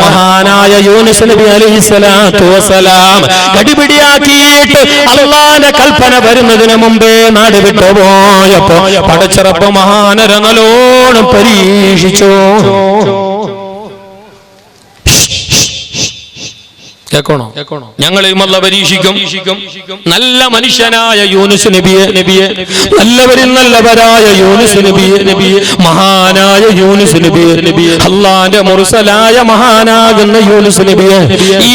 മഹാനായ യൂനുസ് നബി അലൈഹിസ്സലാത്തു വസ്സലാം ഗടിപിടിയാക്കിയിട്ട് അല്ലാഹുവിന്റെ കൽപ്പന വരുന്നതിന് മുമ്പേ നാട് വിട്ടുപോയപ്പോ പടച്ച റബ്ബ് മഹാനര നല്ലോണം പരീക്ഷിച്ചു. കേൾക്കണോ? ഞങ്ങളെയും അല്ലാഹു പരീക്ഷിക്കും. നല്ല മനുഷ്യനായ യൂനുസ് നബിയെ, നല്ലവരിൽ നല്ലവരായ യൂനുസ് നബിയെ, മഹാനായ യൂനുസ് നബിയെ, അല്ലാഹുവിന്റെ മുർസലായ മഹാനാകുന്ന യൂനുസ് നബിയെ ഈ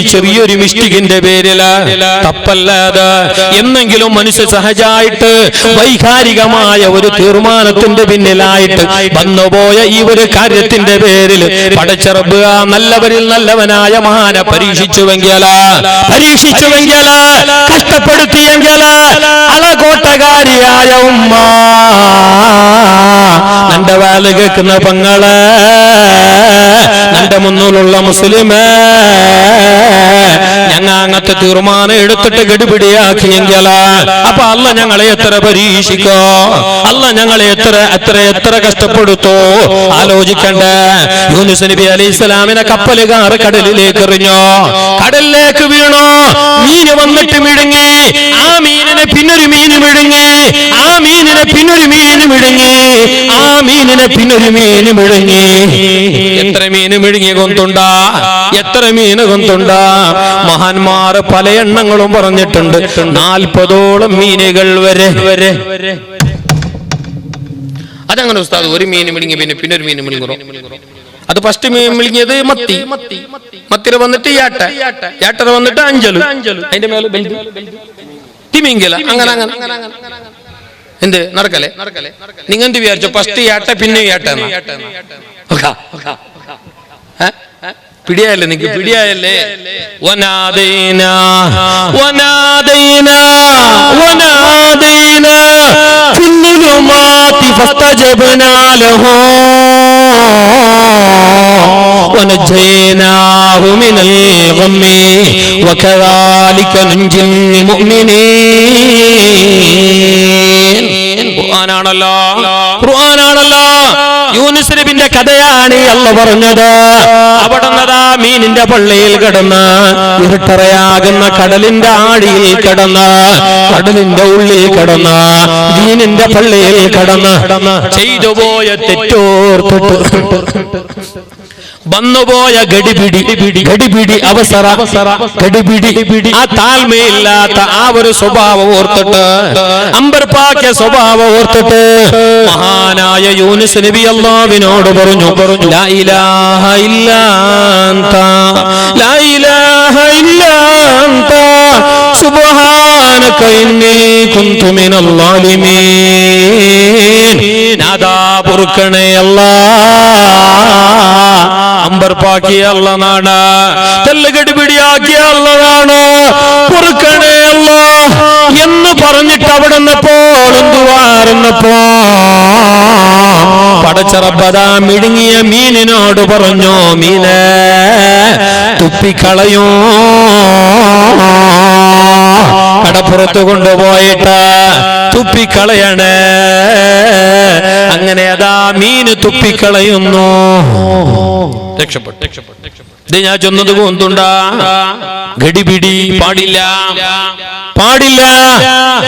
ചെറിയൊരു മിസ്റ്റേക്കിന്റെ പേരില്, തപ്പല്ലാതെ എന്നെങ്കിലും മനുഷ്യ സഹജായിട്ട് വൈകാരികമായ ഒരു തീർമാനത്തിന്റെ പിന്നിലായിട്ട് വന്നുപോയ ഈ ഒരു കാര്യത്തിന്റെ പേരിൽ പടച്ച റബ്ബ് ആ നല്ലവരിൽ നല്ലവനായ മഹാനെ പരീക്ഷിച്ചുവെങ്കിൽ, കഷ്ടപ്പെടുത്തിയെങ്കിൽ, അളകോട്ടകാരിയായ ഉമ്മ, നിന്റെ വാല് കേൾക്കുന്ന പെങ്ങള്, നിന്റെ മുന്നിലുള്ള മുസ്ലിമേ, ഞങ്ങൾ അങ്ങനത്തെ തീർമാനം എടുത്തിട്ട് ഗടിപിടിയാക്കിയെങ്കിൽ അപ്പൊ അല്ല ഞങ്ങളെ എത്ര പരീക്ഷിക്കോ, അല്ല ഞങ്ങളെ എത്ര കഷ്ടപ്പെടുത്തോ ആലോചിക്കണ്ടേ. യൂനുസ് നബി അലൈഹിസ്സലാമിനെ കപ്പലുകാർ കടലിലേക്ക് എറിഞ്ഞോ, കടലിലേക്ക് വീണോ, മീന് വന്നിട്ട് മിഴുങ്ങി, ആ മീനിനെ പിന്നൊരു മീന് മിഴുങ്ങി, ആ മീനിനെ പിന്നൊരു മീന് മിഴുങ്ങി, ആ മീനിനെ പിന്നൊരു മീന് മിഴുങ്ങി. എത്ര മീന് മിഴുങ്ങി കൊന്തുണ്ടാ, എത്ര മീന് കൊന്തുണ്ടാ. മഹാന്മാർ പല എണ്ണങ്ങളും പറഞ്ഞിട്ടുണ്ട്, 40ഓളം മീനുകൾ വരെ. അതങ്ങനെ ഉസ്താദ്, ഒരു മീന് മിഴുങ്ങി പിന്നൊരു മീന് മിഴുങ്ങുറോ. അത് ഫസ്റ്റ് മീൻ മിഴുങ്ങിയത് മത്തിര വന്നിട്ട് യാട്ടര വന്നിട്ട് അഞ്ചല്, അതിന്റെ മേലെ തിമിംഗല. അങ്ങനെ എന്ത് നടക്കല്ലേ? നിങ്ങൾ എന്ത് വിചാരിച്ചോ? ഫസ്റ്റ് യാട്ട പിന്നെ യാട്ട. പിടിയായല്ലേ നിനക്ക് പിടിയായല്ലേ വനാദൈനാ ഫിന്നുലുമാതി ഫസ്തജബ്നാ ലഹു ونجيناه من الغم وكذلك ننجي المؤمنين ഖുർആനാണല്ലോ യൂനുസ് നബിയുടെ കഥയാണ് അല്ലാഹു പറഞ്ഞത്. അവിടുന്നതാ മീനിന്റെ പള്ളിയിൽ കിടന്ന് ഇരുട്ടറയാകുന്ന കടലിന്റെ ആഴിയിൽ കിടന്ന് കടലിന്റെ ഉള്ളിൽ കിടന്ന് മീനിന്റെ പള്ളിയിൽ കിടന്ന് ചെയ്തുപോയ തെറ്റോർത്തിട്ട് വന്നുപോയ ഗടിപിടി അവസര ഗടിപിടി ആ താഴ്മയില്ലാത്ത ആ ഒരു സ്വഭാവം ഓർത്തിട്ട് അമ്പർപ്പാക്കിയ സ്വഭാവം ഓർത്തിട്ട് മഹാനായ യൂനുസ് നബി അല്ലാഹുവിനോട് പറഞ്ഞു ലാ ഇലാഹ ഇല്ലാ അൻത ലാ ഇലാഹ ഇല്ലാ അൻത സുബ്ഹാനക ഇന്നി കുന്തു മിനൽ ളാലിമീൻ. നാദാ പൊറുക്കണേ അല്ലാഹ്, അമ്പർപ്പാക്കിയ അല്ലാഹുവാണ്, തെല്ലുകടിപിടിയാക്കിയ അല്ലാഹുവാണ്, പൊറുക്കണേ അല്ലാഹ് എന്ന് പറഞ്ഞിട്ട് അവിടെ നിന്നപ്പോൾ എന്തുവാറുന്നപ്പോ പടച്ചറബദാ മിടുങ്ങിയ മീനിനോട് പറഞ്ഞു മീനെ തുപ്പിക്കളയോ, കടപ്പുറത്ത് കൊണ്ടുപോയിട്ട് തുപ്പിക്കളയണേ. അങ്ങനെ അതാ മീന് തുപ്പിക്കളയുന്നു. രക്ഷപ്പെട്ടു. ഇത് ഞാൻ ചൊന്നത് കൊണ്ടുണ്ടാ ഗടിപിടി പാടില്ല.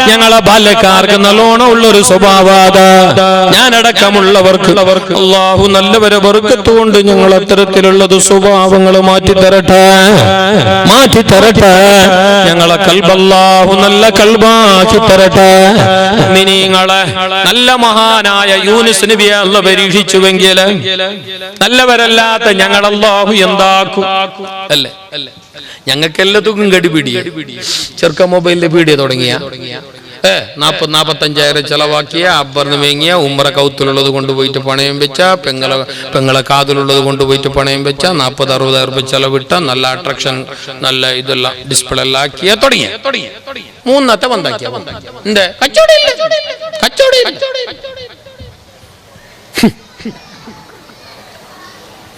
ഞങ്ങളെ ബാല്യക്കാർക്ക് നല്ലോണം ഉള്ളൊരു സ്വഭാവത. ഞാനടക്കമുള്ളവർക്ക് അല്ലാഹു നല്ലവരെ ബർക്കത്തുകൊണ്ട് ഞങ്ങൾ അത്തരത്തിലുള്ളത് സ്വഭാവങ്ങൾ മാറ്റിത്തരട്ടെ. ഞങ്ങളെ കൽബ് അല്ലാഹു നല്ല കൽബാക്കി തരട്ടെ. മുഅ്മിനീങ്ങളെ നല്ല മഹാനായ യൂനുസ് നബിയെ അല്ലാഹു പരീക്ഷിച്ചുവെങ്കിൽ നല്ലവരല്ലാത്ത ഞങ്ങൾ അല്ലാഹു എന്താക്കും അല്ലേ? ഞങ്ങൾക്കെല്ലാത്തും ഗടിപിടി. ചെറുക്ക മൊബൈലിന്റെ പീടിയ തുടങ്ങിയ 40-45,000 ചെലവാക്കിയ അബ്ബറിന് വേങ്ങിയ ഉമ്മറ കൗത്തിലുള്ളത് കൊണ്ടുപോയിട്ട് പണയം വെച്ച പെങ്ങളെ കാതിലുള്ളത് കൊണ്ടുപോയിട്ട് പണയം വെച്ച 40-60 രൂപ ചെലവിട്ട നല്ല അട്രാക്ഷൻ നല്ല ഇതെല്ലാം ഡിസ്പ്ലേ എല്ലാം ആക്കിയ തുടങ്ങിയ മൂന്നത്തെ വന്നാക്കിയ എന്തേ കച്ചവടം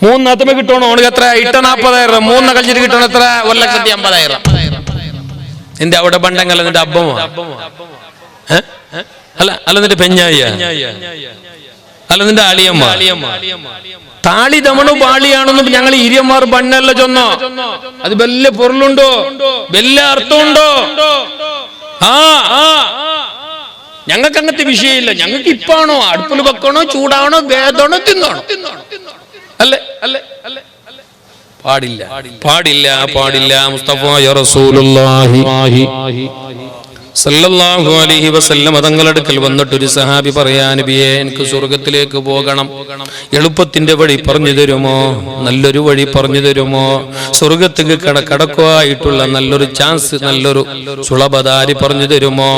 മൂന്നത്തമ കിട്ടണോ? ഓണക്ക് എത്ര ഇട്ട 40,000, മൂന്ന് കളിച്ചിട്ട് കിട്ടണം എത്ര? 1,50,000. എന്റെ അവിടെ ബണ്ടങ്ങൾ എന്നിട്ട് അബ്ബമോ അല്ല എന്നിട്ട് പെഞ്ഞായ അല്ല നിന്റെ അളിയമ്മ താളി തമണു പാളിയാണെന്നും ഞങ്ങൾ ഇരിയന്മാർ ബണ്ണല്ല ചൊന്നോ. അത് വല്ല പൊരുളുണ്ടോ? വല്ല അർത്ഥമുണ്ടോ? ഞങ്ങൾക്ക് അങ്ങനത്തെ വിഷയമില്ല. ഞങ്ങൾക്ക് ഇപ്പാണോ അടുപ്പിൽ വെക്കണോ, ചൂടാവണോ, ഭേദമാണോ, തിന്നോണോ അല്ലേ? പാടില്ല. മുസ്തഫ റസൂലുള്ളാഹി സല്ലല്ലാഹു അലൈഹി വസല്ലം തങ്ങളുടെ അടുക്കൽ വന്നിട്ട് ഒരു സഹാബി പറയാ, നബിയേ എനിക്ക് സ്വർഗ്ഗത്തിലേക്ക് പോകണം, എളുപ്പത്തിന്റെ വഴി പറഞ്ഞു തരുമോ? നല്ലൊരു വഴി പറഞ്ഞു തരുമോ? സ്വർഗ്ഗത്തേക്ക് കടക്കുവായിട്ടുള്ള നല്ലൊരു ചാൻസ്, നല്ലൊരു സുളഭദാരി പറഞ്ഞു തരുമോ?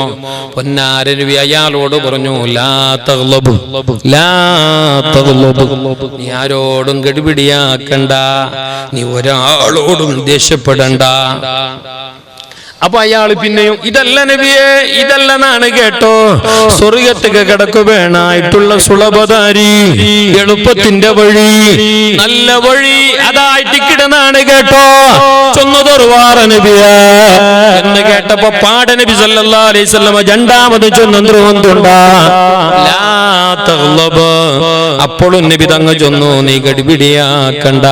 പൊന്നാര നബി അയാളോട് പറഞ്ഞു, ലാ തഗ്ലബ്, നീ ആരോടും ഗടിപിടിയാക്കണ്ട, നീ ഒരാളോടും ദേഷ്യപ്പെടണ്ട. അപ്പൊ അയാള് പിന്നെയും ഇതല്ല നബിയെ, ഇതല്ലെന്നാണ് കേട്ടോ, സ്വർഗ്ഗത്തേക്ക് കിടക്കുകയായിട്ടുള്ള സുളഭദാരി, എളുപ്പത്തിന്റെ വഴി, നല്ല വഴി അതായിട്ട് കിടന്നാണ് കേട്ടോ ചൊന്നതൊരുവാറ നബിയെ എന്ന് കേട്ടപ്പോ പാട നബി സല്ലല്ലാഹു അലൈഹി വസല്ലം രണ്ടാമത് ചൊന്നുണ്ടാ ലാ തഗ്ലബ്. അപ്പോഴും നബി തങ്ങ ചൊന്നു, നീ ഗടിപിടിയാക്കണ്ട,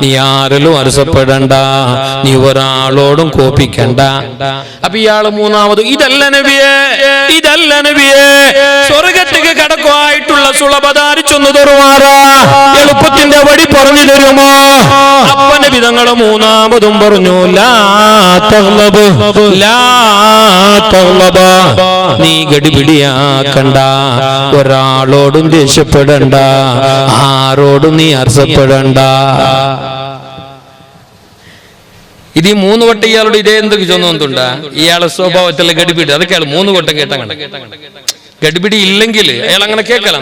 നീ ആരിലും അരസപ്പെടണ്ട, നീ ഒരാളോടും കോപിക്കണ്ട. അപ്പൊ ഇയാള് മൂന്നാമത് ഇതല്ല നബിയെ, സ്വർഗ്ഗത്തേക്ക് കടക്കുവായിട്ടുള്ള സുളഭദാരി ചൊന്നു തരുമാറാ, എളുപ്പത്തിന്റെ വഴി പറഞ്ഞു തരുമോ? അപ്പ നബി തങ്ങള് മൂന്നാമതും പറഞ്ഞു, ലാ തഗ്ലബ്, നീ ഗടിപിടിയാക്കണ്ട, ഒരാളോടും ദേഷ്യപ്പെടണ്ട, ആരോടും നീ അർസപ്പെടണ്ട. ഇത് ഈ 3 വട്ടം ഇയാളോട് ഇതേ എന്തൊക്കെ ചൊന്നുണ്ടാ? ഇയാളെ സ്വഭാവത്തിലെ ഗടിപിടി അതൊക്കെ അയാൾ 3 വട്ടം കേട്ട ഗടിപിടി ഇല്ലെങ്കിൽ അയാൾ അങ്ങനെ കേൾക്കണം.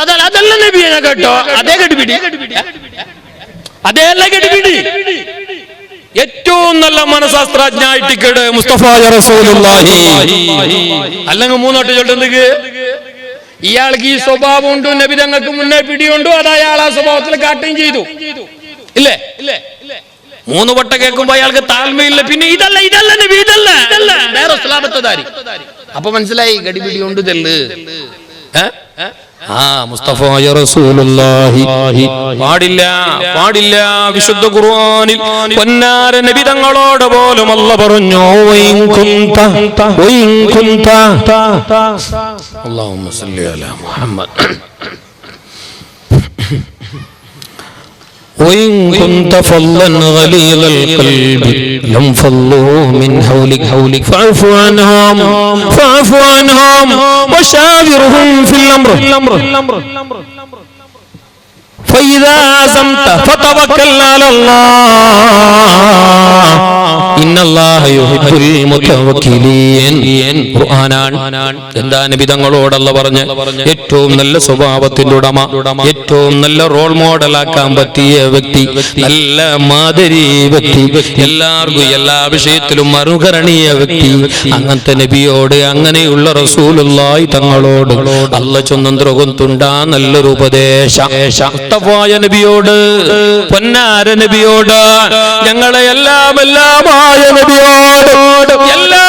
അതല്ല നബിയെ കേട്ടോ, അതേ ഗടിപിടി അതേല്ല ഗഡിബിടി. ഏറ്റവും നല്ല മനഃശാസ്ത്രജ്ഞായിട്ടിക്കട് മുസ്തഫ റസൂലുള്ളാഹി. അല്ലെങ്കിൽ മൂന്നോട്ട് ചൊല്ലുന്നത് ഇയാൾക്ക് ഈ സ്വഭാവം ഉണ്ട്, നബി തങ്ങൾക്ക് മുന്നേ പിടിയുണ്ടോ, അത് അയാൾ ആ സ്വഭാവത്തിൽ കാട്ടുകയും ചെയ്തു. ഇല്ലേ? മൂന്ന് വട്ടം കേൾക്കുമ്പോ അയാൾക്ക് താഴ്മയില്ല. പിന്നെ ഇതല്ല ഇതല്ല നബി ഇതല്ല വേറെ സ്ലാബത്തതാരി. അപ്പൊ മനസ്സിലായി ഗഡിപിടി ഉണ്ട് തെല്ല്. മുസ്തഫ റസൂലുള്ളാഹി പാടില്ല പാടില്ല. വിശുദ്ധ ഖുർആനിൽ പൊന്നാര നബി തങ്ങളോട് പോലും അല്ലാഹു പറഞ്ഞു അല്ലാഹുമ്മ സല്ലി അലാ മുഹമ്മദ് وإن كنت فظا غليظ القلب لانفضوا من حولك فاعف عنهم وشاورهم في الأمر فإذا عزمت فتوكل على الله إن الله يحب المتوكلين. എന്താ നബി തങ്ങളോട് അല്ലാഹു പറഞ്ഞ ഏറ്റവും നല്ല സ്വഭാവത്തിന്റെ ഉടമ, ഏറ്റവും നല്ല റോൾ മോഡലാക്കാൻ പറ്റിയ വ്യക്തി, നല്ല മാതരി വ്യക്തി, എല്ലാവർക്കും എല്ലാ വിഷയത്തിലും അനുകരണീയ വ്യക്തി, അങ്ങനത്തെ നബിയോട്, അങ്ങനെയുള്ള റസൂലുള്ളാഹി തങ്ങളോട് അല്ലാഹു ചൊന്നന്ത്രകൊണ്ടുണ്ടാ നല്ലൊരു ഉപദേശം മുസ്തഫായ നബിയോട്, പൊന്നാര നബിയോട്, ഞങ്ങളെ എല്ലാമായ നബിയോട്, എല്ലാ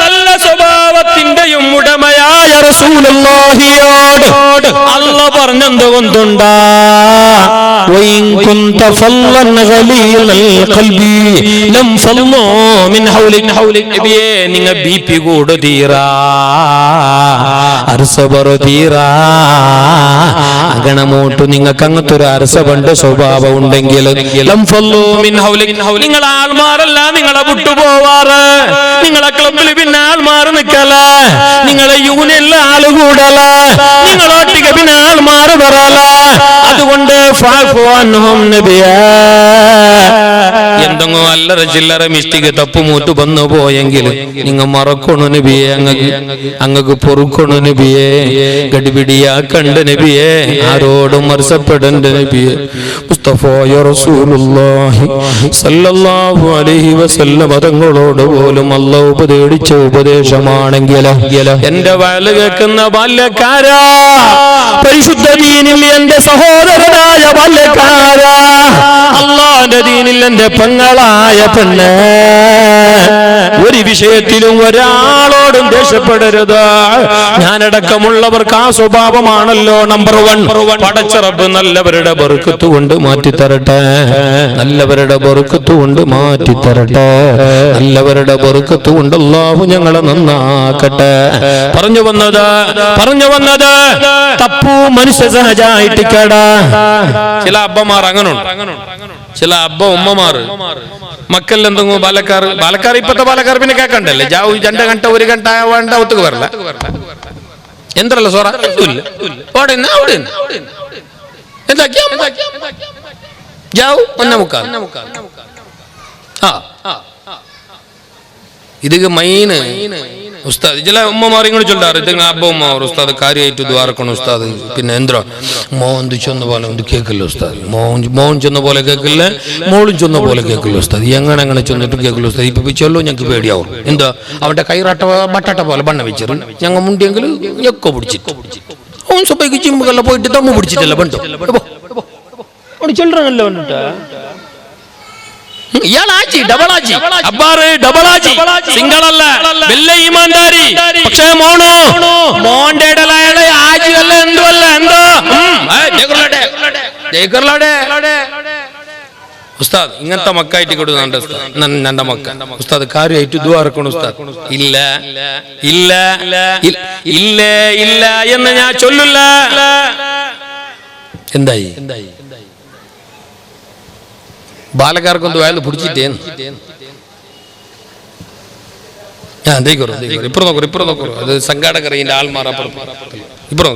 നല്ല സ്വഭാവത്തിന്റെയും ഉടമയായ റസൂലുള്ളാഹിയോട് അല്ലാഹു പറഞ്ഞെന്തുകൊണ്ടുണ്ടാ وإن كنت فظا غليظ القلب لانفضوا من حولك. നബിയേ നിങ്ങ ബിപി കൂടതീരാ, അർസബറു തീരാ, അഗണമോട്ട് നിങ്ങൾക്ക് അങ്ങനത്തെ ഒരു അരസപണ്ട് സ്വഭാവം ഉണ്ടെങ്കിൽ നിങ്ങൾ ആൾമാരല്ല നിങ്ങളെ വിട്ടുപോവാറ്, നിങ്ങളെ ക്ലബിൽ പിന്നെ ആൾമാർ നിക്കല, നിങ്ങളെ യൂണിയനിൽ ആളുകൂടല, നിങ്ങളൊട്ടിക പിന്നെ ആൾമാർ വരാല. അതുകൊണ്ട് എന്തെങ്കിലും അല്ലറ ചില്ലറ മിസ്റ്റേക്ക് തപ്പുമൂത്ത് വന്നു പോയെങ്കിൽ നിങ്ങൾ മറക്കണു നബിയെ, അങ്ങക്ക് പൊറുക്കണു നബിയെ, ഗഡിപിടിയാക്കണ്ട നബിയെ, ആരോടും മർസപ്പെടണ്ട നബിയെ. മുസ്തഫായ റസൂലുള്ളാഹി സല്ലല്ലാഹു അലൈഹി വസല്ലം തങ്ങളോട് പോലും അല്ലാഹു ഉപദേശിച്ച ഉപദേശമാണെങ്കിൽ എന്റെ വയല് കേൾക്കുന്ന ബാല്യക്കാരാ, പരിശുദ്ധ ദീനിൽ എന്റെ സഹോദരനായ ബാല്യക്കാരാ, അല്ലാഹുവിന്റെ ദീനിൽ എന്റെ പെങ്ങളായ പെണ്ണ്, ഒരു വിഷയത്തിലും ഒരാളോടും ദേഷ്യപ്പെടരുത്. ഞാനടക്കമുള്ളവർക്ക് ആ സ്വഭാവമാണല്ലോ നമ്പർ 1. പടച്ച റബ്ബ് നല്ലവരുടെ ബർക്കത്ത് കൊണ്ട് മാറ്റിത്തരട്ടെ, നല്ലവരുടെ ബർക്കത്ത് കൊണ്ട് മാറ്റിത്തരട്ടെ, നല്ലവരുടെ ബർക്കത്ത് കൊണ്ട് അല്ലാഹു ഞങ്ങളെ നന്നാക്കട്ടെ. പറഞ്ഞു വന്നത് തപ്പു മനുഷ്യ സഹജായിട്ടിക്കടാ. ചില അബ്ബമാർ അങ്ങനുണ്ട്, ചില അബ്ബ ഉമ്മമാര് മക്കളിൽ എന്തെങ്കിലും ബാലക്കാർ ഇപ്പത്തെ ബാലക്കാർ പിന്നെ കേൾക്കണ്ടല്ലേ, ജാവു 2 ഗಂಟೆ 1 ಗಂಟೆ വേണ്ട ഒത്തുക്ക് വരല എന്തല്ല സോറ എന്താക്കിയ ജാവു 1:45. ഇതിക്ക് മൈന് ഉസ്താദ് ചില ഉമ്മമാർ ഇങ്ങനെ ചൊല്ലാറ്, ഇത് അബ്ബ ഉമ്മ ഉസ്താദ് കാര്യമായിട്ട് ദ്വാരക്കണം ഉസ്താദ്. പിന്നെ എന്തോ മോൻ ചെന്ന പോലെ ഒന്ന് കേൾക്കില്ല ഉസ്താദ്, മോൻ ചെന്ന പോലെ കേൾക്കില്ല, മോളും ചെന്ന പോലെ കേൾക്കില്ല ഉസ്താദ്, എങ്ങനെ ചെന്നിട്ട് കേൾക്കില്ല ഉസ്താദ്. ഇപ്പൊ ചൊല്ലോ ഞങ്ങൾക്ക് പേടിയാവും. എന്താ അവന്റെ കൈറാട്ട ബട്ടട്ട പോലെ ബണ്ണ വെച്ചിട്ട് ഞങ്ങൾ മുണ്ടിയെങ്കിൽ ഞെക്ക പിടിച്ചിട്ട് ഓൻ സഭയ്ക്ക് ചിമ്പുകളെ പോയിട്ട് തമ്മ പിടിച്ചിട്ടല്ല ബണ്ടോ ചൊല്ലണല്ലോ. ഇയാളാജി ഡബിളാജി അബ്ബാറ് ഡബിളാജി സിംഗളല്ല വെല്ല ഈമാൻദാരി. പക്ഷേ മോന്റെ ഇടലയാളെ ആജി അല്ല എന്തോ അല്ല എന്തോ ഉസ്താദ് ഇങ്ങനത്തെ മക്കായിട്ട് കൊടുക്കുന്നുണ്ട് എന്റെ മക്ക ഉസ്താദ് കാര്യമായിട്ട് ദുആറക്കണം ഉസ്താദ്. ഇല്ല ഇല്ല ഇല്ല ഇല്ല എന്ന് ഞാൻ ചൊല്ലില്ല. എന്തായി ബാലക്കാർക്കൊന്നും അയാൾ പിടിച്ചിട്ടേ ഇപ്പുറം നോക്കൂ അത് സംഘാടകർ ഇതിന്റെ ആൾമാറപ്പുറം ഇപ്പുറം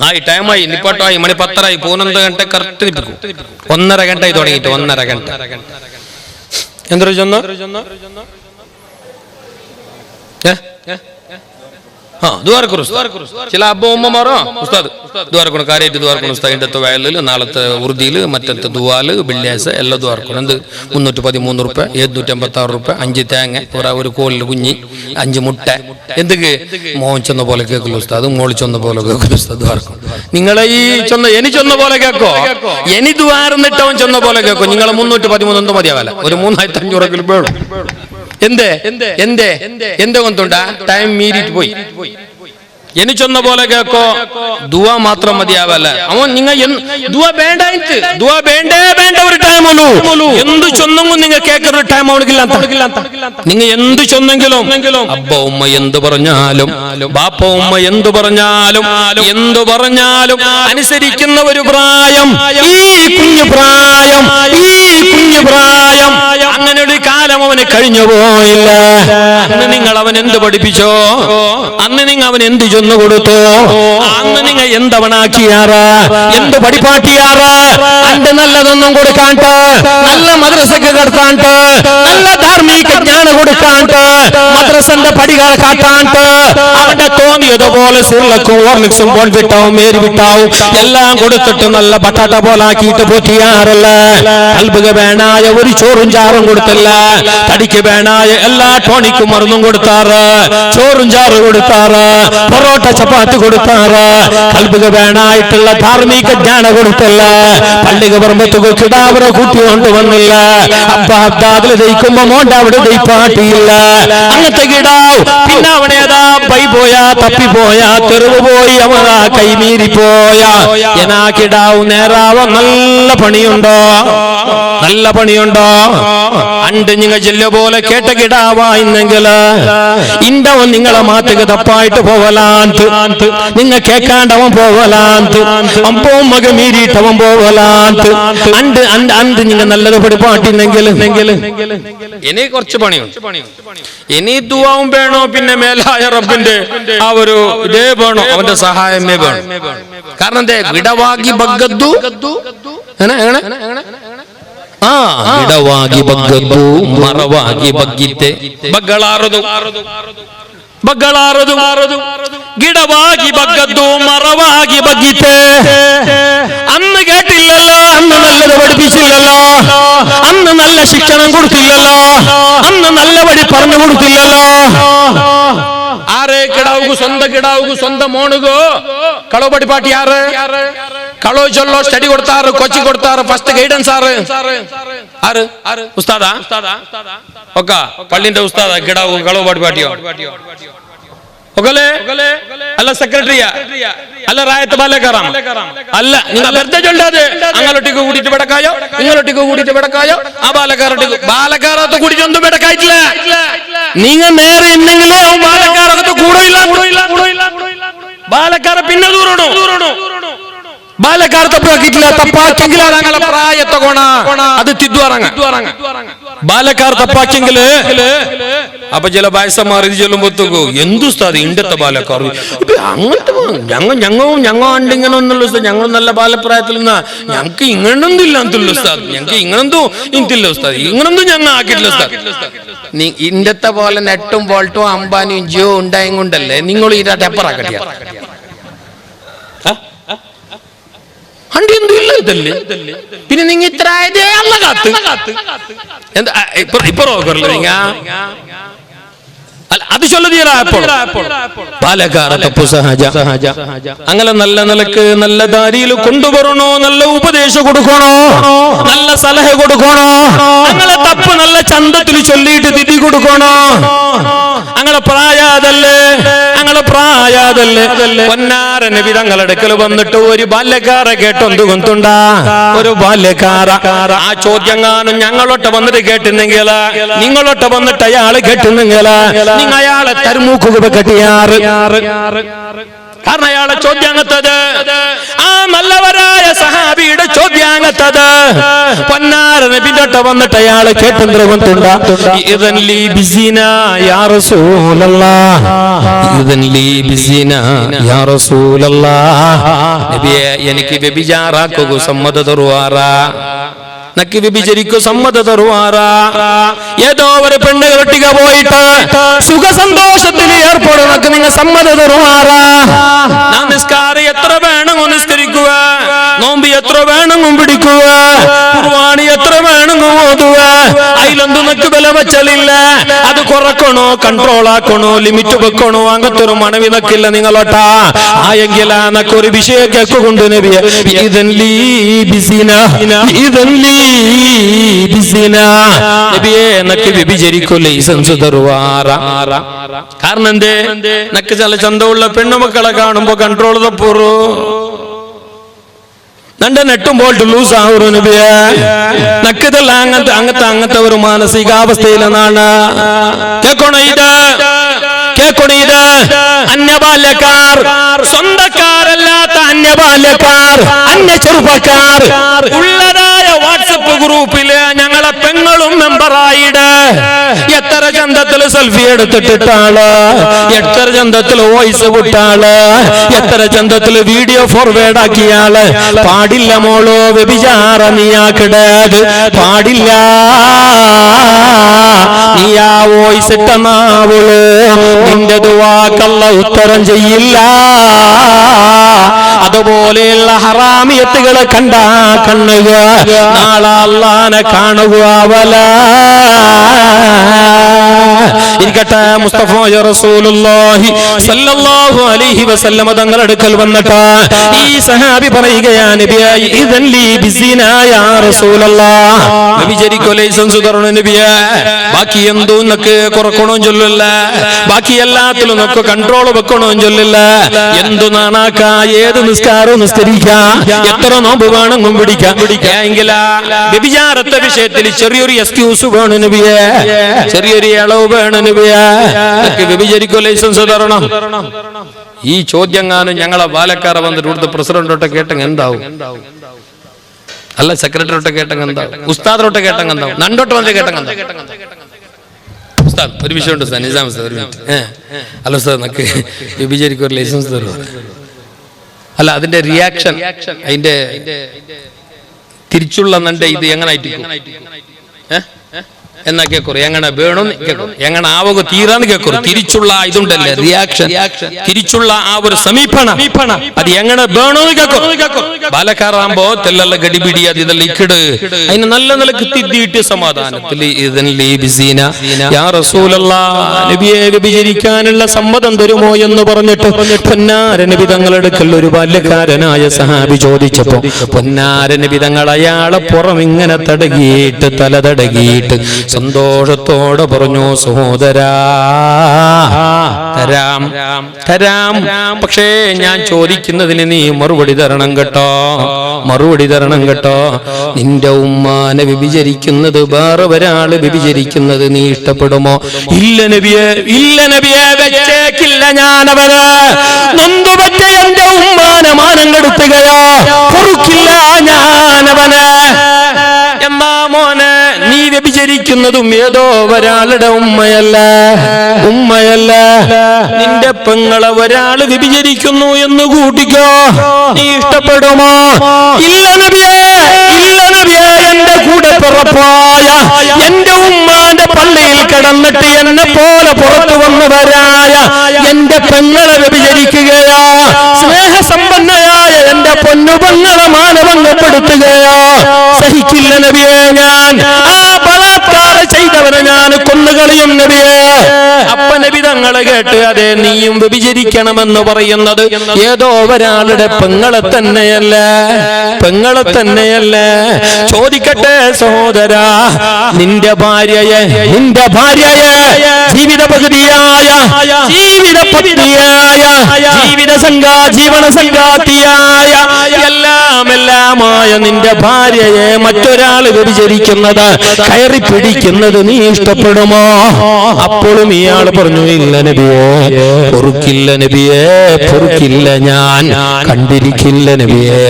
ആയി ടൈമായി നിപ്പാട്ടായി മണി 10 11 ഗಂಟೆ കറക്റ്റ് നിൽക്കും. 1.5 ಗಂಟೆ തുടങ്ങിയിട്ട് 1.5 ಗಂಟೆ എന്തൊരു ചൊന്ന ചില അബ്ബ ഉമ്മമാരോ ഉസ്താദ് ദ്വാരക്കണം കാര്യമായിട്ട് ദ്വാരക്കണം ഉസ്താദ് ഇന്നത്തെ വയലിൽ നാളത്തെ ഉറുദിയിൽ മറ്റത്തെ ദുവാല് വെള്ളിയാഴ്ച എല്ലാം ദ്വാരക്കണം എന്ത് 313 റുപ്യ 756 റുപ്യ 5 തേങ്ങ ഒരു കോലിൽ കുഞ്ഞി 5 മുട്ട എന്തൊക്കെ മോൻ ചെന്ന പോലെ കേൾക്കുള്ളൂ ഉസ്താദ് മോളി ചെന്ന പോലെ കേൾക്കുള്ളൂ ഉസ്താദ് ദ്വാരക്കണം നിങ്ങളെ ഈ ചൊന്ന എനി ചൊന്ന പോലെ കേൾക്കോ എനി ദ്വാരന്നിട്ടവൻ ചെന്ന പോലെ കേൾക്കോ നിങ്ങളെ 313 എന്തോ മതിയാവല്ല ഒരു 3500 വേണം എന്തേ കൊണ്ടുണ്ടാ ടൈം മീരിട്ട് പോയി എനിച്ചൊന്ന പോലെ കേൾക്കോ ദുആ മാത്രം മതിയാവല്ല അവൻ നിങ്ങൾ ദുആ വേണ്ട വേണ്ട ഒരു ടൈം ഉള്ളൂ എന്ത് ചൊന്നെങ്കിലും നിങ്ങൾ കേൾക്കുന്ന ഒരു ടൈം അവനിക്കില്ല നിങ്ങൾ എന്ത് ചൊന്നെങ്കിലും അബ്ബ ഉമ്മ എന്ത് പറഞ്ഞാലും ബാപ്പ ഉമ്മ എന്ത് പറഞ്ഞാലും അനുസരിക്കുന്ന ഒരു പ്രായം ഈ കുഞ്ഞു പ്രായം അങ്ങനെ ഒരു കാലം അവന് കഴിഞ്ഞു പോയില്ല അന്ന് നിങ്ങൾ അവൻ എന്ത് പഠിപ്പിച്ചോ അന്ന് നിങ്ങൾ അവൻ എന്ത് ചൊന്നു കൊടുത്തു അന്ന് നിങ്ങൾ എന്തവണാക്കിയാറ് എന്ത് പഠിപ്പാട്ടിയാറ് അണ്ട് നല്ലതൊന്നും കൊടുക്കാണ്ട് നല്ല മദ്രസക്ക് കടത്താണ്ട് നല്ല ധാർമ്മിക ജ്ഞാനം കൊടുക്കാണ്ട് മദ്രസന്റെ പടികൾ കാട്ടാണ്ട് അവന്റെ തോന്നിയതുപോലെ സുള്ളക്കും ഓർലിക്സും പോൾവിട്ടാവും മേരിവിട്ടാവും എല്ലാം കൊടുത്തിട്ട് നല്ല ബട്ടാട്ട പോലാക്കിയിട്ട് പോറ്റിയാറല്ല അൽബുക വേണായ ഒരു ചോറും ചാറും കൊടുത്തില്ല തടിക്ക് വേണായ എല്ലാ ടോണിക്കും മരുന്നും കൊടുത്താറ് ചോറും ചാറ് കൊടുത്താറ് പൊറോട്ട ചപ്പാത്തി കൊടുത്താറ് കൽബുക വേണായിട്ടുള്ള ധാർമ്മിക ജ്ഞാനം കൊടുത്തില്ല പള്ളിക പറമ്പത്തുക കിടാവറെ കൂട്ടി കൊണ്ടുവന്നില്ല അപ്പ അബ്ദാദിൽ ദയിക്കുമ്പോ മോണ്ട അവിടെ ദയിപ്പാട്ടിയില്ല അങ്ങനത്തെ കിടാവ് പിന്നെ അവനേതാ പൈ പോയാ തപ്പിപ്പോയാ തെരുവ് പോയി അവനാ കൈമീരിപ്പോയാ എന്നാ കിടാവ് നേരാവ നല്ല പണിയുണ്ടോ അണ്ട് നിങ്ങൾ ജില്ല പോലെ കേട്ട കിടാവായിരുന്നെങ്കിൽ ഇണ്ടവൻ നിങ്ങളെ മാത്തുക തപ്പായിട്ട് പോവലാന്ത് നിങ്ങൾ കേൾക്കാണ്ടവൻ പോവലാന്ത് അമ്പവും മക മീരിയിട്ടവൻ പോവലാന്ത് അണ്ട് നിങ്ങൾ നല്ലത് പഠിപ്പാട്ടിന്നെങ്കിൽ ഇനി കുറച്ച് പണിയുണ്ട് ഇനി ദുആവും വേണോ പിന്നെ മേലായ റബ്ബിന്റെ ആ ഒരു ഇതേ വേണോ അവന്റെ സഹായമേ വേണം കാരണം എന്തേ വിടവാഗി ബഗ്ഗദ്ദു ಗಿಡವಾಗಿ ಬಗ್ಗದ್ದು ಮರವಾಗಿ ಬಗ್ಗಿತ್ತೆ ಬಗ್ಗಳಾರದು ಗಿಡವಾಗಿ ಬಗ್ಗದ್ದು ಮರವಾಗಿ ಬಗ್ಗಿತ್ತೆ അന്ന് കേട്ടില്ലല്ലോ അന്ന് നല്ലത് പഠിപ്പിച്ചില്ലല്ലോ അന്ന് നല്ല ശിക്ഷണം കൊടുത്തില്ലല്ലോ അന്ന് നല്ല വഴി പറഞ്ഞു കൊടുത്തില്ലല്ലോ ആരെ കിടാവുകു സ്വന്തം മോണുകോ കളവ് പഠിപ്പാട്ടി ആറ് കളവ് ചൊല്ലോ സ്റ്റഡി കൊടുത്താറ് കോച്ചിങ് കൊടുത്താറ് ഫസ്റ്റ് ഗൈഡൻസ് ആറ് ഉസ്താദാ ഒക്കെ പള്ളിന്റെ ഉസ്താദാ കിടാവു കളവ് പഠിപ്പാട്ടിയോ അല്ല സെക്രട്ടറിയാ അല്ല റായത്ത് ബാലക്കാറാം അല്ല നിങ്ങൾ വെറുതെ ചൊല്ലാതെ അങ്ങോട്ടേക്ക് കൂടിയിട്ട് വിടക്കായോ ഇങ്ങോട്ടേക്ക് കൂടിയിട്ട് വിടക്കായോ ആ ബാലക്കാരത്ത് കൂടിയിട്ട് ഒന്നും വിടക്കായിട്ടില്ല നിങ്ങൾ നേരെ ഉണ്ടെങ്കിലേ ബാലക്കാരത്ത് കൂടില്ല ബാലക്കാര പിന്നെ ദൂരണോ ബാലക്കാർത്തപ്പാക്കിട്ടില്ല തപ്പാക്കെങ്കിൽ ഞങ്ങളെ പ്രായത്തെ കോണ അത് തിദ്വാറങ്ങ ബാലക്കാർ തപ്പാക്കെങ്കില് അപ്പൊ ചില വയസ്സന്മാർ ഇത് ചൊല്ലുമ്പോഴത്തേക്കോ എന്തു സ്ഥാതി ഇണ്ടത്തെ ബാലക്കാർ അങ്ങനത്തെ ഞങ്ങൾ ഉണ്ടിങ്ങനെ ഒന്നുള്ള ഉസ്താദ് ഞങ്ങൾ നല്ല ബാലപ്രായത്തിൽ നിന്നാ ഞങ്ങക്ക് ഇങ്ങനൊന്നും ഇല്ല എന്തുള്ള ഉസ്താദ് ഞങ്ങക്ക് ഇങ്ങനെന്തോ ഇന്തില്ല ഉസ്താദ് ഇങ്ങനൊന്നും ഞങ്ങൾ ആക്കിയിട്ടില്ല ഉസ്താദ് ഇണ്ടത്തെ പോലെ നെട്ടും ബോൾട്ടും അംബാനിയും ജിയോ ഉണ്ടായും കൊണ്ടല്ലേ നിങ്ങൾ ഇതിന്റെ ടെപ്പറാക്കട്ടിയ പിന്നെ നിങ്ങൾ ഇത്ര ആയതേ അല്ല കാത്ത് എന്താ ഇപ്പൊ നിങ്ങ അത് അങ്ങനെ നല്ല നിലക്ക് നല്ല ദാരിയിൽ കൊണ്ടുവരണോ നല്ല ഉപദേശം കൊടുക്കണോ നല്ല സലഹ കൊടുക്കണോ അങ്ങനെ തപ്പ് നല്ല ചന്തത്തിൽ ചൊല്ലിയിട്ട് തിരി കൊടുക്കണോ അങ്ങനെ പ്രായാതല്ലേ പൊന്നാര നബി തങ്ങളുടെ അടുക്കൽ വന്നിട്ട് ഒരു ബാല്യക്കാരെ കേട്ടൊന്ത് കൊണ്ടുണ്ടാ ഒരു ബാല്യക്കാര ആ ചോദ്യങ്ങാനും ഞങ്ങളൊട്ട് വന്നിട്ട് കേട്ടുന്നെങ്കിൽ നിങ്ങളൊട്ട് വന്നിട്ട് അയാള് കേട്ടുന്നെങ്കിൽ നിങ്ങൾ അയാളെ തരുമൂക്കുക കെട്ടിയാറ് കാരണം അയാളെ ചോദ്യാങ്ങത്തത് ആ നല്ലവരായ സഹാബിയുടെ ചോദ്യാങ്ങത്തത് പൊന്നാര നബിന്റെ വന്നിട്ട് അയാളെ കേട്ടെന്തോ എനിക്ക് വ്യഭിചാറാക്കുക സമ്മത തരുവാറാ നക്ക് വ്യഭിചരിക്കു സമ്മത തരുവാറ. ഏതോ ഒരു പെണ്ണുകളൊട്ടിക പോയിട്ട് സുഖ സന്തോഷത്തിൽ ഏർപ്പെടുന്നക്ക് നിങ്ങൾ സമ്മത തരുവാറ. നാം നിസ്കാരം എത്ര വേണമെങ്കിൽ നിസ്കരിക്കുക, നോമ്പ് എത്ര വേണമെങ്കിൽ പിടിക്കുക, കുർബാന എത്ര വേണമെങ്കിൽ ഓതുക, അതിലൊന്നും നക്ക് വില വെച്ചലില്ല. അത് കുറക്കണോ, കൺട്രോൾ ആക്കണോ, ലിമിറ്റ് വെക്കണോ, അങ്ങനത്തൊരു മണവി നക്കില്ല നിങ്ങളോട്ടാ. ആയെങ്കിൽ നക്ക് ഒരു വിഷയം കേൾക്കൊണ്ട് നബിയെ വ്യഭിചരിക്കൂ ലൈസൻസ് തരുവാറ. കാരണം എന്തേ? നക്ക് ചില ചന്തമുള്ള പെണ്ണുമക്കളെ കാണുമ്പോ കൺട്രോൾ തപ്പൂറു, നന്റെ നെട്ടും ബോൾട്ട് ലൂസ് ആവൂറു നബിയെ. നക്കിതല്ല അങ്ങനത്തെ ഒരു മാനസികാവസ്ഥയിലെന്നാണ്. കേൾക്കണോ ഇത്? അന്യബാല്യക്കാർ, സ്വന്തക്കാരല്ലാത്ത അന്യബാല്യക്കാർ, അന്യ ചെറുപ്പക്കാർ ഉള്ളതായ വാട്സപ്പ് ഗ്രൂപ്പില് ഞങ്ങളെ പെങ്ങളും മെമ്പറായിട്. എത്ര ചന്തത്തില് സെൽഫി എടുത്തിട്ടാള്, എത്ര ചന്തത്തില് വോയിസ് വിട്ടാള്, എത്ര ചന്തത്തില് വീഡിയോ ഫോർവേഡ് ആക്കിയാള്. പാടില്ല മോളോ വ്യഭിചാര നീയാക്കിടത് പാടില്ല. നീ ആ വോയിസ് ഇട്ടനാവുള് നിന്റെ ദുആക്കല്ല ഉത്തരം ചെയ്യില്ല. അതുപോലെയുള്ള ഹറാമിയത്തുകളെ കണ്ടാ കണ്ണുക, നാളെ അല്ലാഹനെ കാണുക. അവല ഇരിക്കട്ടെ. മുസ്തഫ റസൂലുള്ളാഹി സ്വല്ലല്ലാഹു അലൈഹി വസല്ലം തങ്ങളുടെ അടുക്കൽ വന്നിട്ട് ഈ സഹാബി പറയുകയാണ്, നബിയേ ഇദൻ ലീ ബിസിനാ യാ റസൂലല്ലാഹ്. വ്യഭിചരിക്കോ ലൈസൻസ് തരണോ നബിയേ. ബാക്കി എന്തോ നക്ക് കുറക്കണോ ചൊല്ലില്ല, ബാക്കി എല്ലാത്തിലും നക്ക് കൺട്രോൾ വെക്കണോ ചൊല്ലില്ല. എന്തു നാണാക്ക, ഏത് നിസ്കാരവും നിസ്കരിക്കാം, എത്ര നോമ്പ് വേണമെങ്കിലും പിടിക്കാം. എങ്കിലാ വ്യഭിചാരത്തെ വിഷയത്തിൽ ചെറിയൊരു എക്സ്ക്യൂസ് വേണം നബിയേ, ചെറിയൊരു ഇളവ് വേണം നബിയേ. വ്യഭിചരിക്കോ ലൈസൻസ് തരണം. ഈ ചോദ്യങ്ങാനും ഞങ്ങളെ പാലക്കാരെ വന്നിട്ട് ഇവിടുത്തെ പ്രസിഡന്റോട്ടെ കേട്ടെങ്കിൽ എന്താവും? അല്ല സെക്രട്ടറിയോട്ടെ കേട്ടെങ്കിൽ എന്താവും? ഉസ്താദിനോട്ടെ കേട്ടെങ്കിൽ എന്താവും? നണ്ടോട്ട് വന്ന് കേട്ടെങ്കിൽ എന്താവും? ഉസ്താദ് ഒരു വിഷയമുണ്ട് സാർ, നിസാം സാർ ഒരു മിനിറ്റ്. അല്ല ഉസ്താദ് നക്ക് വ്യഭിചരിക്കോ ലൈസൻസ് തരുമോ? അല്ല അതിന്റെ റിയാക്ഷൻ, അതിന്റെ തിരിച്ചുള്ള നന്റെ ഇത് എങ്ങനായിട്ട് എന്നാ കേക്കോ, എങ്ങനെ വേണം കേക്കോ, എങ്ങനെ ആവുക തീരാന്ന് കേക്കോ. തിരിച്ചുള്ള ഇതുണ്ടല്ലേ റിയാക്ഷൻ, തിരിച്ചുള്ള ആ ഒരു സമീപനം, അത് എങ്ങനെ വേണമെന്ന് കേക്കോ. ബാലക്കാറാകുമ്പോ തെല്ലല്ല ഗടിപിടി അത് ഇതെല്ലാം ഇക്കിട് അതിന് നല്ല നിലക്ക് തിദ്ദിയിട്ട് സമാധാനത്തിൽ വ്യഭിചരിക്കാനുള്ള സമ്മതം തരുമോ എന്ന് പറഞ്ഞിട്ട് പൊന്നാര നബി തങ്ങളെടുക്കൽ ഒരു ബാല്യക്കാരനായ സഹാബി ചോദിച്ചപ്പോ പൊന്നാര നബി തങ്ങൾ അയാളെ പുറം ഇങ്ങനെ തടകിയിട്ട് തല തടകിയിട്ട് സന്തോഷത്തോടെ പറഞ്ഞു, സഹോദരാ തരാം തരാം, പക്ഷേ ഞാൻ ചോദിക്കുന്നതിന് നീ മറുപടി തരണം കേട്ടോ, മറുപടി തരണം കേട്ടോ. നിന്റെ ഉമ്മാനെ വ്യഭിചരിക്കുന്നത് വേറെ ഒരാള് വ്യഭിചരിക്കുന്നത് നീ ഇഷ്ടപ്പെടുമോ? ഇല്ല നബിയെ, ഇല്ല നബിയെ, വെച്ചേക്കില്ല ഞാനവര്. നൊന്തുപറ്റ എന്റെ ഉമ്മാനെ മാനം കെടുത്തുകയോ, പൊറുക്കില്ല ഞാനവന്. എന്നാ മോനെ, നീ വ്യഭിചരിക്കുന്നതും ഏതോ ഒരാളുടെ ഉമ്മയല്ല, ഉമ്മയല്ല, നിന്റെ പെങ്ങളെ ഒരാള് വ്യഭിചരിക്കുന്നു എന്ന് കൂട്ടിക്കോ, നീ ഇഷ്ടപ്പെടുമോ? ഇല്ല നബിയേ, ഇല്ല നബിയേ, എന്റെ കൂടെ പിറപ്പായ എന്റെ ഉമ്മാന്റെ പള്ളിയിൽ കിടന്നിട്ട് എന്നെ പോലെ പുറത്തു വന്നവരായ എന്റെ പെങ്ങളെ വ്യഭിചരിക്കുകയോ, സ്നേഹസമ്പന്നയായ എന്റെ പൊന്നുപെങ്ങളെ മാനഭംഗപ്പെടുത്തുകയോ സഹിക്കില്ല നബിയേ. ഞാൻ ആ ബലാത്കാരം ചെയ്തവനെ ഞാൻ കൊന്നുകളയും നബിയേ. അപ്പ നബി തങ്ങളെ കേട്ട്, അതെ നീയും വ്യഭിചരിക്കണമെന്ന് പറയുന്നത് ഏതോ ഒരാളുടെ പെങ്ങളെ തന്നെയല്ല, പെങ്ങളെ തന്നെയല്ല. ചോദിക്കട്ടെ സഹോദരാ, നിന്റെ ഭാര്യയെ, നിന്റെ ഭാര്യയെ ജീവിത പകുതിയായ, ജീവിത പത്നിയായ, ജീവന സംഗാതിയായ, എല്ലാമായ നിന്റെ ഭാര്യയെ മറ്റൊരാൾ വ്യഭിചരിക്കുന്നത്, കയറി പിടിക്കുന്നത് നീ ഇഷ്ടപ്പെടുമോ? അപ്പോഴും ഇയാൾ പറഞ്ഞു, ഇല്ല നബിയേ, പൊറുക്കില്ല നബിയേ, പൊറുക്കില്ല, ഞാൻ കണ്ടിരിക്കില്ല നബിയേ.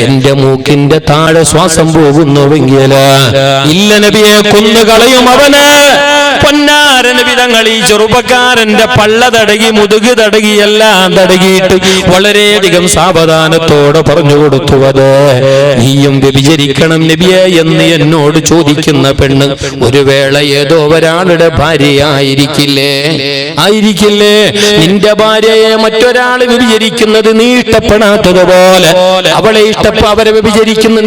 എന്റെ മൂക്കിന്റെ താഴെ ശ്വാസം പോകുന്നുവെങ്കിൽ ഇല്ല നബിയെ, കൊന്നുകളയും അവന്. പൊന്നാര നബി തങ്ങൾ ഈ ചെറുപ്പക്കാരന്റെ പള്ള തടകി മുതുക് തടകി എല്ലാം തടകിയിട്ട് വളരെയധികം സാവധാനത്തോടെ പറഞ്ഞു കൊടുത്തു, അത് നീയും വ്യഭിചരിക്കണം നബിയെ എന്ന് എന്നോട് ചോദിക്കുന്ന പെണ്ണ് ഒരു വേള ഏതോ ഒരാളുടെ ഭാര്യയായിരിക്കില്ലേ? ആയിരിക്കില്ലേ? നിന്റെ ഭാര്യയെ മറ്റൊരാൾ വ്യഭിചരിക്കുന്നത് നീ ഇഷ്ടപ്പെടാത്തതുപോലെ അവരെ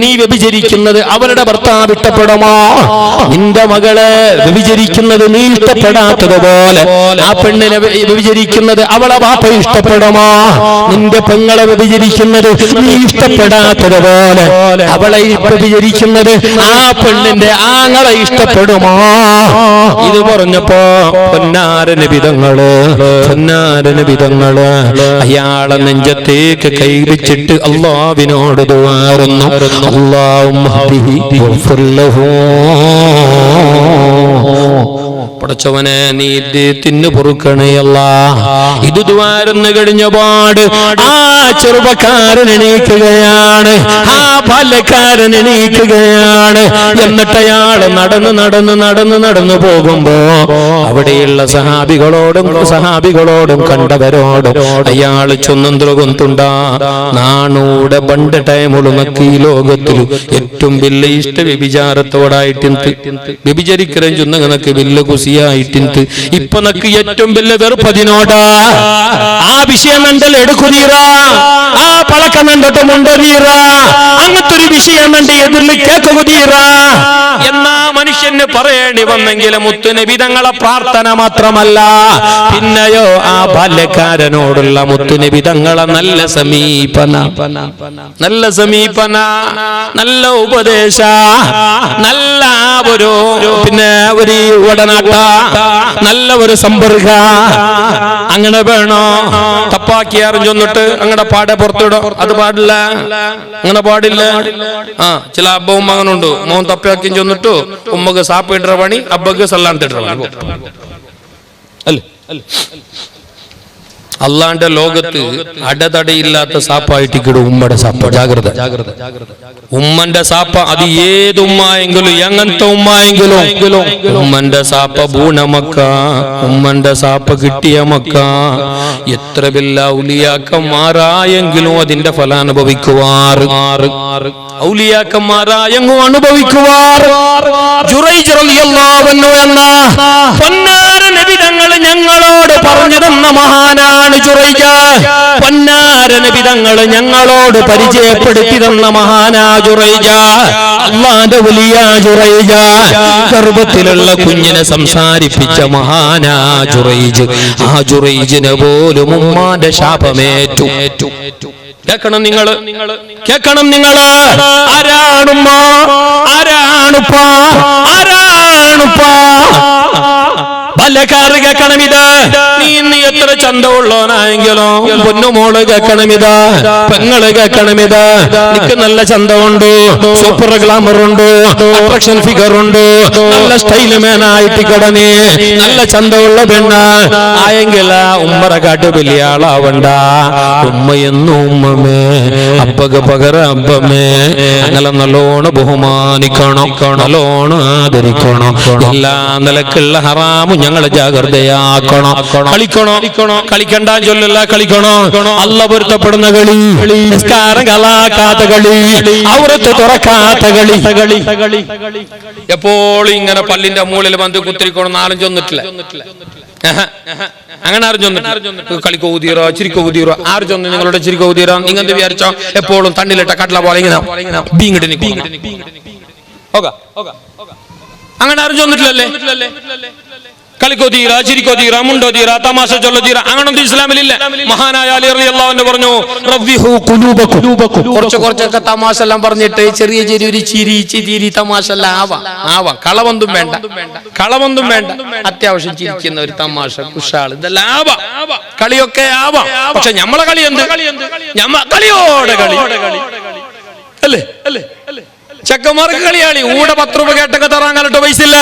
നീ വ്യഭിചരിക്കുന്നത് അവരുടെ ഭർത്താവ് ഇഷ്ടപ്പെടുമോ? നിന്റെ മകളെ വ്യഭിചരിക്കുന്നത് നീ ഇഷ്ടപ്പെടാത്തതുപോലെ ആ പെണ്ണിനെ വ്യഭിചരിക്കുന്നത് അവളെ ബാപ്പ ഇഷ്ടപ്പെടുമോ? നിന്റെ പെങ്ങളെ വ്യഭിചരിക്കുന്നത് നീ ഇഷ്ടപ്പെടാത്തതുപോലെ അവളെ വ്യഭിചരിക്കുന്നത് ആ പെണ്ണിന്റെ ആങ്ങളെ ഇഷ്ടപ്പെടുമോ? ഇത് പറഞ്ഞപ്പോ പൊന്നാര നബി തങ്ങള് അയാളെ നെഞ്ചത്തേക്ക് കൈവച്ചിട്ട് അല്ലാഹുവിനോട് ദുആറുന്നു, അല്ലാഹുമ്മ ഹദിഹി വഗ്ഫിർ ലഹു. പടച്ചവനെ നീ ഇദ്ദേഹത്തിന് പൊറുക്കണേ അല്ലാഹ്. ഇത് ദുആരുന്നു കഴിഞ്ഞ പാട് ആ ചെറുപ്പക്കാരൻ എണീക്കുകയാണ്, ആ ബാല്യക്കാരൻ എണീക്കുകയാണ്. എന്നിട്ട് അയാൾ നടന്നു പോകുമ്പോ അവിടെയുള്ള സഹാബികളോടും കണ്ടവരോടും അയാൾ ചൊന്നുകൊണ്ടുണ്ടാ നാണൂടെ പണ്ട് ടൈമുളുമൊക്കെ ഈ ലോകത്തിൽ ഏറ്റവും വലിയ ഇഷ്ട വ്യഭിചാരത്തോടായിട്ട് വ്യഭിചരിക്കലും ചൊന്നങ്ങനക്ക് വലിയ കുസിയായിട്ടുണ്ട്. ഇപ്പൊ നക്ക് ഏറ്റവും വലിയ വെറുപ്പതിനോടാ ആ വിഷയം എന്തൽ എടുക്കുതീറ, ആ പളക്കം കണ്ടിട്ട് മുണ്ടീറ, അങ്ങനത്തെ ഒരു വിഷയം എന്റെ എതിരിൽ കേൾക്കുതീറ എന്നാ മനുഷ്യന് പറയേണ്ടി വന്നെങ്കിലും മുത്തുനബി തങ്ങളെ പ്രാർത്ഥന മാത്രമല്ല, പിന്നെയോ ആ ബാല്യക്കാരനോടുള്ള മുത്തുനബി തങ്ങളെ നല്ല സമീപന, നല്ല ഉപദേശ, നല്ല ഒരു പിന്നെ ഒരു ഉടനാട്ട, നല്ല ഒരു സമ്പർക്ക അങ്ങനെ വേണോ? തപ്പാക്കി അറിഞ്ഞൊന്നിട്ട് അങ്ങനെ പാടെ പുറത്തിടോ, അത് പാടില്ല, അങ്ങനെ പാടില്ല. ആ ചില അബ്ബവും മകനുണ്ട്, മോൻ തപ്പാക്കി ചെന്നിട്ടു ഉമ്മക്ക് സാപ്പിട്ട പണി അബ്ബക്ക് സല്ലാണ്ടിട്ട പണി അല്ലേ? അള്ളാന്റെ ലോകത്ത് അടതടയില്ലാത്ത സാപ്പായിട്ട് കിടും ഉമ്മയുടെ സാപ്പ. ജാഗ്രത, ഉമ്മന്റെ സാപ്പ അത് ഏത് ഉമ്മായെങ്കിലും എങ്ങനത്തെ ഉമ്മായെങ്കിലും ഉമ്മന്റെ സാപ്പ ബൂണമക്ക, ഉമ്മന്റെ സാപ്പ കിട്ടിയ മക്ക. എത്ര വലിയ ഔലിയാക്കന്മാരായെങ്കിലും അതിന്റെ ഫലാനുഭവിക്കുവാറ്, ഔലിയാക്കന്മാരായെങ്കിലും അനുഭവിക്കുവാറ്. ജുറൈജ് റളിയല്ലാഹു അൻഹു എന്ന പൊന്നാര നബി തങ്ങൾ ഞങ്ങളോട് പറഞ്ഞു തന്ന മഹാനാണ് ജുറൈജ്. പൊന്നാര നബി തങ്ങൾ ഞങ്ങളോട് പരിചയപ്പെടുത്തി തന്ന മഹാനാ ജുറൈജ്, അല്ലാഹുവിന്റെ വലിയ ജുറൈജ്. ഗർഭത്തിലുള്ള കുഞ്ഞിനെ സംസാരിപ്പിച്ച മഹാനാ ജുറൈജ്. ആ ജുറൈജിനെ പോലും ഉമ്മാന്റെ ശാപമേറ്റു. കേൾക്കണം നിങ്ങൾ, ആരാണുമ്മ, ആരാണുപ്പാ, ആരാണുപ്പാ? പല്ലക്കാറ് കേൾക്കണമിത്. നീ ഇന്ന് എത്ര ചന്തമുള്ളവനായെങ്കിലോ പൊന്നുമോള് കേൾക്കണമിത്, പെങ്ങള് കേൾക്കണമിത്. നിനക്ക് നല്ല ചന്തമുണ്ട്, സൂപ്പർ ഗ്ലാമർ ഉണ്ട്, അട്രാക്ഷൻ ഫിഗർ ഉണ്ട്, നല്ല സ്റ്റൈല് മേനായിട്ട് കിടന്നേ നല്ല ചന്തമുള്ള പെണ്ണ് ആയെങ്കിൽ ഉമ്മറ കാട്ട് വലിയ ആളാവണ്ട. ഉമ്മയെന്നും ഉമ്മമേ, അപ്പക്ക് പകരം അപ്പമേ. അങ്ങനെ നല്ലോണം ബഹുമാനിക്കണം, നല്ലോണം ആദരിക്കണം. എല്ലാ നിലക്കുള്ള ഹറാമും ഞങ്ങളെ ജാഗ്രതയാക്കണം. കളിക്കണ്ട ചൊല്ലല്ല, കളിക്കണോ. അല്ലാഹു പൊരുത്തപ്പെടുന്ന കളി, നിസ്കാരം കളാക്കാത്ത കളി, ഔറത്ത് തുറക്കാത്ത കളി. എപ്പോഴും ഇങ്ങനെ പല്ലിന്റെ മൂളിൽ വന്ന് കുത്തിരിക്കണം. നാലഞ്ചൊന്നിട്ടില്ല, അങ്ങനെ അറിഞ്ഞൊന്നിട്ട് കളിക്കോതീറോ ചിരിക്കോതീറോ ആര് ചൊന്നു നിങ്ങളുടെ ചിരിക്കോതീറോ? നിങ്ങൾ എന്ത് വിചാരിച്ചോ? എപ്പോഴും തണ്ണിലിട്ട കട്ടല പോലെ ഇങ്ങനെ അങ്ങനെ അറിഞ്ഞൊന്നിട്ടില്ലല്ലേ? കളിക്കോ തീര, ചിരിക്കോ തീര, മുണ്ടോ തീര, തമാശ ചൊല്ലോ തീര, അങ്ങനൊന്നും ഇസ്ലാമിലില്ല. മഹാനായ അലി റളിയല്ലാഹു അൻഹു പറഞ്ഞു, കുറച്ചൊക്കെ തമാശ എല്ലാം പറഞ്ഞിട്ട് ചെറിയ ഒരു ചിരി തമാശ എല്ലാം ആവാം. കളവൊന്നും വേണ്ട, അത്യാവശ്യം ചിരിക്കുന്ന ഒരു തമാശ, കുശാൾ, ഇതെല്ലാം ആവാം. കളിയൊക്കെ ആവാം. പക്ഷെ നമ്മളെ കളി എന്ത്? കളിയോടെ കളി അല്ലേ? ചെക്കന്മാർക്ക് കളിയാളി ഊടെ 10 രൂപ കേട്ടൊക്കെ തറാൻ കലട്ടോ പൈസ ഇല്ല.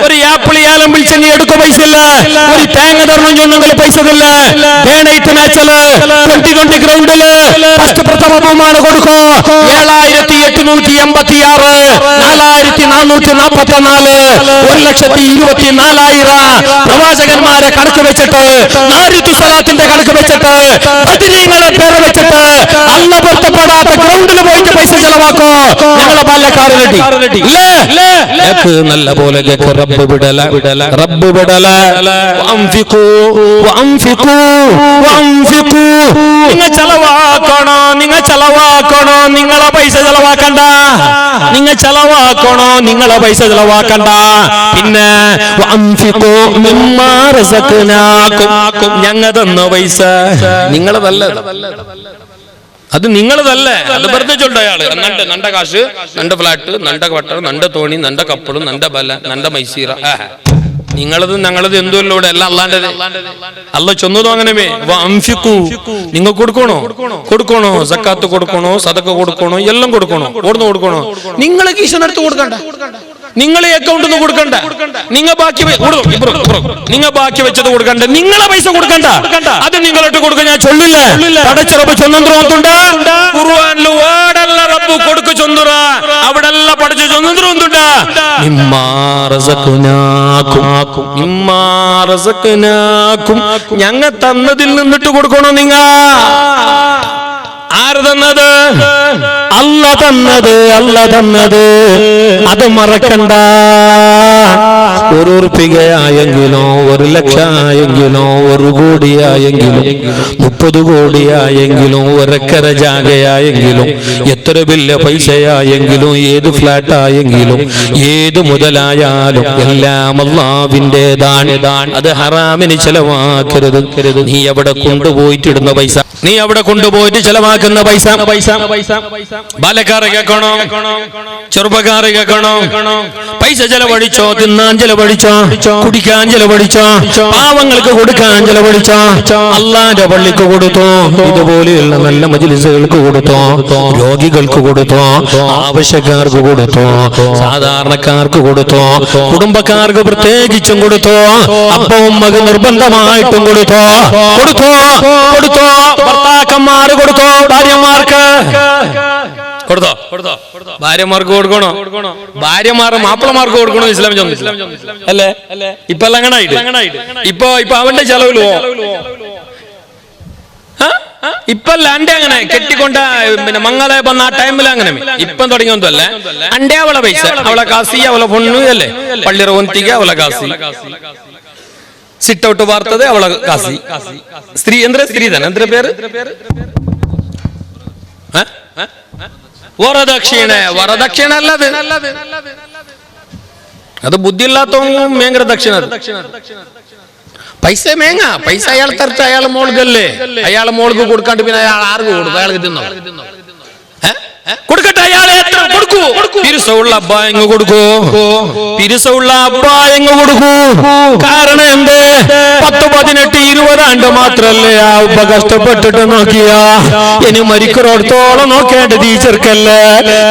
ഒരു ആപ്പിളി ഏലം വിളിച്ചെങ്കിൽ എടുക്കോ പൈസ ഇല്ല. ഒരു തേങ്ങ തരണം ചൊന്നെങ്കിൽ പൈസ ഇല്ല. ഡേണേറ്റ് മാച്ചല് 2020 ഗ്രൗണ്ടില് ഫസ്റ്റ് പ്രഥമ ബഹുമാനം കൊടുക്കോ 7886 4444 1,24,000 പ്രവാചകന്മാരെ കണക്ക് വെച്ചിട്ട് നാരിത്തു സ്വലാത്തിന്റെ കണക്ക് വെച്ചിട്ട് ബദരീങ്ങളെ പേര് വെച്ചിട്ട് അല്ല പൊരുത്തപ്പെടാത്ത ഗ്രൗണ്ടിൽ പോയിട്ട് പൈസ ചെലവാക്കോ. ഞങ്ങളെ ബാല്യക്കാർ റെഡി നല്ല പോലെ റബ്ബ് വിടല നിങ്ങൾ ചെലവാക്കണോ നിങ്ങളെ പൈസ ചെലവാക്കണ്ട. നിങ്ങളെ പൈസ ചെലവാക്കണ്ട. പിന്നെ ഞങ്ങ തന്ന പൈസ നിങ്ങളതല്ല, അത് നിങ്ങളതല്ലേ. അത് വെറുതെ ചൊല്ല അയാള്. നണ്ട കാശ്, നണ്ട ഫ്ലാറ്റ്, നണ്ട വട്ടർ, നണ്ട തോണി, നണ്ട കപ്പളും, നണ്ട ബല, നണ്ട മൈസീറ. നിങ്ങളത് ഞങ്ങളത് എന്തോല്ലോടെ എല്ലാം അല്ലാണ്ടത്. അല്ല ചൊന്നതോ അങ്ങനെ നിങ്ങൾ കൊടുക്കണോ സക്കാത്ത് കൊടുക്കണോ, സദക്ക കൊടുക്കണോ, എല്ലാം കൊടുക്കണോ, ഓടുന്നു കൊടുക്കണോ. നിങ്ങളെ കീശനടുത്ത് കൊടുക്കണ്ട, നിങ്ങളെ അക്കൗണ്ടിൽ കൊടുക്കണ്ട, നിങ്ങൾ ബാക്കി വെച്ചത് കൊടുക്കണ്ട, നിങ്ങളെ പൈസ കൊടുക്കണ്ട. അത് നിങ്ങളിട്ട് കൊടുക്ക. ഞാൻ ചൊല്ലില്ല പടച്ചറപ്പ് ചൊന്നുണ്ട് ഖുർആനിൽ വേടല്ല റബ്ബ് കൊടുക്കു ചൊന്നുറ അവിടെല്ല പഠിച്ച ചൊന്നുണ്ട്. ഞങ്ങ തന്നതിൽ നിന്നിട്ട് കൊടുക്കണോ. നിങ്ങ ആര് തന്നത്? അല്ല തന്നത്. അത് മറക്കണ്ട. 1 ഉറുപ്പികയായെങ്കിലോ 1 ലക്ഷമായെങ്കിലോ 1 കോടിയായെങ്കിലും 30 കോടിയായെങ്കിലും 1 ഏക്കർ ജാഗയായെങ്കിലും എത്ര വലിയ പൈസയായെങ്കിലും ഏത് ഫ്ലാറ്റായെങ്കിലും ഏത് മുതലായാലും എല്ലാം അല്ലാഹുവിന്റേതാണ്. അത് ഹറാമിന് ചെലവാക്കരുത്. നീ അവിടെ കൊണ്ടുപോയിട്ടിടുന്ന പൈസ, നീ അവിടെ കൊണ്ടുപോയിട്ട് ചെലവാക്കുന്ന പൈസ ബാലക്കാരെ കേൾക്കണോ, ചെറുപ്പക്കാരെ കേൾക്കണോ. പൈസ ചെലവഴിച്ചോ, തിന്നാൻ ചെലവഴിച്ചോ, കുടിക്കാൻ ചെലവഴിച്ചോ, പാവങ്ങൾക്ക് കൊടുക്കാൻ ചെലവഴിച്ചോ, അള്ളാന്റെ പള്ളിക്ക് കൊടുത്തോ, ഇതുപോലെയുള്ള നല്ല മജ്‌ലിസുകൾക്ക് കൊടുത്തോ, രോഗികൾക്ക് കൊടുത്തോ, ആവശ്യക്കാർക്ക് കൊടുത്തോ, സാധാരണക്കാർക്ക് കൊടുത്തോ, കുടുംബക്കാർക്ക് പ്രത്യേകിച്ചും കൊടുത്തോ, അപ്പവും മകൻ നിർബന്ധമായിട്ടും കൊടുത്തോ. ഭർത്താക്കന്മാര് കൊടുത്തോ, ഭാര്യമാർക്ക് കൊടുത്തോ. ഭാര്യമാർക്ക് കൊടുക്കണോ, ഭാര്യമാർ മാപ്പിളമാർക്ക് കൊടുക്കണോ ഇസ്ലാം അല്ലേ? ഇപ്പൊ എല്ലാം അങ്ങനെ ഇപ്പൊ അവന്റെ ചെലവിലോ ഇപ്പൊ അന്റെ അങ്ങനെ കെട്ടിക്കൊണ്ട പിന്നെ മംഗള വന്ന ആ ടൈമിൽ അങ്ങനെ ഇപ്പം തുടങ്ങിയൊന്നുമല്ലേ. അന്റെ അവളെ പൈസ, അവളെ കാസി, അവളെ പൊണ്ണു അല്ലേ, പള്ളിറ ഒന്തിക അവളെ കാസി, സിറ്റ് ഔട്ട് വാർത്തത് അവളെ കാസി. സ്ത്രീ സ്ത്രീ തന്നെ എന്തൊരു പേര്? വരദക്ഷിണ അല്ലത്. അത് ബുദ്ധിയില്ലാത്തവനും ഭയങ്കര ദക്ഷിണ. പൈസ മേങ്ങ പൈസ അയാൾ തരട്ടെ, അയാൾ മോൾക്കല്ലേ, അയാളെ മോൾക്ക് കൊടുക്കാണ്ട് പിന്നെ അയാൾ ആർക്ക് കൊടുക്കും? അയാൾക്ക് തിന്നോ? കൊടുക്കട്ടെ, അയാളെ എത്ര കൊടുക്കൂ? പിരിസമുള്ള അബ്ബ എങ്ങ് കൊടുക്കൂ, പിരിസമുള്ള അബ്ബ എങ്ങ് കൊടുക്കൂ. കാരണം എന്ത്? 10, 18, 20 ആണ്ട് മാത്രല്ലേ ആ ഉപ്പ കഷ്ടപ്പെട്ടിട്ട് നോക്കിയാ. ഇനി മരിക്കുറോടത്തോളം നോക്കേണ്ടത് ഈ ചെറുക്കല്ലേ.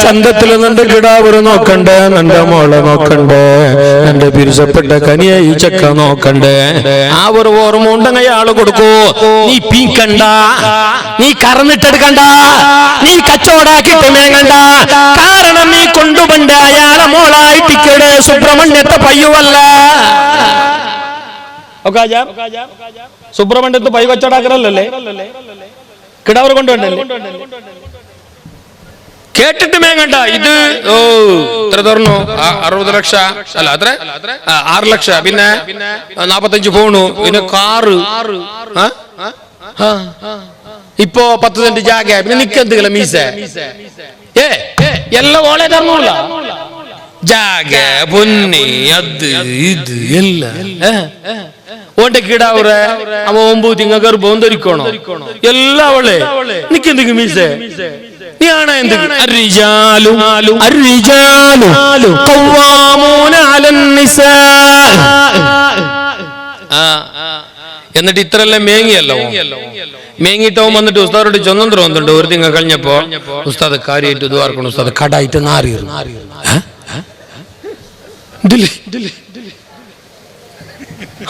ചന്തത്തിൽ നിന്റെ കിടാവറ് നോക്കണ്ടേ, നിന്റെ മോളെ നോക്കണ്ടേ, എന്റെ പിരിസപ്പെട്ട കനിയെ ഈ ചെക്ക നോക്കണ്ടേ. ആ ഒരു ഓർമ്മ ഉണ്ടെങ്കിൽ അയാള് കൊടുക്കൂ. നീ പീക്കണ്ട, നീ കറന്നിട്ടെടുക്കണ്ട, നീ കച്ചവടാക്കിട്ട് മേങ്ങണ്ട. കാരണം നീ കൊണ്ടുപണ്ട് അയാളെ മോളായിട്ടിക്കട് സുബ്രഹ്മണ്യത്തെ പയ്യുവല്ല. സുബ്രഹ്മണ്യത്ത് പൈ കച്ചവടാക്കലല്ലേ, കിടാവർ കൊണ്ടുവണ്ടല്ലേ. കേട്ടിട്ട് മേങ്ങണ്ട. ഇത് ഇത്ര തുറന്നു 60 ലക്ഷം അല്ല, അത്ര 6 ലക്ഷം, പിന്നെ 45 ഫോണു, പിന്നെ കാറ്, ഇപ്പൊ 10 സെന്റ് ജാഗ, പിന്നെ നിക്കെന്തുകള മീസ എല്ലാം ഓളെ തരണല്ല. ജാഗ പൊന്നി അത് ഇത് എല്ലാം ഓന്റെ കിടാവുറ അവ 9 തിങ്ക ഗർഭം ധരിക്കണോ എല്ലാം അവളെ. നിക്കെന്തെങ്കിലും മീസ നീയാണ് എന്ത്? എന്നിട്ട് ഇത്രയെല്ലാം മേങ്ങിയല്ലോ. മേങ്ങിട്ടവും വന്നിട്ട് ഉസ്താദോട് ചൊന്നന്തര വന്നിട്ടുണ്ട്. ഒരു തിങ്കൾ കഴിഞ്ഞപ്പോ ഉസ്താദ് കാര്യമായിട്ട് ദ്വാർക്കണം. ഉസ്താദ് കടായിട്ട് നാറിയിരുന്നു.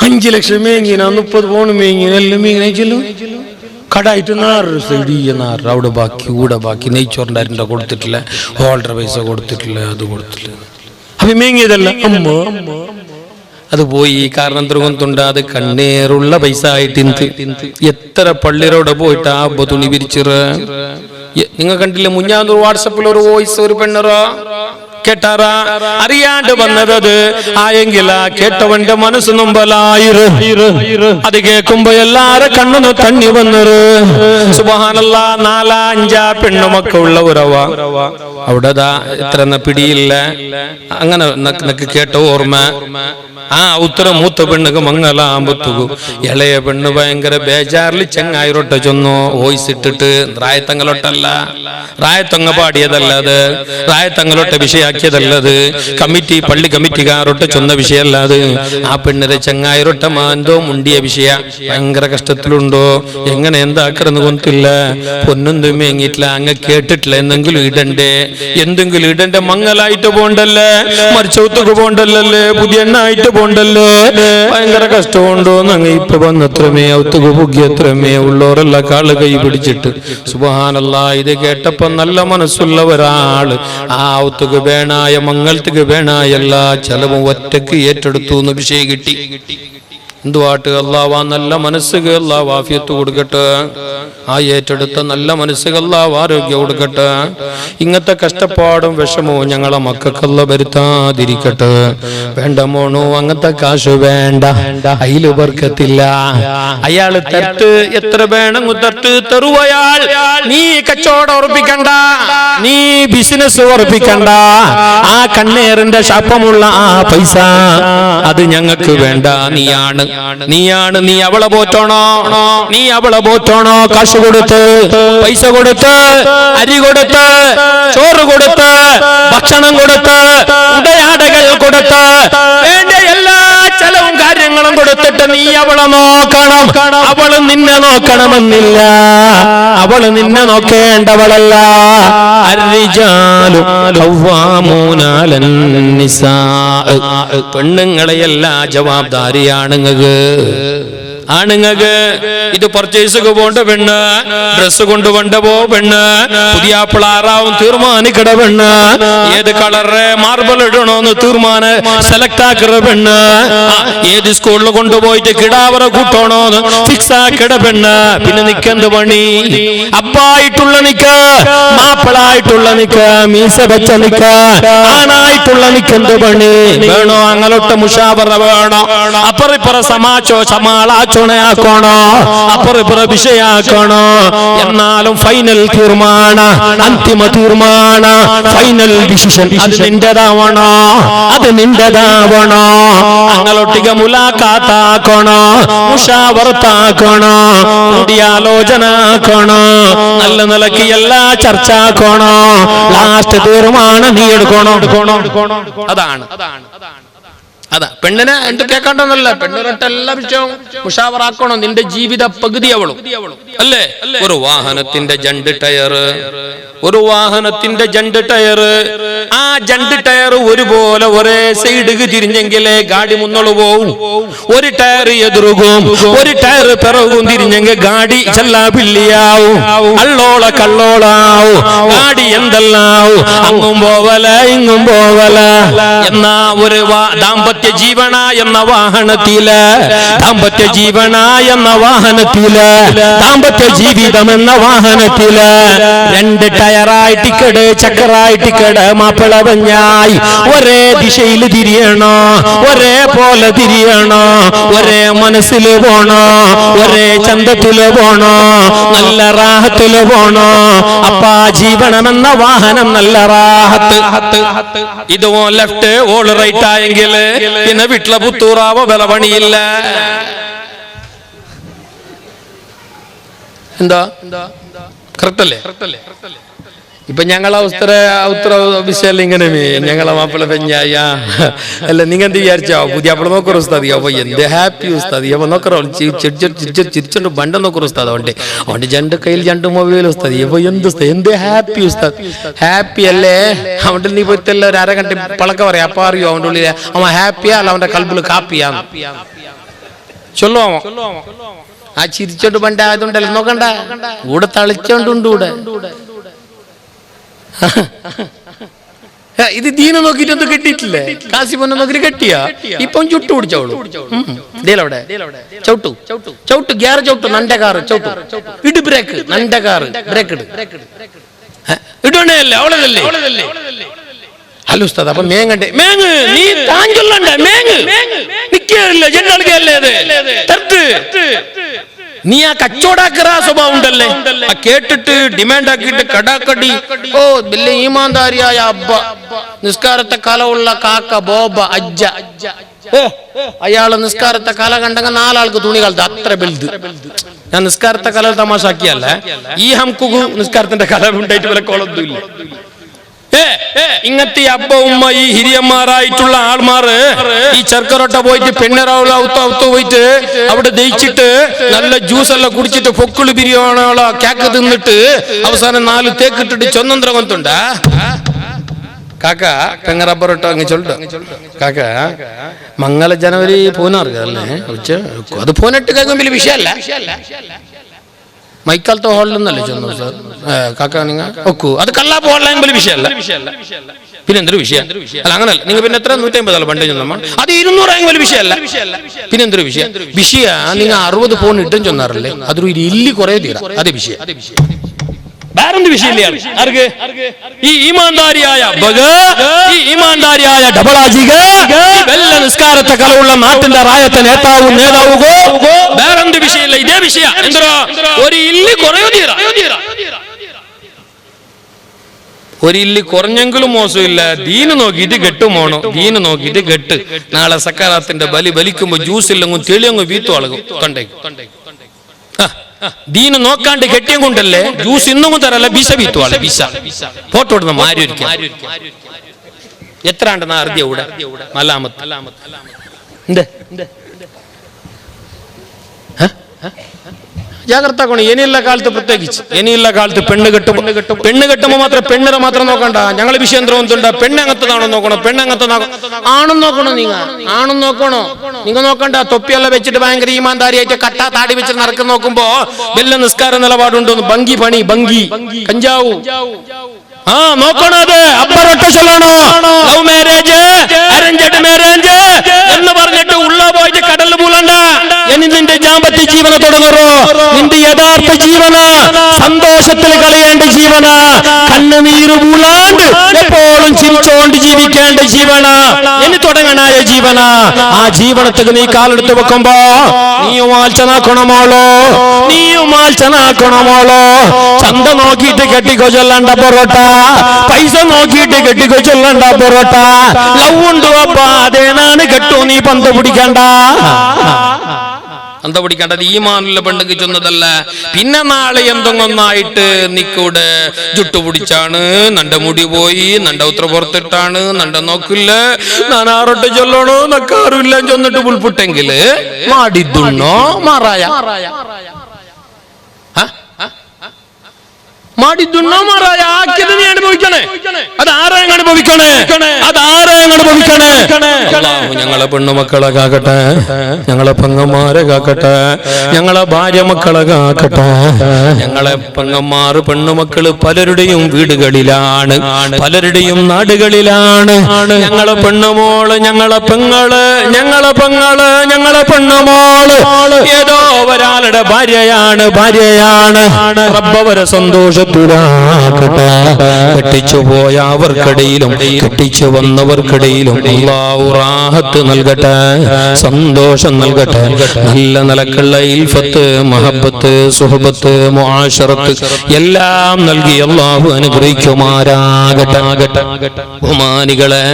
5 ലക്ഷം മേങ്ങിന 30 പൗണ്ട് മേങ്ങിന എല്ലാം മേങ്ങിന ചെല്ലും കടായിട്ട് നാറ് അവിടെ ബാക്കി കൂടെ ബാക്കി നെയ്ച്ചോറിൻ്റെ അരിൻ്റെ കൊടുത്തിട്ടില്ല, ഹോൾഡർ പൈസ കൊടുത്തിട്ടില്ല, അത് കൊടുത്തിട്ടില്ല. അപ്പൊ മേങ്ങിയതല്ല അമ്മ അത് പോയി. കാരണം ദ്രുവന്തുണ്ട് അത് കണ്ണേറുള്ള പൈസ ആയിട്ട് എത്ര പള്ളിരോടെ പോയിട്ട് ആ തുണി വിരിച്ചിറ്. നിങ്ങൾ കണ്ടില്ലേ മുഞ്ഞാന്നൂർ വാട്സപ്പിൽ ഒരു വോയിസ് ഒരു പെണ്ണറോ കേട്ടാറാ അറിയാണ്ട് വന്നത് ആയെങ്കിൽ ആ കേട്ടവന്റെ മനസ്സ് നൊമ്പലായിരു. അത് കേൾക്കുമ്പോ എല്ലാരും കണ്ണു തണ്ണി വന്നറ്. സുബ്ഹാനല്ലാ 4-5 പെണ്ണുമൊക്കെ ഉള്ള ഉറവ അവിടെ ഇത്ര പിടിയില്ല. അങ്ങനെ നക്ക് കേട്ട ഓർമ്മ ആ ഉത്തര മൂത്ത പെണ്ണുക്ക് മംഗലാമ്പത്തുകു. ഇളയ പെണ്ണ് ഭയങ്കര ബേജാറിൽ ചെങ്ങായിരൊട്ട ചൊന്നു വോയിസ് ഇട്ടിട്ട്. റായത്തങ്ങളൊട്ടല്ല, റായത്തങ്ങ പാടിയതല്ല അത്, റായത്തങ്ങളൊട്ട വിഷയാക്കിയതല്ലത്, കമ്മിറ്റി പള്ളി കമ്മിറ്റിക്കാരൊട്ട ചൊന്ന വിഷയമല്ല അത്. ആ പെണ്ണിരെ ചെങ്ങായിരൊട്ട എന്തോ മുണ്ടിയ വിഷയ. ഭയങ്കര കഷ്ടത്തിലുണ്ടോ, എങ്ങനെ എന്താക്കറന്ന് കൊന്നില്ല, പൊന്നൊന്നും മേങ്ങിയിട്ടില്ല, അങ്ങ് കേട്ടിട്ടില്ല, എന്തെങ്കിലും ഇടണ്ടേ, എന്തെങ്കിലും ഇടണ്ടേ. മംഗലായിട്ട് പോണ്ടല്ലേ, മരിച്ചൗത്തുക്ക് പോണ്ടല്ലേ, പുതിയ എണ്ണായിട്ട് പോണ്ടല്ലേ, ഭയങ്കര കഷ്ടമുണ്ടോ. അങ്ങ് ഇപ്പൊ വന്നത്രമേ ഔത്തുക്ക് പുകിയത്രമേ ഉള്ളവരെല്ലാം കാള് കൈ പിടിച്ചിട്ട്. സുബ്ഹാനല്ലാ ഇത് കേട്ടപ്പോ നല്ല മനസ്സുള്ള ഒരാള് ആ ഔത്തുക്ക് വേണായ മംഗളത്തുക്ക് വേണായ എല്ലാ ചെലവും ഒറ്റക്ക് ഏറ്റെടുത്തു എന്ന് വിഷയം കിട്ടി. എന്തുവാട്ട് അല്ലാഹ് നല്ല മനസ്സുകൾ അല്ലാഹ് ആഫിയത്ത് കൊടുക്കട്ടെ. ആ ഏറ്റെടുത്ത നല്ല മനസ്സുകൾ അല്ലാഹ് ആരോഗ്യം കൊടുക്കട്ടെ. ഇങ്ങനത്തെ കഷ്ടപ്പാടും വിഷമവും ഞങ്ങളെ മക്കൾക്കല്ല വരുത്താതിരിക്കട്ടെ. വേണ്ട മോണു അങ്ങനത്തെ കാശ് വേണ്ട, അയില് ബർക്കത്തില്ല. അയാള് തട്ട് എത്ര വേണം തട്ട് തരുവയാൾ. നീ കച്ചവടം ഉറപ്പിക്കണ്ട, നീ ബിസിനസ് ഉറപ്പിക്കണ്ട. ആ കണ്ണേറിന്റെ ശാപമുള്ള ആ പൈസ അത് ഞങ്ങൾക്ക് വേണ്ട. നീ അവളെ പോറ്റണോ, നീ അവളെ പോറ്റണോ. കാശ് കൊടുത്ത്, പൈസ കൊടുത്ത്, അരി കൊടുത്ത്, ചോറ് കൊടുത്ത്, ഭക്ഷണം കൊടുത്ത്, ഉടയാടകൾ കൊടുത്ത്, വേണ്ട എല്ലാ ചെലവും കാര്യങ്ങളും കൊടുത്തിട്ട് നീ അവളെ നോക്കണം. അവള് നിന്നെ നോക്കണമെന്നില്ല, അവള് നിന്നെ നോക്കേണ്ടവളല്ല. പെണ്ണുങ്ങളെയല്ല ജവാബ്ദാരിയാണുങ്ങക്ക്. ആണുങ്ങക്ക് ഇത് പർച്ചേസ് പോണ്ട പെണ്ണ്, ഡ്രസ് കൊണ്ടുപോണ്ട പെണ്ണ്, പുതിയ ആപ്പിളാറാവും തീർമാനിക്കട പെണ്ണ്, ഏത് കളറ് മാർബിൾ ഇടണോന്ന് സെലക്ട് ആക്കിற പെണ്ണ്, ഏത് സ്കൂളിൽ കൊണ്ടുപോയിട്ട് കിടാവറ കൂട്ടണോന്ന് ഫിക്സ് ആക്കിട പെണ്ണ്. പിന്നെ നിക്കെന്ത് പണി? അപ്പായിട്ടുള്ള നിക്ക്, മാപ്പിളായിട്ടുള്ള നിക്ക്, മീസ വെച്ച നിക്ക്, ആണായിട്ടുള്ള നിക്കെന്ത് പണി വേണോ? അങ്ങനൊട്ട മുഷാവറ വേണോ? അപ്പറിപ്പറ സമാളാച്ചോ ണോ, അപ്പുറപ്പുറ വിഷയാക്കണോ. എന്നാലും ഫൈനൽ തീർമാന, അന്തിമ തീർമാന, ഫൈനൽ ഡിസിഷൻ അത് നിന്റേതാവണോ, അത് നിന്റേതാവണോ. അങ്ങനൊട്ടിക മുലാഖാത്താക്കണോ, മുഷാവറത്താക്കണോ, കൂടിയാലോചന ആക്കണോ, നല്ല നിലയ്ക്ക് എല്ലാ ചർച്ച ആക്കണോ. ലാസ്റ്റ് തീർമാനം നീ എടുക്കണോ. അതാണ് അതാ പെണ്ണിനെ എന്ത് കേൾക്കണ്ടെന്നല്ല, പെണ്ണിരട്ട എല്ലാ വിഷയവും മുഷാവറാക്കണോ. നിന്റെ ജീവിത പകുതി അവളും അല്ലേ. ഒരു വാഹനത്തിന്റെ ജണ്ട് ടയർ, ഒരു വാഹനത്തിന്റെ ജണ്ട് ടയർ, ആ ജണ്ട് ടയർ ഒരുപോലെ ഒരേ സൈഡിക്ക് തിരിഞ്ഞെങ്കിലേ ഗാഡി മുന്നോട്ട് പോവും. ഒരു ടയർ എതിർക്കും, ഒരു ടയർ പിറകും തിരിഞ്ഞെങ്കിൽ ഗാഡി ചെല്ലാപിള്ളിയാവും, അള്ളോള കള്ളോളാവും, ഗാഡി എന്തെല്ലാവും, അങ്ങും പോവല ഇങ്ങും പോവല. എന്നാ ഒരു ദാമ്പത്യ ജീവന എന്ന വാഹനത്തില്, ദാമ്പത്യ ജീവന എന്ന വാഹനത്തില്, ദാമ്പത്യ ജീവിതം എന്ന വാഹനത്തില് 2 ടയറായിട്ടിക്കട്, ചക്രായിട്ടിക്കട്, മാപ്പിള പഞ്ഞായി ഒരേ ദിശയിൽ തിരിയണോ, ഒരേ പോലെ തിരിയണോ, ഒരേ മനസ്സില് പോണോ, ഒരേ ചന്തത്തില് പോണോ, നല്ല റാഹത്തില് പോണോ. അപ്പാ ജീവനമെന്ന വാഹനം നല്ല റാഹത്ത്. ഇതോ ലെഫ്റ്റ് ഓൾ റൈറ്റ് ആയെങ്കിൽ പിന്നെ വീട്ടിലെ പുത്തൂറാവോ വില പണിയില്ല. എന്താ കറക്റ്റല്ലേ? ഇപ്പൊ ഞങ്ങളെ ഉത്തര വിഷയം ഇങ്ങനെ ഞങ്ങളെ മാപ്പിള പെഞ്ഞായ അല്ല നിങ്ങൾ എന്ത് വിചാരിച്ചോ പുതിയ അപ്പള നോക്കൊരു ഉസ്താദി അപ്പൊ എന്ത് ഹാപ്പി ഉസ്താദി അപ്പൊ നോക്കറോ ചിരിച്ചോണ്ട് ബണ്ട നോക്കൊരു ഉസ്താദ് അവന്റെ രണ്ട് കയ്യിൽ രണ്ട് മൊബൈൽ ഉസ്താദി അപ്പൊ എന്ത് ഹാപ്പി ഉസ്താദ് ഹാപ്പി അല്ലേ അവന്റെ നീ പോയിട്ടല്ല ഒരു അരഗണ്ട പളക്ക പറയാ അപ്പൊ അറിയോ അവന്റെ ഉള്ളിൽ അവൻ ഹാപ്പിയാ അല്ല അവന്റെ കൽബിൽ കാപ്പിയാന്ന് ചൊല്ലോ ആ ചിരിച്ചോണ്ട് ബണ്ട ആയതുകൊണ്ടല്ലോ നോക്കണ്ട കൂടെ തളിച്ചോണ്ടുണ്ട് കൂടെ ഇത് ദീന നോക്കിട്ടൊന്നും കെട്ടിയിട്ടില്ലേ കാസിപ്പൊന്നെ നോക്കിട്ട് കെട്ടിയാ ഇപ്പം ചുട്ടു പിടിച്ചോളൂ ചവിട്ടു ഗ്യാർ ചവിട്ടു നന്റെ കാറ് ചവിട്ടു ഇട് ബ്രേക്ക് നന്റെ കാറ് ബ്രേക്ക് ഇടണേ അല്ലേ അവളതല്ലേ ഹലോ ഉസ്താദ് അപ്പൊ മേങ്ങണ്ടേ മേങ്ങ് നീ താഞ്ചൊല്ലണ്ട മേങ്ങ് നിക്കല്ലേ ജനങ്ങൾക്കല്ലേ നീ ആ കച്ചവടാക്കറ സ്വഭാവം ഉണ്ടല്ലേ ആ കേട്ടിട്ട് ഡിമാൻഡ് ആക്കിയിട്ട് കടാക്കടി ഓ വലിയ ഈമാന്താരിയായ അബ്ബ നിസ്കാരത്തെ കലമുള്ള കാക്ക ബോബ അജ്ജ അയാള് നിസ്കാരത്തെ കല കണ്ടെങ്കിൽ നാലാൾക്ക് തുണി കളത്ത് അത്ര വലുത് ഞാൻ നിസ്കാരത്തെ കല തമാശാക്കിയല്ല ഈ ഹംകുകു നിസ്കാരത്തിന്റെ കല ഉണ്ടായിട്ട് വരെ കൊളൊന്നുമില്ല ഇങ്ങനത്തെ അബ്ബ ഉമ്മ ഈ ഹിരിയന്മാരായിട്ടുള്ള ആൾമാര് ഈ ചർക്കറൊട്ട പോയിട്ട് പെണ്ണറാവുള്ള ഔത്ത് പോയിട്ട് അവിടെ ദയിച്ചിട്ട് നല്ല ജ്യൂസ് എല്ലാം കുടിച്ചിട്ട് പൊക്കിള് ബിരിയാണിയുള്ള കേക്ക് തിന്നിട്ട് അവസാനം 4 തേക്കിട്ടിട്ട് ചൊന്നന്തര കൊന്തുണ്ട കാക്ക പെങ്ങ റബ്ബറൊട്ട അങ്ങ് ചൊല്ലു കാക്ക മംഗള ജനുവരി പോനാർക്കല്ലേ അത് പോനിട്ട് കേൾക്കും വലിയ വിഷയമല്ല മൈക്കാലത്തെ ഹോളിൽ നിന്നല്ലേ ചെന്നു സാർ കാക്ക നിങ്ങൾ ഒക്കൂ അത് കള്ളാപ്പ് ഹോളിലായ വലിയ വിഷയമല്ല പിന്നെ എന്തൊരു വിഷയം അല്ല അങ്ങനല്ല നിങ്ങൾ പിന്നെ എത്ര 150 പണ്ട് ചെന്നമ്മ അത് 200 വലിയ വിഷയമല്ല പിന്നെ എന്തൊരു വിഷയ നിങ്ങൾ 60 പോൺ ഇട്ടും ചെന്നാറല്ലേ അതൊരു ഇല്ലി കുറെ തീരാ അതേ വിഷയം വേറെന്ത് വിഷയമില്ല ഈ ഈമാൻദാരിയായ ഈ ഈമാൻദാരിയായ ഡബളാജിക വെല്ല നിസ്കാരത്തെ കലവുള്ള നാട്ടിന്റെ റായത്തെ നേതാവുകോ വേറെന്ത് വിഷയമില്ല ഇതേ വിഷയം എന്തോ ഒരു ഇല്ലി കുറയോ തീരാ ഒരു ഇല്ലി കുറഞ്ഞെങ്കിലും മോശമില്ല ദീന് നോക്കിയിട്ട് കെട്ടുമോണോ ദീന് നോക്കിയിട്ട് കെട്ട് നാളെ സക്കാറാത്തിന്റെ ബലിക്കുമ്പോ ജ്യൂസ് ഇല്ലെങ്കും തെളിയങ്ങും വീത്തു അളകും തൊണ്ടേക്ക് ദീന് നോക്കാണ്ട് കെട്ടിയും കൊണ്ടല്ലേ ജ്യൂസ് ഇന്നും തരല്ല ബിസ വീത്തുവാളെ ബിസ ഫോട്ടോ ഇടുന്ന മാരി എത്ര ആണ്ടെന്നാ അറിയ ഇവിടെ നല്ലാമത്ത് ജാഗ്രത ആക്കണം ഇനിയുള്ള കാലത്ത് പ്രത്യേകിച്ച് ഇനിയുള്ള കാലത്ത് പെണ്ണ് കെട്ടുമ്പോ മാത്രം പെണ്ണിനെ മാത്രം നോക്കണ്ട ഞങ്ങളെ വിഷയം എന്തുണ്ട് പെണ്ണങ്ങത്തതാണോ നോക്കണം ആണും നോക്കണോ ആണും നോക്കണോ നിങ്ങൾ നോക്കണ്ട തൊപ്പിയെല്ലാം വെച്ചിട്ട് ഭയങ്കര ഈമാന്താരിയായിട്ട് കട്ടാ താടി വെച്ചിട്ട് നടക്കുന്ന നോക്കുമ്പോ വല്ല നിസ്കാര നിലപാടുണ്ടോ ഭംഗി കഞ്ചാവു നോക്കണത് അപ്പറൊട്ട ചൊല്ലണോ ലവ് മാരേജ് അറേഞ്ച്ഡ് മാരേജ് എന്ന് പറഞ്ഞിട്ട് ഉള്ള പോയിട്ട് കടലിൽ പൂലണ്ട ഇനി നിന്റെ ജാമ്പത്യ ജീവന തുടങ്ങറോ നിന്റെ യഥാർത്ഥ ജീവന സന്തോഷത്തിൽ കളയേണ്ട ജീവന കണ്ണുനീര് പൂലാണ്ട് എപ്പോഴും ചിരിച്ചോണ്ട് ജീവിക്കേണ്ട ജീവന ഇനി തുടങ്ങനായ ജീവന ആ ജീവനത്തിന് നീ കാലെടുത്ത് വെക്കുമ്പോ നീയും ആൽച്ചനാക്കണമോളോ ചന്ത നോക്കിയിട്ട് കെട്ടിക്കോ ചൊല്ലണ്ട പൊറോട്ട പൈസ നോക്കിയിട്ട് കെട്ടിക്കോ ചൊല്ലണ്ട പൊറോട്ട ലവ് ഉണ്ടോ അപ്പ അതേനാണ് കെട്ടു നീ പന്ത പിടിക്കേണ്ടത് ഈമാനുള്ള പെണ്ണുക്ക് ചെന്നതല്ല പിന്നെ നാളെ എന്തൊന്നായിട്ട് നിക്കൂടെ ജുട്ടുപിടിച്ചാണ് നന്റെ മുടി പോയി നന്റെ ഉത്തര പുറത്തിട്ടാണ് നന്റെ നോക്കില്ല ഞാൻ ആറോട്ട് ചൊല്ലണോ നക്കാറില്ല ചെന്നിട്ട് പുൽപുട്ടെങ്കില് മാടിദ്ദുണ്ണോ മാറായ മാടിദ്ദുണ്ണോ മാറായ ആക്കിയത് നീ അനുഭവിക്കണേ അതാരെയും അനുഭവിക്കണേ ഞങ്ങളെ പെണ്ണുമക്കളെ കാക്കട്ടെ ഞങ്ങളെ പെങ്ങന്മാരെ കാക്കട്ടെ ഞങ്ങളെ ഭാര്യ മക്കളെ കാക്കട്ടെ ഞങ്ങളെ പെങ്ങന്മാര് പെണ്ണുമക്കള് പലരുടെയും വീടുകളിലാണ് പലരുടെയും നാടുകളിലാണ് ഞങ്ങളെ പെണ്ണുമോള് ഞങ്ങളെ പെണ്ണുമോള് ഏതോ ഒരാളുടെ ഭാര്യയാണ് റബ്ബവരെ സന്തോഷത്തിലാക്കട്ടെ കെട്ടിച്ചു പോയ അവർക്കിടയിലും കെട്ടിച്ചു വന്നവർക്കിടയിലും അല്ലാഹു റാഹത്ത് നൽകട്ടെ സന്തോഷം നൽകട്ടെ നല്ല നിലക്കുള്ള ഇൽഫത്ത് മഹബത്ത് സുഹബത്ത് മുആശറത്ത് എല്ലാം നൽകി അല്ലാഹു അനുഗ്രഹിക്കുമാറാകട്ടെ ബഹുമാനികളെ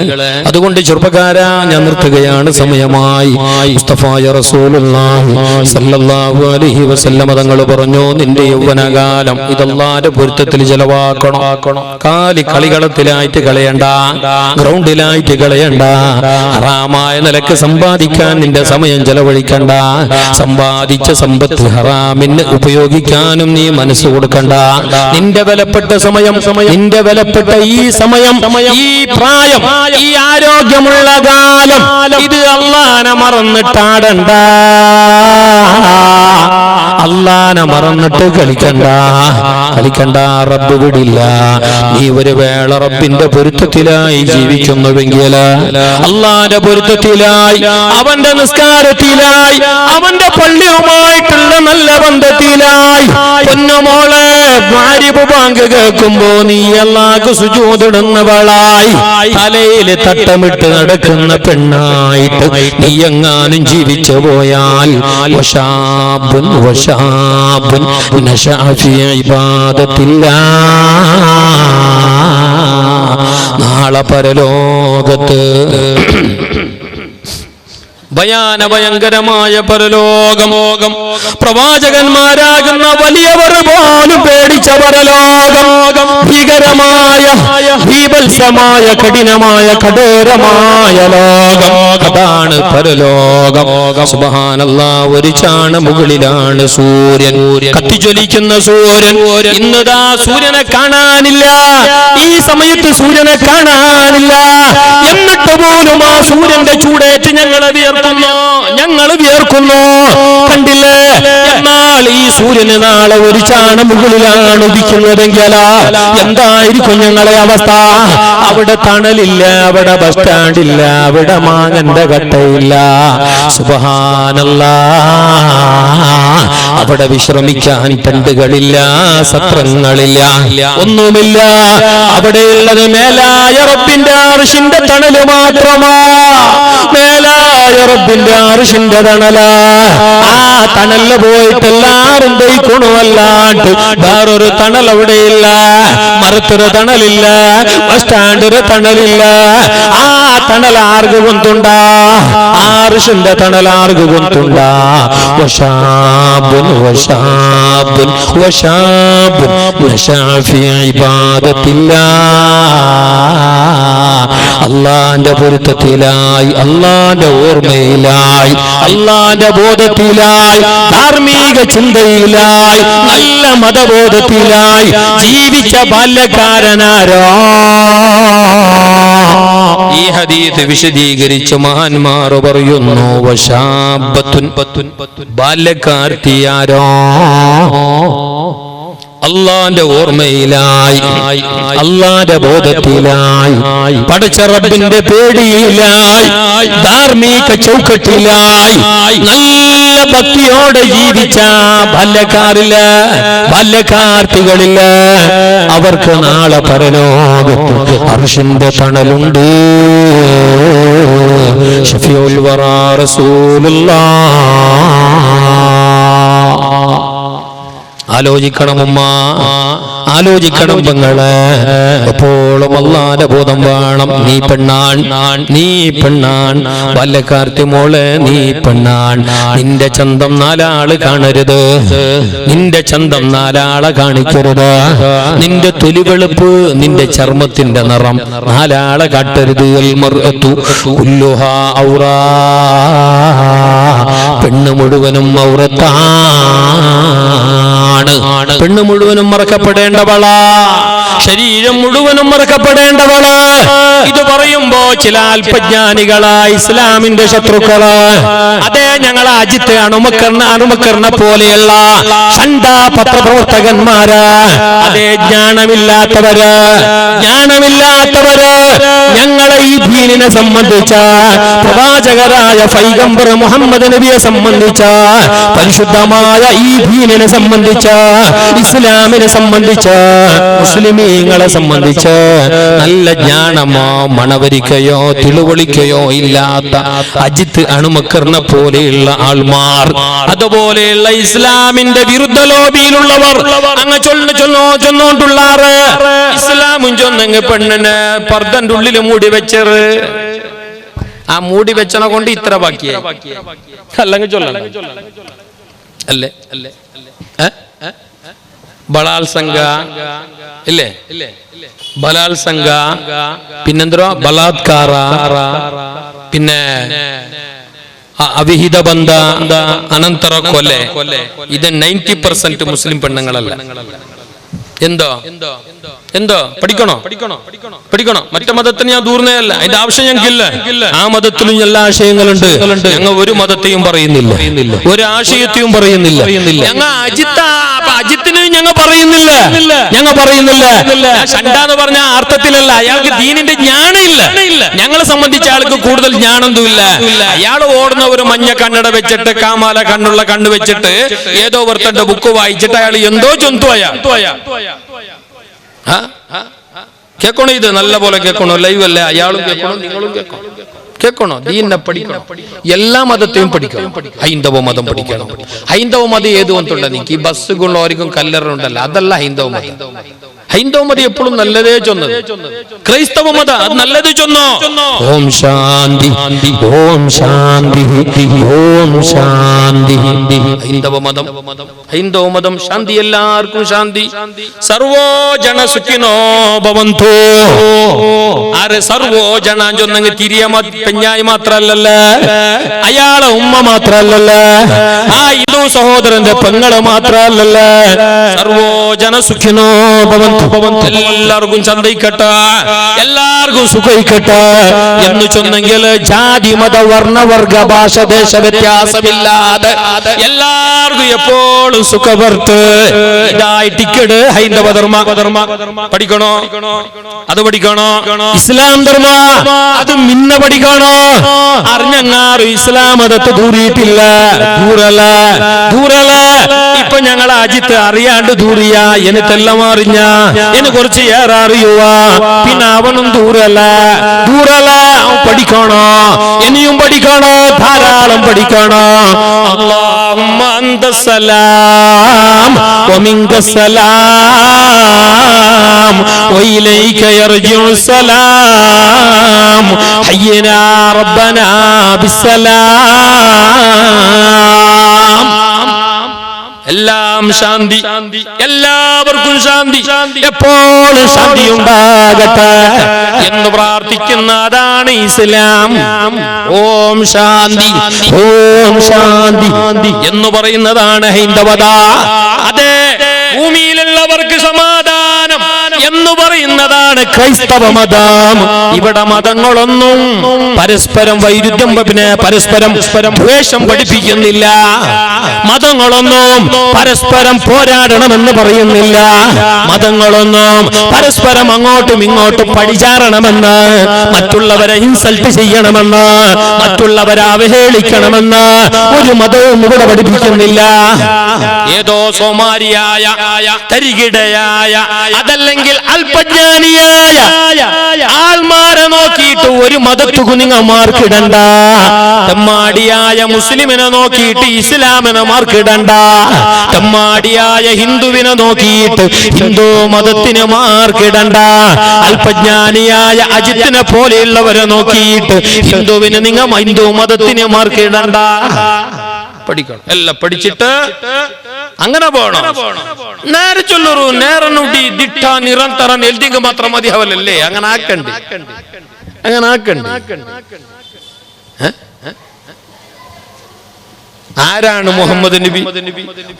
അതുകൊണ്ട് ചെറുപ്പക്കാരാ ഞാൻ നിർത്തുകയാണ് സമയമായി മുസ്തഫായ റസൂലുള്ളാഹി സ്വല്ലല്ലാഹു അലൈഹി വസല്ലം തങ്ങൾ പറഞ്ഞു നിന്റെ യൗവനകാലം ഇതല്ലാഹുവിന്റെ പൊരുത്തത്തിൽ ചെലവാക്കണം. കാലി കളികളത്തിലായിട്ട് കളയണ്ട, ഗ്രൗണ്ടിലായിട്ട് കളയണ്ട. ഹറാമായ നിലക്ക് സമ്പാദിക്കാൻ നിന്റെ സമയം ചെലവഴിക്കണ്ട. സമ്പാദിച്ച സമ്പത്ത് ഹറാമിന് ഉപയോഗിക്കാനും നീ മനസ്സ് കൊടുക്കണ്ട. നിന്റെ വിലപ്പെട്ട സമയം, നിന്റെ വിലപ്പെട്ട ഈ സമയം, ഈ പ്രായം, ഈ ആരോഗ്യമുള്ള കാലം, ഇത് അല്ലാഹനെ മറന്നിട്ടാടണ്ട. അല്ലാഹനെ മറന്നിട്ട് കളിക്കണ്ട. റബ്ബ് വിടില്ല. നീ ഒരു വേള റബ്ബിന്റെ പൊരുത്തത്തിലായി ജീവിക്കുന്നുവെങ്കിൽ, അല്ലാഹന്റെ പൊരുത്തത്തിലായി, അവന്റെ നിസ്കാരത്തിലായി, അവന്റെ പള്ളിയുമായിട്ടുള്ള നല്ല ബന്ധത്തിലായി, പൊന്നുമോളെ മാരിബ് ബാങ്ക് കേൾക്കുമ്പോ നീ അല്ലാഹ്ക്ക് സുജൂദിടുന്നവളായി, തലയിൽ തട്ടമിട്ട് നടക്കുന്ന പെണ്ണായിട്ട് നീ എങ്ങാനും ജീവിച്ചു പോയാൽ, വശാബുൻ വശാബുൻ നശഅ ഫീ ഇബാദത്തില്ലാ, നാളെ പരലോകത്ത് ഭയാനഭയങ്കരമായ പരലോകം, പ്രവാചകന്മാരാകുന്ന വലിയവർ പോലും പേടിച്ച പരലോകം, ഭീകരമായ ഭീഭത്സമായ കഠിനമായ കഠോരമായ ലോകം, അതാണ് പരലോകം. സുബ്ഹാനല്ലാഹ്. ഒരു ചാണ മുകളിലാണ് സൂര്യൻ, കത്തിജ്വലിക്കുന്ന സൂര്യൻ. ഇന്നതാ സൂര്യനെ കാണാനില്ല, ഈ സമയത്ത് സൂര്യനെ കാണാനില്ല. എന്നിട്ട് പോലും ആ സൂര്യന്റെ ചൂടേറ്റ് ഞങ്ങൾ വിയർക്കുന്നു, കണ്ടില്ലേ? എന്നാൽ ഈ സൂര്യന് നാളെ ഒരു ചാണ മുകളിലാണ് ഉദിക്കുന്നതെങ്കിൽ എന്തായിരിക്കും ഞങ്ങളെ അവസ്ഥ? അവിടെ തണലില്ല, അവിടെ ബസ് സ്റ്റാൻഡില്ല, അവിടെ മാങ്ങന്റെ കട്ടയില്ല. സുബ്ഹാനല്ലാഹ്. അവിടെ വിശ്രമിക്കാൻ ടെന്റുകളില്ല, സത്രങ്ങളില്ല, ഒന്നുമില്ല. അവിടെയുള്ളത് മേലായ റബ്ബിന്റെ അർശിന്റെ തണല് മാത്രമാ. മേലായ റബ്ബിന്റെ അർശിന്റെ തണലാ. ആ തണലില് പോയിട്ട് എല്ലാരും ദയിക്കണമല്ലാണ്ട് വേറൊരു തണൽ അവിടെയില്ല. മരത്തൊരു തണലില്ല, ബസ് സ്റ്റാൻഡൊരു തണലില്ല. ആ തണൽ ആർക്ക് കൊണ്ടുണ്ടാ? അർശിന്റെ തണൽ ആർക്ക് കൊണ്ടുണ്ടാ? വശാബുൻ വശാബുൻ വശാബുൻ നശഅ ഫീ ഇബാദത്തില്ലാ, അല്ലാഹുവിന്റെ പൊരുത്തത്തിലായി, അല്ലാഹുവിന്റെ ഓർമ്മയിലായി, അല്ലാഹുവിന്റെ ബോധത്തിലായി, ധാർമ്മിക ചിന്തയിലായി, നല്ല മതബോധത്തിലായി ജീവിച്ച ബാല്യക്കാരനാരോ? ഈ ഹദീസ് വിശദീകരിച്ച് മഹാന്മാർ പറയുന്നു, വശാബത്തുൻ, ബാല്യക്കാർത്തിയാരോ? അല്ലാഹുവിന്റെ ഓർമ്മയിലായി, അല്ലാഹുവിന്റെ ബോധത്തിലായി, പടച്ച റബ്ബിന്റെ പേടിയിലായി, ധാർമ്മിക ചൗക്കട്ടിലായി, നല്ല ഭക്തിയോടെ ജീവിച്ച ബാല്യക്കാരില്ല, ബാല്യക്കാർത്തികളില്ല, അവർക്ക് നാളെ പരലോകത്ത് അർശിന്റെ തണലുണ്ട്. ശഫീഉൽ വറാ റസൂലുള്ളാഹ്. ആലോചിക്കണം ഉമ്മ, ആലോചിക്കണം പെങ്ങളെ. എപ്പോഴും അല്ലാഹുവിന്റെ ബോധം വേണം. നീ പെണ്ണാൻ, നീ പെണ്ണാൻ, ബാല്യക്കാർത്തി മോളെ, നീ പെണ്ണാൻ. നിന്റെ ചന്തം നാലാള് കാണരുത്, നിന്റെ ചന്തം നാലാളെ കാണിക്കരുത്. നിന്റെ തൊലി വെളുപ്പ്, നിന്റെ ചർമ്മത്തിന്റെ നിറം നാലാളെ കാട്ടരുത്. പെണ്ണ് മുഴുവനും ഔറത്താണ്. പെണ്ണ് മുഴുവനും മറക്കപ്പെടേണ്ടവളാ, ശരീരം മുഴുവനും മറക്കപ്പെടേണ്ടവള്. ഇത് പറയുമ്പോ ചില അല്പജ്ഞാനികളായ ഇസ്ലാമിന്റെ ശത്രുക്കള്, അതേ ഞങ്ങളെ അജിത്ത് അണുമക്കറിനെ പോലെയുള്ള ഷണ്ട പത്രപ്രവർത്തകന്മാര്, അതേ ജ്ഞാനമില്ലാത്തവര് ഞങ്ങളെ ഈ ദീനിനെ സംബന്ധിച്ച, പ്രവാചകരായ പൈഗംബർ മുഹമ്മദ് നബിയെ സംബന്ധിച്ച, പരിശുദ്ധമായ ഈ ദീനിനെ സംബന്ധിച്ച, ഇസ്ലാമിനെ സംബന്ധിച്ച, മുസ്ലിമീങ്ങളെ സംബന്ധിച്ച് നല്ല ജ്ഞാനമോ മണവരിക്കയോ തിളുവളിക്കയോ ഇല്ലാത്ത അജിത്ത് അണുമക്കറിനെ പോലെയുള്ള ആൾമാർ, അതുപോലെയുള്ള ഇസ്ലാമിന്റെ വിരുദ്ധ ലോബിയിലുള്ളവർ അങ്ങ് ചൊന്നോണ്ടുള്ളാറ്. ഇസ്ലാമും ചൊന്നെങ്ങ് പെണ്ണിന് പർദ്ദന്റെ ഉള്ളിൽ മൂടി വെച്ചറ്. ആ മൂടി വെച്ചണ കൊണ്ട് ഇത്ര ബാക്കിയായി അല്ലെങ്കിൽ ചൊല്ലണം അല്ലേ? ബലാത്സംഗ ഇല്ലേ, ബലാത്സംഗ, പിന്നെന്തോ ബലാത്കാര, പിന്നെ അവിഹിത ബന്ധ, അനന്തര കൊല്ലെ. ഇത് 90% മുസ്ലിം പെണ്ണുങ്ങളല്ല. എന്തോ എന്തോ പഠിക്കണോ പഠിക്കണോ? മറ്റേ മതത്തിന് ഞാൻ ദൂർന്നയല്ല, അതിന്റെ ആവശ്യം ഞങ്ങൾക്കില്ല. ആ മതത്തിലും എല്ലാ ആശയങ്ങളുണ്ട്. ഞങ്ങൾ ഒരു മതത്തെയും പറയുന്നില്ല, ഒരു ആശയത്തെയും പറയുന്നില്ല. ഞങ്ങൾ അജിത്തിന് ഞങ്ങൾ പറയുന്നില്ല. ഷണ്ടാന്ന് പറഞ്ഞ അർത്ഥത്തിലല്ല, അയാൾക്ക് ദീനിന്റെ ജ്ഞാനമില്ല. ഞങ്ങളെ സംബന്ധിച്ച ആൾക്ക് കൂടുതൽ ജ്ഞാനൊന്നുമില്ല. അയാൾ ഓടുന്ന ഒരു മഞ്ഞ കണ്ണട വെച്ചിട്ട്, കാമാല കണ്ണുള്ള കണ്ണു വെച്ചിട്ട്, ഏതോ ഒരുത്തന്റെ ബുക്ക് വായിച്ചിട്ട് അയാൾ എന്തോ ചൊന്തുപോയാ. കേൾക്കണോ? ഇത് നല്ല പോലെ കേൾക്കണോ? ലൈവ് അല്ലേ? അയാളും കേൾക്കണോ, നിങ്ങളും കേൾക്കണോ? ദീനെ പഠിക്കണം, എല്ലാ മതത്തെയും പഠിക്കണം. ഹൈന്ദവ മതം പഠിക്കണം. ഹൈന്ദവ മതം ഏത് വന്നിട്ടുണ്ട്? എനിക്ക് ഈ ബസ്സുകളിലായിരിക്കും കല്ലറുണ്ടല്ലോ, അതല്ല ഹൈന്ദവ മതം. ഹൈന്ദവ മതം എപ്പോഴും നല്ലതേ ചൊന്നത്. ക്രൈസ്തവ മതം അത് നല്ലത് ചൊന്നോ. ഓം ശാന്തി, ഓം ശാന്തി, ഓം ശാന്തി. ഹൈന്ദവ മതം ശാന്തി, എല്ലാവർക്കും ശാന്തി. സർവോ ജന സുഖിനോ ഭവന്തു. ആരെ സർവോ ജന ചൊന്നെങ്കിൽ തിരിയ പെഞ്ഞായി മാത്രല്ലല്ല, അയാളെ ഉമ്മ മാത്രല്ലല്ല, ആ ഹിന്ദു സഹോദരന്റെ പെങ്ങള് മാത്രല്ലല്ല. സർവോ ജന സുഖിനോ ഭവന്തു. എല്ലാവർക്കും ചന്തയിക്കട്ടെ, എല്ലാവർക്കും സുഖയിക്കട്ടെ എന്ന് ചൊന്നെങ്കിൽ ജാതി മത വർണ്ണവർഗ ഭാഷ ദേശ വ്യത്യാസമില്ലാതെ എല്ലാവർക്കും എപ്പോഴും സുഖവർത്ത് ഇതായിട്ടിക്കട് ഹൈന്ദവ ധർമ്മ പഠിക്കണോ? അത് പഠിക്കണോ? ഇസ്ലാം ധർമ്മ അത് മിന്ന പഠിക്കണോ? അറിഞ്ഞങ്ങാറ് ഇസ്ലാം മതത്തെ ദൂരിയിട്ടില്ല, ദൂരല. ഇപ്പൊ ഞങ്ങൾ അജിത്ത് അറിയാണ്ട് ദൂരിയ, എന്നിട്ടെല്ലാം അറിഞ്ഞ, എന്ന് കുറച്ച് ഏറെ അറിയുക. പിന്നെ അവനും ദൂരല. അവൻ പഠിക്കണോ? ഇനിയും പഠിക്കണോ? ധാരാളം പഠിക്കണോ? അല്ലാഹുമ്മ അന്തസ്സലാം വമിൻകസ്സലാം വഇലൈക യർജിഉസ്സലാം ഹയ്യനാ റബ്ബനാ ബിസ്സലാം. എല്ലാം ശാന്തി, എല്ലാവർക്കും ശാന്തി, എപ്പോഴും ശാന്തി ഉണ്ടാകട്ടെ എന്ന് പ്രാർത്ഥിക്കുന്ന അതാണ് ഇസ്ലാം. ഓം ശാന്തി, ഓം ശാന്തി എന്ന് പറയുന്നതാണ് ഹൈന്ദവത. അതെ, ഭൂമിയിലുള്ളവർക്ക് സമാധാനം എന്ന് പറയുന്നതാണ് ക്രൈസ്തവ മതം. ഇവിടെ മതങ്ങളൊന്നും പരസ്പരം വൈരുദ്ധ്യം, പിന്നെ പരസ്പരം ദ്വേഷം പഠിപ്പിക്കുന്നില്ല. മതങ്ങളൊന്നും പരസ്പരം പോരാടണമെന്ന് പറയുന്നില്ല. മതങ്ങളൊന്നും പരസ്പരം അങ്ങോട്ടും ഇങ്ങോട്ടും പഴിചാരണമെന്ന്, മറ്റുള്ളവരെ ഇൻസൾട്ട് ചെയ്യണമെന്ന്, മറ്റുള്ളവരെ അവഹേളിക്കണമെന്ന് ഒരു മതവും ഇവിടെ പഠിപ്പിക്കുന്നില്ല. ഏതോ സോമാരിയായ, തരികിടയായ, അതല്ലെങ്കിൽ അല്പജ്ഞാനിയായ ആൾമാരെ നോക്കിയിട്ട് ഒരു മതത്തുകു നിങ്ങൾ മാർക്കിടണ്ട. തെമ്മാടിയായ മുസ്ലിമിനെ നോക്കിയിട്ട് ഇസ്ലാമിനെ മാർക്കിടണ്ട. തെമ്മാടിയായ ഹിന്ദുവിനെ നോക്കിയിട്ട് ഹിന്ദു മതത്തിന് മാർക്കിടണ്ട. അല്പജ്ഞാനിയായ അജിത്തിനെ പോലെയുള്ളവരെ നോക്കിയിട്ട് ഹിന്ദുവിന് നിങ്ങൾ ഹിന്ദു മതത്തിന് മാർക്കിടണ്ട. പഠിക്കണം, എല്ലാം പഠിച്ചിട്ട് അങ്ങനെ പോകണം. നേരെ ചൊല്ലൂರು, നേരെ നുടി ദിട്ട നിരന്തര എൽതിക്ക് മാത്രം മതിയാവല്ലേ? അങ്ങനെ ആക്കണ്ടേ? ആരാണ് മുഹമ്മദ് നബി?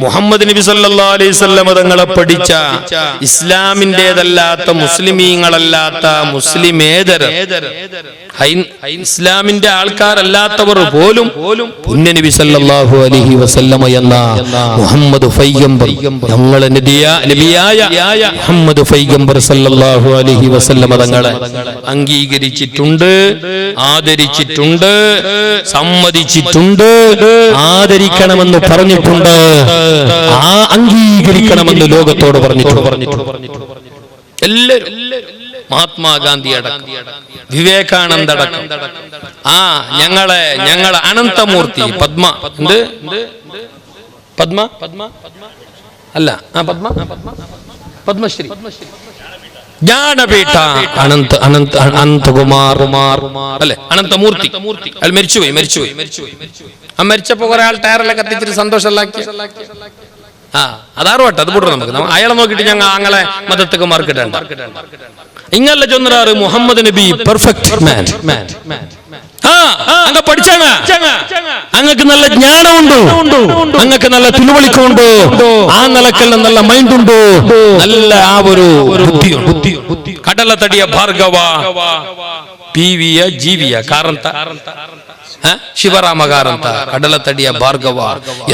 മുഹമ്മദ് നബി സല്ലല്ലാഹു അലൈഹി വസല്ലം തങ്ങളെ പഠിച്ച ഇസ്ലാമിന്റേതല്ലാത്ത, മുസ്ലിമീങ്ങളല്ലാത്ത, മുസ്ലിമേതര, ഇസ്ലാമിന്റെ ആൾക്കാരല്ലാത്തവർ പോലും പുണ്യനബി സല്ലല്ലാഹു അലൈഹി വസല്ലം എന്ന മുഹമ്മദ് പൈഗംബർ, ഞങ്ങളെ നബിയായ മുഹമ്മദ് പൈഗംബർ സല്ലല്ലാഹു അലൈഹി വസല്ലം തങ്ങളെ അംഗീകരിച്ചിട്ടുണ്ട്, ആദരിച്ചിട്ടുണ്ട്, സമ്മതിച്ചിട്ടുണ്ട്, ആദരിക്കണമെന്ന് പറഞ്ഞിട്ടുണ്ട്, ആ അംഗീകരിക്കണമെന്ന് ലോകത്തോട് പറഞ്ഞിട്ടുണ്ട്. എല്ലാവരും, മഹാത്മാഗാന്ധി അടക്കം, വിവേകാനന്ദ അടക്കം, ഞങ്ങളെ അനന്തമൂർത്തി, പത്മശ്രീ ജ്ഞാനപീഠ അനന്തകുമാർ അല്ലെ, അനന്തമൂർത്തി, അയാൾ മരിച്ചുപോയി. മരിച്ചപ്പോ കുറെ ആൾ ടയറെല്ലാം കത്തിച്ചിട്ട് സന്തോഷമല്ലാക്കി. അതാറുവട്ടെ അത് വിടണം നമുക്ക്. അയാളെ നോക്കിയിട്ട് ഞങ്ങൾ അങ്ങളെ മതത്തേക്ക് മാർക്കിടേണ്ട. ഇങ്ങല്ല ചൊന്നറാറ് മുഹമ്മദ് നബി പെർഫെക്റ്റ് മാൻ. അങ്ങ് പഠിച്ചാണ്, അങ്ങക്ക് നല്ല ജ്ഞാനമുണ്ട്, അങ്ങക്ക് നല്ല തിരുവളിക്കുണ്ട്, ആ നിലക്കെല്ലാം നല്ല മൈൻഡ് ഉണ്ട്, നല്ല ആ ഒരു ബുദ്ധിയുണ്ട്. കടല തടിയ ഭാർഗവ പീവിയ ജീവിയ കാರಂತ ಶಿವರಾಮ ಕಾರಂತ കടലത്തടിയ ഭാർഗവ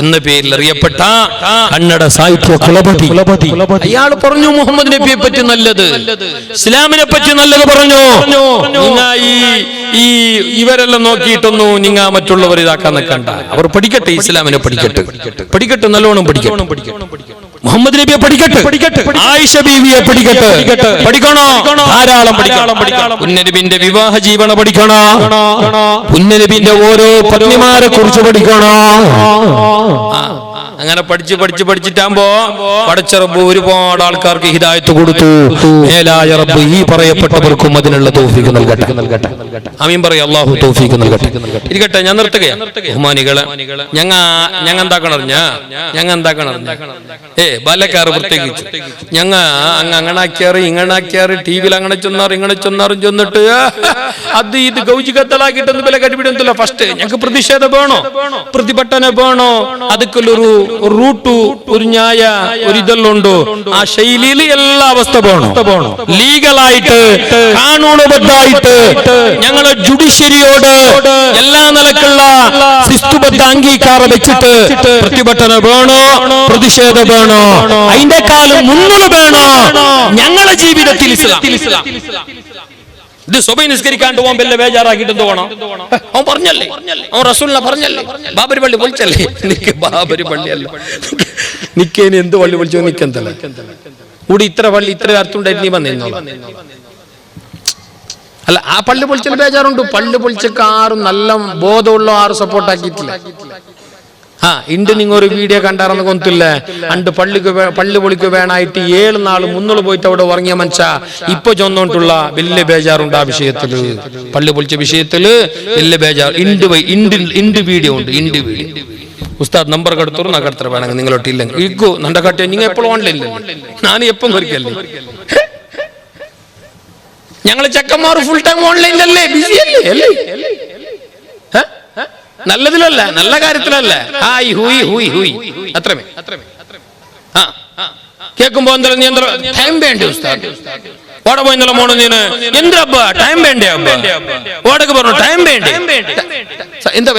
എന്ന പേരിൽ അറിയപ്പെട്ട കന്നഡ സാഹിത്യ കുലപതി. അയാൾ പറഞ്ഞു മുഹമ്മദ് നബിയെ പറ്റി നല്ലത്, ഇസ്ലാമിനെ പറ്റി നല്ലത് പറഞ്ഞു. ഈ ഇവരെല്ലാം നോക്കിയിട്ടൊന്നും നിങ്ങ മറ്റുള്ളവർ ഇതാക്കാൻ നിൽക്കണ്ട. അവർ പഠിക്കട്ടെ, ഇസ്ലാമിനെ പഠിക്കട്ടെ, നല്ലോണം പഠിക്കട്ടെ. മുഹമ്മദ് നബിയെ പഠിക്കട്ടെ, ആയിഷ ബീവിയെ പഠിക്കണോ, ധാരാളം പഠിക്കണം. പുന്നനബിന്റെ വിവാഹ ജീവന പഠിക്കണോ, പുന്നനബിന്റെ ഓരോ പത്നിമാരെ കുറിച്ച് പഠിക്കണോ. അങ്ങനെ പഠിച്ചിട്ടാകുമ്പോ പടച്ച റബ്ബ് ഒരുപാട് ആൾക്കാർക്ക് ഹിദായത്ത് കൊടുത്തു. മേലായ റബ്ബ് ഈ പറയപ്പെട്ടവർക്കും അതിനുള്ള തൗഫീഖ് നൽകട്ടെ. ആമീൻ പറയ. അല്ലാഹു തൗഫീഖ് നൽകട്ടെ. ഇരിക്കട്ടെ, ഞാൻ നിർത്തുകയാണ്. ബഹുമാനികളെ, ഞങ്ങ എന്താക്കണം ബാലക്കാറ് പ്രത്യേകിച്ച് ഞങ്ങ അങ്ങനാക്കിയാറ് ഇങ്ങനാക്കിയാറ് ടി വിയിൽ അങ്ങനെ ചെന്നാറും ചെന്നിട്ട് അത് ഇത് ഗൗജി കത്തലാക്കിയിട്ടൊന്നും വില കടിപിടുന്നില്ല. ഫസ്റ്റ് ഞങ്ങൾക്ക് പ്രതിഷേധം വേണോ, പ്രതിഭട്ടന വേണോ, അതൊക്കെയുള്ളൊരു റൂട്ടു, ഒരു ന്യായ ഒരു ഇതെല്ലാം ഉണ്ടോ, ആ ശൈലിയിൽ എല്ലാ അവസ്ഥ വേണം. ലീഗലായിട്ട് കാനൂണുബദ്ധായിട്ട് ഞങ്ങളെ ജുഡീഷ്യറിയോട് എല്ലാ നിലക്കുള്ള ശിസ്തുബദ്ധ അംഗീകാരം വെച്ചിട്ട് പ്രതിഭട്ടന വേണോ, പ്രതിഷേധം വേണോ, അതിന്റെ കാലം മുന്നിൽ വേണോ ഞങ്ങളെ ജീവിതത്തിൽ ഇസ്ലാം. ഇത് സ്വബൈ നിസ്കരിക്കാണ്ട് പോകാൻ വല്ല ബേജാറാക്കിയിട്ട് പോകണം. അവൻ പറഞ്ഞല്ലേ, അവൻ റസൂലിനെ പറഞ്ഞല്ലേ, ബാബരി പള്ളി വിളിച്ചല്ലേ. നിക്ക് ബാബരി പള്ളിയല്ല, നിക്കേന് എന്ത് പള്ളി വിളിച്ചോ, നിക്കെന്തല്ല കൂടി ഇത്ര പള്ളി ഇത്ര അർത്ഥമുണ്ടായിട്ട് നീ വന്നിരുന്നോളാം. അല്ല, ആ പള്ളി പൊളിച്ചൽ ബേജാറുണ്ട്. പള്ളി പൊളിച്ചൊക്കെ ആരും നല്ല ബോധമുള്ള ആരും സപ്പോർട്ടാക്കിയിട്ടില്ല. ഇണ്ട് നിങ്ങൾ ഒരു വീഡിയോ കണ്ടാറന്ന് കൊന്നില്ല, അണ്ട് പള്ളി പൊളിക്ക് വേണായിട്ട് 7 നാൾ മുന്നോട്ട് പോയിട്ട് അവിടെ ഉറങ്ങിയ മനുഷ്യ ഇപ്പൊ ചൊന്നോണ്ടുള്ള വലിയ ബേജാറുണ്ട്. ആ വിഷയത്തില്, പള്ളി പൊളിച്ച വിഷയത്തില് വലിയ ബേജാർ. ഇണ്ട് വീഡിയോ ഉണ്ട്, ഇണ്ട് വീഡിയോ. ഉസ്താദ് നമ്പർ കടത്തോറ് നാ കടത്തറ വേണമെങ്കിൽ നിങ്ങളൊട്ടില്ലെങ്കിൽ ഇക്കോ നണ്ട കാട്ടിയ നിങ്ങൾ എപ്പോഴും ഓൺലൈനിൽ, ഞാൻ എപ്പം കുറിക്കല്ലേ. ഞങ്ങള് ചെക്കന്മാർ ഫുൾ ടൈം ഓൺലൈനിലല്ലേ, ബിസി അല്ലേ, നല്ലതിലല്ല, നല്ല കാര്യത്തിലല്ല. ഹായ് ഹൂയ് ഹൂയ് ഹൂയ് അത്രമേ. കേൾക്കുമ്പോ എന്താ നീ എന്താ ടൈം വേണ്ടേ ഉസ്താദ്, ഓടെ പോയി എന്നുള്ള മോണു നീന് എന്തപ്പ ടൈം വേണ്ടേ, ഓടൊക്കെ പറഞ്ഞു ടൈം വേണ്ടേ,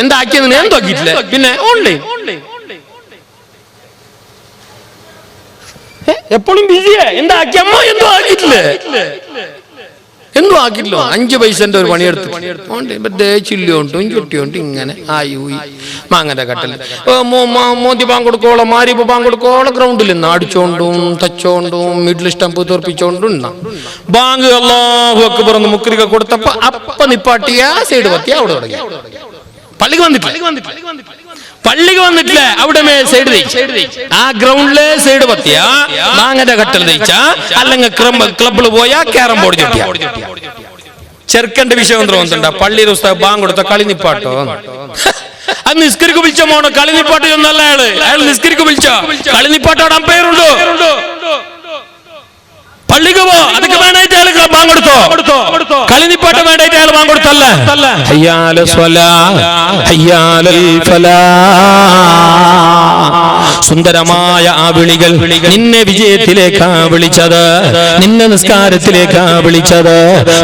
എന്താ ആക്കിയത് ഞാൻ നോക്കിയിട്ടില്ല. പിന്നെ ഓൺലൈൻ എപ്പോഴും ബിസിയാ. എന്താ ആക്കിയമ്മ, എന്തോ ആക്കിയിട്ടില്ലേ, എന്തോ ആക്കില്ലോ. 5 പൈസന്റെ ഒരു പണിയെടുത്ത് ചില്ലുണ്ട് ചുട്ടിയുണ്ട് ഇങ്ങനെ ആയി മാങ്ങന്റെ കട്ടൽ മോദി ബാങ്ക് കൊടുക്കോളം മാരിപ്പ് ബാങ്ക് കൊടുക്കോളം ഗ്രൗണ്ടിൽ നിന്ന് അടിച്ചോണ്ടും തച്ചോണ്ടും മിഡിൽ സ്റ്റംപ് തോർപ്പിച്ചോണ്ടും ബാങ്ക് അല്ലാഹു അക്ബർ എന്ന് മുക്രിക കൊടുത്തപ്പോ അപ്പ നിപ്പാട്ടിയ സൈഡ് പത്തിയ അവിടെ തുടങ്ങി. പള്ളിക്ക് വന്നിട്ടില്ല, അവിടെ സൈഡ് ആ ഗ്രൗണ്ടിലെ സൈഡ് പത്തിയ മാങ്ങന്റെ കട്ടൽ തയ്ച്ച അല്ലെങ്കിൽ ക്ലബിൽ പോയാ ക്യാരം ബോർഡ് ചുട്ടിയ. ചെറുക്കന്റെ വിഷയം തോന്നുന്നുണ്ട. പള്ളിയിൽ ബാങ്ക് കൊടുത്ത കളിനിപ്പാട്ടോ, അത് നിസ്കരിക്ക് വിളിച്ച മോണോ, കളിനിപ്പാട്ട് ചെന്നല്ല അയാൾ നിസ്കരിക്ക് വിളിച്ച കളിനിപ്പാട്ടോടെ അമ്പയറുണ്ടോ, പള്ളിക്ക് പോ, അതൊക്കെ വേണായിട്ട് അയാൾ ബാങ്ക് കൊടുത്തോ, കളിനിപ്പാട്ട് വേണ്ടായിട്ട് അയാൾ ബാങ്ക് കൊടുത്തല്ല. സുന്ദരമായ ആ വിളികൾ നിന്നെ വിജയത്തിലേക്കാ വിളിച്ചത്, നിന്നെ നിസ്കാരത്തിലേക്കാ വിളിച്ചത്,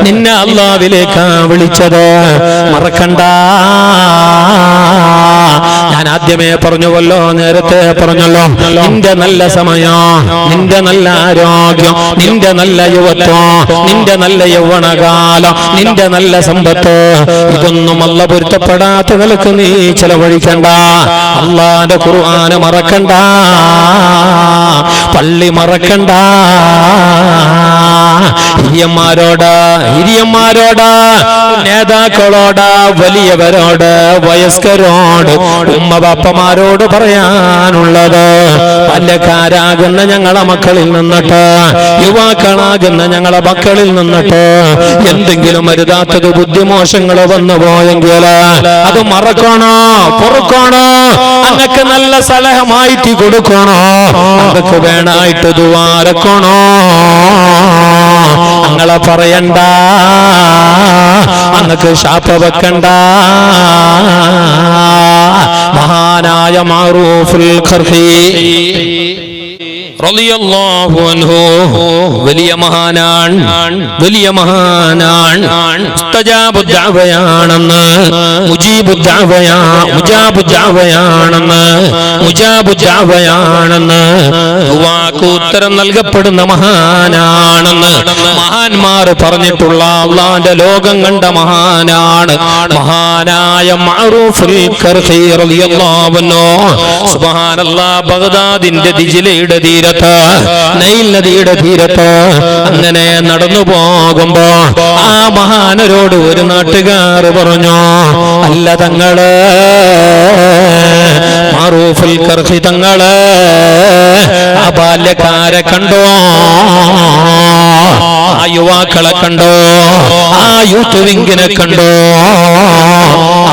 നിന്നെ അല്ലാഹുവിലേക്കാ വിളിച്ചത്. മറക്കണ്ട, ഞാൻ ആദ്യമേ പറഞ്ഞുവല്ലോ, നേരത്തെ പറഞ്ഞല്ലോ, നിന്റെ നല്ല സമയം, നിന്റെ നല്ല ആരോഗ്യം, നിന്റെ നല്ല യുവത്വം, നിന്റെ നല്ല യൗവനകാലം, നിന്റെ നല്ല സമ്പത്ത്, ഇതൊന്നും അല്ലാഹു പൊരുത്തപ്പെടാത്ത നിലക്ക് നീ ചെലവഴിക്കണ്ട. അല്ലാഹുവിന്റെ ഖുർആൻ മറക്കണ്ട, പള്ളി മറക്കണ്ട. ഹിരിയന്മാരോട് നേതാക്കളോട് വലിയവരോട് വയസ്കരോട് ഉമ്മ ബാപ്പമാരോട് പറയാനുള്ളത്, പല്ലക്കാരാകുന്ന ഞങ്ങളെ മക്കളിൽ നിന്നിട്ട്, യുവാക്കളാകുന്ന ഞങ്ങളെ മക്കളിൽ നിന്നിട്ട് എന്തെങ്കിലും അരുതാത്തത് ബുദ്ധിമോശങ്ങൾ വന്നു പോയെങ്കിൽ അത് മറക്കണോ, പൊറുക്കണോ. അങ്ങക്ക് നല്ല സലഹമായിട്ട് കൊടുക്കണോ, അങ്ങക്ക് വേണായിട്ട് ദുആരക്കണോ, അങ്ങളെ പറയണ്ട, അങ്ങക്ക് ശാപ വെക്കണ്ട. മഹാനായ മഅറൂഫുൽ ഖർഖി റളിയല്ലാഹു അൻഹു വലിയ മഹാനാണ്, വലിയ മഹാനാണ്. മുസ്തജാബു ദഅവയാണെന്ന്, മുജീബു ദഅവയാണെന്ന്, മുജാബു ദഅവയാണെന്ന്, ദുആക്ക് ഉത്തരം നൽകപ്പെടുന്ന മഹാനാണെന്ന് മഹാന്മാർ പറഞ്ഞിട്ടുള്ള അല്ലാഹുവിന്റെ ലോകം കണ്ട മഹാനാണ് മഹാനായ മഅറൂഫുൽ ഖർഖി റളിയല്ലാഹു അൻഹു. സുബ്ഹാനല്ലാഹ്, ബഗ്ദാദിന്റെ ദിജ്ലയുടെ തീരത്ത്, നൈൽ നദിയുടെ തീരത്ത് അങ്ങനെ നടന്നു പോകുമ്പോ ആ മഹാനരോട് ഒരു നാട്ടുകാർ പറഞ്ഞു, അല്ല തങ്ങള്, മഅറൂഫുൽ ഖർഖി തങ്ങള് ആ ബാല്യക്കാരെ കണ്ടോ, ആ യുവാക്കളെ കണ്ടോ, ആ യൂത്ത് വിങ്ങിനെ കണ്ടോ?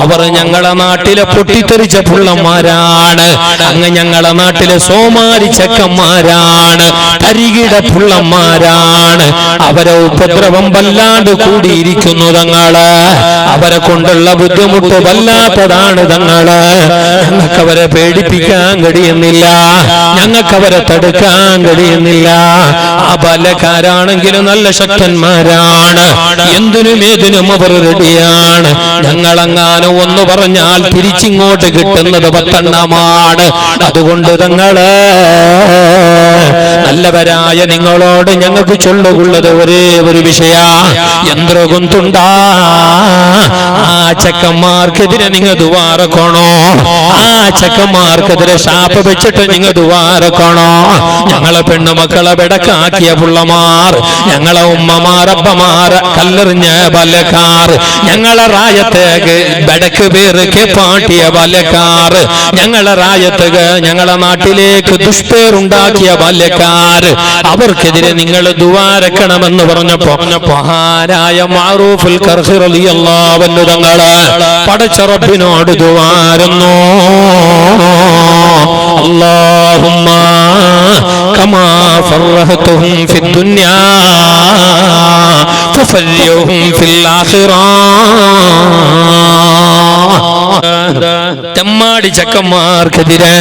അവർ ഞങ്ങളെ നാട്ടിലെ പൊട്ടിത്തെറിച്ച പുള്ളന്മാരാണ്, അങ്ങ് ഞങ്ങളെ നാട്ടിലെ സോമാരി ചെക്കന്മാരാണ്, കരികിട പുള്ളന്മാരാണ്. അവരെ ഉപദ്രവം വല്ലാണ്ട് കൂടിയിരിക്കുന്നു തങ്ങള്, അവരെ കൊണ്ടുള്ള ബുദ്ധിമുട്ട് വല്ലാത്തതാണ് തങ്ങള്. ഞങ്ങൾക്ക് അവരെ പേടിപ്പിക്കാൻ കഴിയുന്നില്ല, ഞങ്ങൾക്ക് അവരെ തടുക്കാൻ കഴിയുന്നില്ല. ആ ബാല്യക്കാരാണെങ്കിലും നല്ല ശക്തന്മാരാണ്, എന്തിനും ഏതിനും അവർ റെഡിയാണ്. ഞങ്ങളെങ്ങാനും ഒന്ന് പറഞ്ഞാൽ തിരിച്ചിങ്ങോട്ട് കിട്ടുന്നത് 10 എണ്ണമാണ്. അതുകൊണ്ട് തങ്ങള്, നല്ലവരായ നിങ്ങളോട് ഞങ്ങൾക്ക് ചൊല്ലുകൊള്ളത് ഒരേ ഒരു വിഷയ, യന്ത്രകുന്തുണ്ടാ ആ ചെക്കന്മാർക്കെതിരെ നിങ്ങൾ ദുആറക്കണോ, ആ ചെക്കന്മാർക്കെതിരെ ശാപ വെച്ചിട്ട് നിങ്ങൾ ദുആറക്കണോ. ഞങ്ങളെ പെണ്ണുമക്കളെ വെടക്കാക്കിയ പുള്ളമാർ, ഞങ്ങളെ ഉമ്മമാരപ്പമാർ കല്ലെറിഞ്ഞ ബാല്യക്കാർ, ഞങ്ങളെ റായത്തേക്ക് ബെടക്ക് പേർക്ക് പാട്ടിയ ബാല്യക്കാർ, ഞങ്ങളെ റായത്തേക്ക് ഞങ്ങളെ നാട്ടിലേക്ക് ദുഷ്പേരുണ്ടാക്കിയ ബാല്യക്കാർ, അവർക്കെതിരെ നിങ്ങൾ ദുആരക്കണമെന്ന് പറഞ്ഞപ്പോ മഹാനായ മഅറൂഫുൽ ഖർഖി റളിയല്ലാഹു അൻഹു തങ്ങള് പടച്ച റബ്ബിനോട് ദുആരുന്നു. അല്ലാഹുമ്മ കമാ ഫറഹ്തുഹും ഫിദ്ദുനിയാ ഫഫർരിഹും ഫിൽ ആഖിറ. തെമ്മാടി ചക്കന്മാർക്കെതിരെ,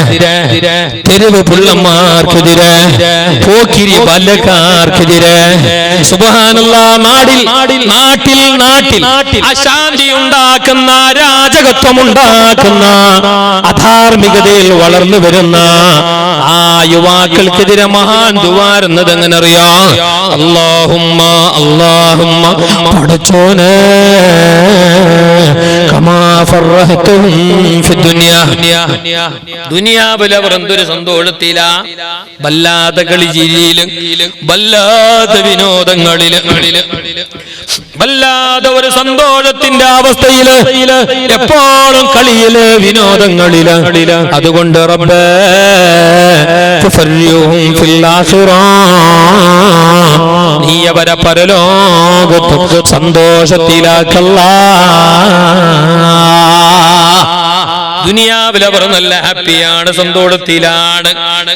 തെരുവ് പുള്ളന്മാർക്കെതിരെ, പോക്കിരി ബാല്യക്കാർക്കെതിരെ, സുബ്ഹാനല്ലാഹ്, നാട്ടിൽ അശാന്തി ഉണ്ടാക്കുന്ന, അരാജകത്വം ഉണ്ടാക്കുന്ന, അധാർമികതയിൽ വളർന്നു വരുന്ന ആ യുവാക്കൾക്കെതിരെ മഹാൻ ദുആരുന്നത് എങ്ങനെ അറിയാം? അല്ലാഹുമ്മ പടച്ചോനെ കമാ ഫറഹ്തുഹും ഫിദ്ദുനിയാ, ദുനിയാവിൽ അവർ എന്തൊരു സന്തോഷത്തില, വല്ലാത്ത കളിചിരിയിലും വല്ലാത്ത വിനോദങ്ങളിലും വല്ലാതെ ഒരു സന്തോഷത്തിന്റെ അവസ്ഥയില്, എപ്പോഴും കളിയില് വിനോദങ്ങളില്. അതുകൊണ്ട് റബ്ബേ ഫഫർരിഹും ഫിൽ ആഖിറ, നീ അവരെ പരലോകത്ത് സന്തോഷത്തിലാക്കല്ലാ. ദുനിയാവിൽ അവർ നല്ല ഹാപ്പിയാണ്, സന്തോഷത്തിലാണ്.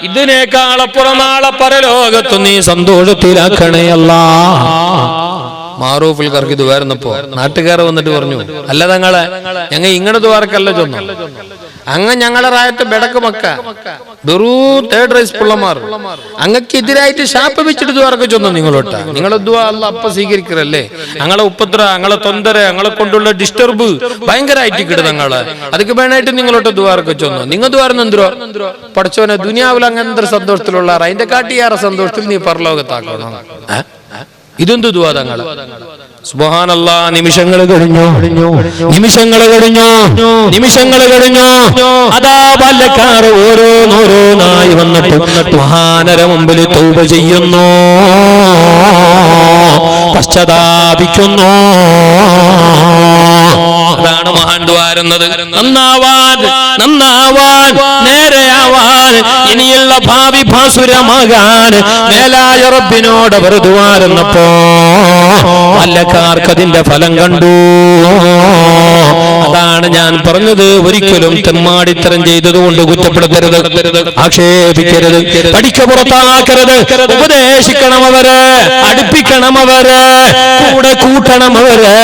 ഇതിനേക്കാളപ്പുറം നാളെ പരലോകത്ത് നീ സന്തോഷത്തിലാക്കണേ അല്ലാ. മഅറൂഫുൽ ഖർഖി ദുആർന്നപ്പോ നാട്ടുകാർ വന്നിട്ട് പറഞ്ഞു, അല്ല തങ്ങളെ, ഞങ്ങൾ ഇങ്ങനെ ദുആർക്കല്ല ചൊന്നു, അങ്ങ് ഞങ്ങളെ റായത്ത് ബെടക്ക് മക്ക വെറൂ തേർഡ് റൈസ് പുള്ളമാർ അങ്ങക്ക് എതിരായിട്ട് ശാപ വെച്ചിട്ട് ദുആർക്ക് ചൊന്നു. നിങ്ങളോട്ട നിങ്ങളെ ദുആ അല്ലാഹ് അപ്പ സ്വീകരിക്കറല്ലേ. ഞങ്ങളെ ഉപദ്ര, ഞങ്ങളെ തൊന്തര, ഞങ്ങളെ കൊണ്ടുള്ള ഡിസ്റ്റർബ് ഭയങ്കരമായിട്ട് കിട്ടും തങ്ങള്. അതൊക്കെ വേണമായിട്ട് നിങ്ങളോട്ട് ദുആർക്ക് ചൊന്നു. നിങ്ങൾ ദുആർന്ന് എന്തോ പഠിച്ചോനെ ദുനിയാവിൽ അങ്ങനത്തെ സന്തോഷത്തിലുള്ള അതിന്റെ കാട്ടിയാറെ സന്തോഷത്തിൽ നീ പരലോകത്താക്കണം. ഇതെന്ത് ദുആ തങ്ങള്? സുബ്ഹാനല്ലാഹ്, നിമിഷങ്ങൾ കഴിഞ്ഞു. അതാ ബാല്യക്കാർ ഓരോന്നായി വന്നിട്ട് മഹാനര മുമ്പിൽ തൗബ ചെയ്യുന്നു, പശ്ചാത്താപിക്കുന്നു. അതാണ് മഹാൻ ദ്വാരുന്നത്. നന്നാവാൻ നന്നാവാൻ നേരെയാവാൻ ഇനിയുള്ള ഭാവി ഭാസുരമാകാൻ മേലായ റബ്ബിനോട് അവർ ദ്വാരുന്നപ്പോ അല്ലക്കാർക്ക് അതിന്റെ ഫലം കണ്ടു. അതാണ് ഞാൻ പറഞ്ഞത്. ഒരിക്കലും തെമ്മാടിത്തരം ചെയ്തതുകൊണ്ട് കുറ്റപ്പെടുത്തരുത്, ആക്ഷേപിക്കരുത്, പഠിക്ക പുറത്താക്കരുത്. ഉപദേശിക്കണം അവരെ, അടുപ്പിക്കണം അവരെ, കൂടെ കൂട്ടണം അവരെ,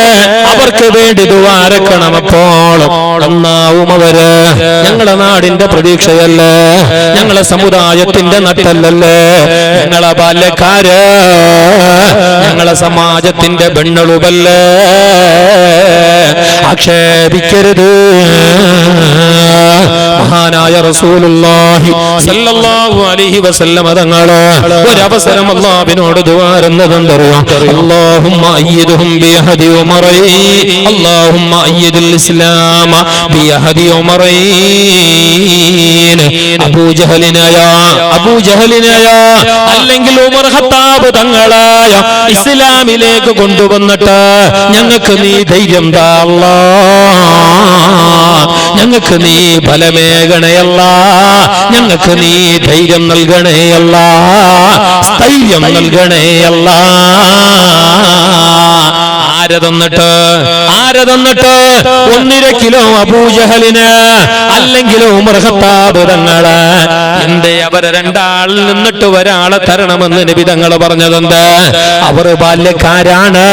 അവർക്ക് വേണ്ടി ദുആരക്കണം. അപ്പോൾ നന്നാവും അവര്. ഞങ്ങളെ നാടിന്റെ പ്രതീക്ഷയല്ലേ, ഞങ്ങളെ സമുദായത്തിന്റെ നട്ടല്ലല്ലേ, ഞങ്ങളെ ബാല്യക്കാര്, ഞങ്ങളെ സമാജത്തിന്റെ ബെണ്ണളുവല്ലേ. ആക്ഷേപിക്കരുത്. മഹാനായ റസൂലുള്ളാഹി സ്വല്ലല്ലാഹു അലൈഹി വസല്ലം തങ്ങളെ ഒരവസരം അല്ലാഹുവിനോട് ദുആരുന്നതെന്തറിയോ? അല്ലാഹുമ്മ അയ്യിദ്ഹും ബിയഹദി ഉമറൈൻ, അല്ലാഹുമ്മ അയ്യിദിൽ ഇസ്ലാമ ബിയഹദി ഉമറൈൻ. അബൂജഹലിനെയ അല്ലെങ്കിൽ ഉമർ ഖത്താബ് തങ്ങളായ ഇസ്ലാമിലേക്ക് കൊണ്ടുവന്നിട്ട് ഞങ്ങൾക്ക് നീ ധൈര്യം താ അല്ലാഹ്, ഞങ്ങൾക്ക് നീ ബലമേകണയല്ല, ഞങ്ങൾക്ക് നീ ധൈര്യം നൽകണേയല്ല, സ്ഥൈര്യം നൽകണേയല്ല. ആരെ തന്നിട്ട് 1.5 കിലോ അബൂജഹലിന് അല്ലെങ്കിൽ ഉമർ ഖത്താബ് തങ്ങള്? എന്തേ അവരെ രണ്ടാളിൽ നിന്നിട്ട് ഒരാളെ തരണമെന്ന് നബി തങ്ങള് പറഞ്ഞതെന്ത്? അവർ ബാല്യക്കാരാണ്,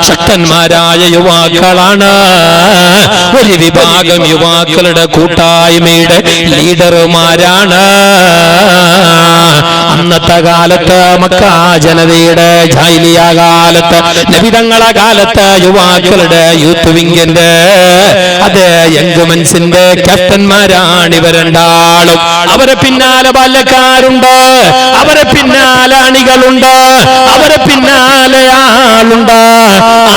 ശക്തന്മാരായ യുവാക്കളാണ്, ഒരു വിഭാഗം യുവാക്കളുടെ കൂട്ടായ്മയുടെ ലീഡർമാരാണ്. അന്നത്തെ കാലത്ത് മക്കാ ജനതയുടെ ജാഹിലിയ കാലത്ത്, നബിതങ്ങളെ കാലത്ത് യുവാക്കളുടെ യൂത്ത് വിങ്ങിന്റെ അതേ യങ്മൻസിന്റെ ക്യാപ്റ്റന്മാരാണ് ഇവർ രണ്ടാളും. അവരെ പിന്നാലെ ബാല്യക്കാരുണ്ട്, അവരെ പിന്നാലെ അണികളുണ്ട്, അവരെ പിന്നാലെ ആളുണ്ട്.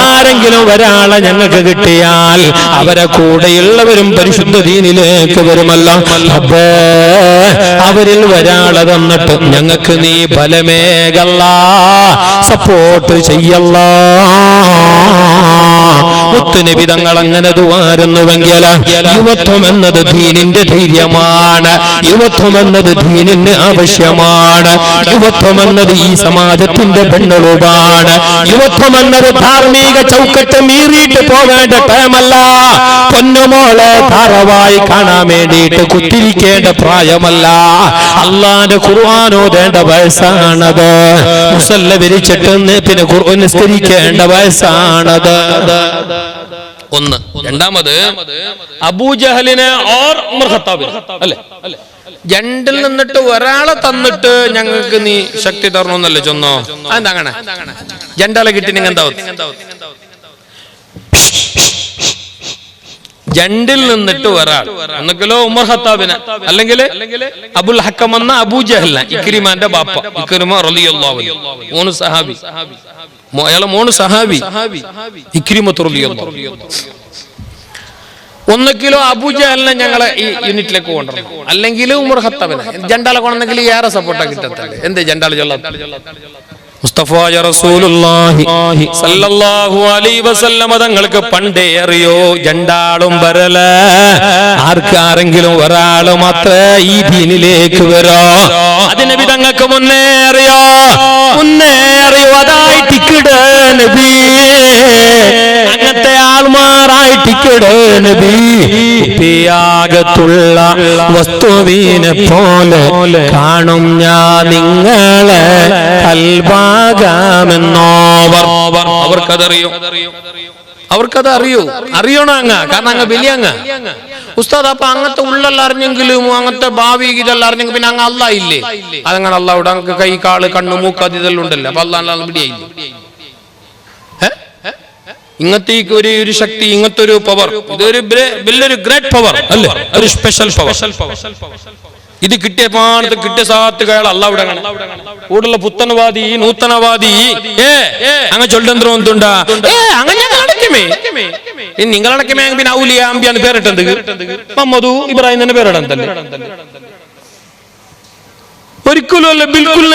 ആരെങ്കിലും ഒരാളെ ഞങ്ങൾക്ക് കിട്ടിയാൽ അവരെ കൂടെയുള്ളവരും പരിശുദ്ധ ദീനിലേക്ക് വരുമല്ലോ. അവരിൽ ഒരാളെ തന്നിട്ട് ഞങ്ങൾക്ക് നീ ബലമേകല്ല, സപ്പോർട്ട് ചെയ്യല്ല. മുത്തുനബി തങ്ങൾ അങ്ങനെ ദുആരുന്നുവെങ്കിൽ യുവത്വം എന്നത് ദീനിന്റെ ധൈര്യമാണ്, യുവത്വം എന്നത് ദീനിന് ആവശ്യമാണ്, യുവത്വം എന്നത് ഈ സമാജത്തിന്റെ പെണ്ണുളുവാണ്, യുവത്വം എന്നത് ധാർമ്മിക ചൗക്കട്ട് മീറിയിട്ട് പോവേണ്ട ടൈമല്ല. പൊന്നുമോളെ ധാരാവായി കാണാൻ വേണ്ടിയിട്ട് കുത്തിരിക്കേണ്ട പ്രായമല്ല. അള്ളാന്റെ ഖുർആൻ ഓതേണ്ട വയസ്സാണത്. മുസല്ല വിരിച്ചിട്ട് പിന്നെ ഖുർആൻ നിസ്കരിക്കേണ്ട വയസ്സാണത്. ഒന്ന്. രണ്ടാമത് അബൂജഹലിനെ ഓർ ഉമർ ഖത്താബിനെ അല്ലേ, രണ്ടിൽ നിന്നിട്ട് ഒരാളെ തന്നിട്ട് ഞങ്ങൾക്ക് നീ ശക്തി തരണമെന്നല്ലേ ചൊന്നോ? അതെന്താ അങ്ങനെ? രണ്ടാളെ കിട്ടി നിങ്ങൾ എന്താ? രണ്ടിൽ നിന്നിട്ട് ഒരാൾ, ഒന്നുകിലോ ഉമർ ഖത്താബിനെ അല്ലെങ്കിൽ അബുൽ ഹക്കം എന്ന അബൂജഹലിനെ, ഇക്രിമാന്റെ ബാപ്പ ഇക്രിമ റളിയല്ലാഹു അൻഹു, 3 സഹാബി. അയാളെ 3 സഹാബി ഇക്രിമത്ത് റളിയല്ലാഹു അൻഹു. 1 കിലോ അബൂജഹലിനെ ഞങ്ങളെ ഈ യൂണിറ്റിലേക്ക് കൊണ്ടുവരണം, അല്ലെങ്കിൽ ഉമർ ഖത്താബിനെ. രണ്ടാളെ കൊണ്ടെങ്കിൽ ഏറെ സപ്പോർട്ടാ കിട്ടത്തില്ല. എന്ത് രണ്ടാൾ ചൊല്ലാ? മുസ്തഫായ റസൂലുള്ളാഹി സല്ലല്ലാഹു അലൈഹി വസല്ലം തങ്ങൾക്ക് പണ്ടേ അറിയോ രണ്ടാളും വരല. ആർക്കാരെങ്കിലും ഒരാൾ മാത്രമേ ഈ ദീനിലേക്ക് വരോ. അതിന് നബി തങ്ങൾക്ക് മുന്നേ അറിയോ, അതായിട്ടിക്കിട് നബി, അങ്ങനത്തെ ആൾമാറായിട്ടിക്കിട് നബി. കുപ്പിയാകത്തുള്ള വസ്തുവിനെ പോലെ കാണും ഞാൻ നിങ്ങളെ അവർക്കത് അറിയണോ അങ്ങ? കാരണം അങ്ങ് വലിയ അങ്ങ് ഉസ്താദ്. അപ്പൊ അങ്ങനത്തെ ഉള്ളെല്ലാം അറിഞ്ഞെങ്കിലും അങ്ങനത്തെ ഭാവി ഇതെല്ലാം അറിഞ്ഞെങ്കിൽ പിന്നെ അങ്ങ് അല്ലാ ഇല്ലേ? അതങ്ങനെ അല്ലാവിടെ അങ്ങ് കൈ കാള് കണ്ണു മൂക്ക് അത് ഇതെല്ലാം ഉണ്ടല്ലോ. അപ്പൊ അല്ലാ പിടിയായില്ലേ? ഇങ്ങനത്തെ ഒരു ശക്തി, ഇങ്ങനത്തെ ഒരു പവർ, ഇതൊരു വലിയൊരു ഗ്രേറ്റ് പവർ അല്ലേ, ഒരു സ്പെഷ്യൽ പവർ. ഇത് കിട്ടിയ പാണത്ത് കിട്ടിയ സാത്ത് കയാൾ അല്ലാവിടെ കൂടുള്ള പുത്തനവാദി നൂത്തനവാദി അങ്ങ് ചൊല്ലെന്തോ എന്തുണ്ടാ നിങ്ങളടക്കമേ പിന്നെ ഔലിയ അമ്പിയാന്ന് പേരിട്ടെന്ത് മമ്മദു ഇബ്രാഹിം തന്നെ പേരിടന്തല്ലേ? ഒരിക്കലും അല്ല, ബിൽക്കുൽ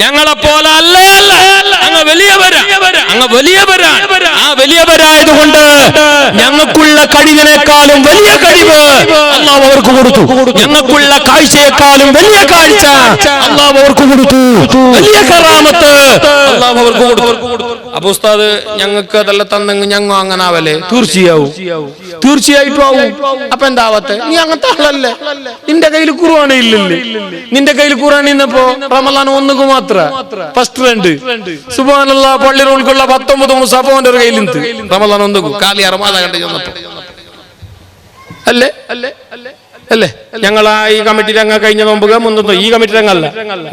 ഞങ്ങളെ പോലെ അല്ല. അങ്ങ് വലിയ അങ്ങ് വലിയവരാണ്. ആ വലിയവരായതുകൊണ്ട് ഞങ്ങൾക്കുള്ള കഴിവിനേക്കാളും വലിയ കഴിവ് അല്ലാഹു അവർക്ക് കൊടുത്തു. ഞങ്ങൾക്കുള്ള കാഴ്ചയെക്കാളും വലിയ കാഴ്ച അല്ലാഹു അവർക്ക് കൊടുത്തു. വലിയ കറാമത്ത് അല്ലാഹു അവർക്ക് കൊടുത്തു. അപ്പൊ ഉസ്താദ് ഞങ്ങൾക്ക് അതെല്ലാം തന്നെങ്കിൽ ഞങ്ങൾ അങ്ങനെ ആവല്ലേ? തീർച്ചയായിട്ടും ആവും. അപ്പൊ എന്താവത്തെ? നീ അങ്ങനത്തെ ആളല്ലേ? നിന്റെ കയ്യിൽ ഖുർആൻ ഇല്ലല്ലേ? നിന്റെ കയ്യിൽ ഖുർആൻ ഇന്നപ്പോ റമളാൻ 1 മാത്രം ഫസ്റ്റ് 2 സുബ്ഹാനല്ലാഹ് പള്ളി റോൾക്കുള്ള 19 മുസാഫ് അവന്റെ കയ്യിൽ ഉണ്ട്. റമളാൻ 1 കാലി അറമാദ കണ്ടു ചെന്നപ്പോ അല്ലേ അല്ലേ? ഞങ്ങളാ ഈ കമ്മിറ്റി രംഗ കഴിഞ്ഞ നോമ്പുക മുന്നോ ഈ കമ്മിറ്റി രംഗല്ല,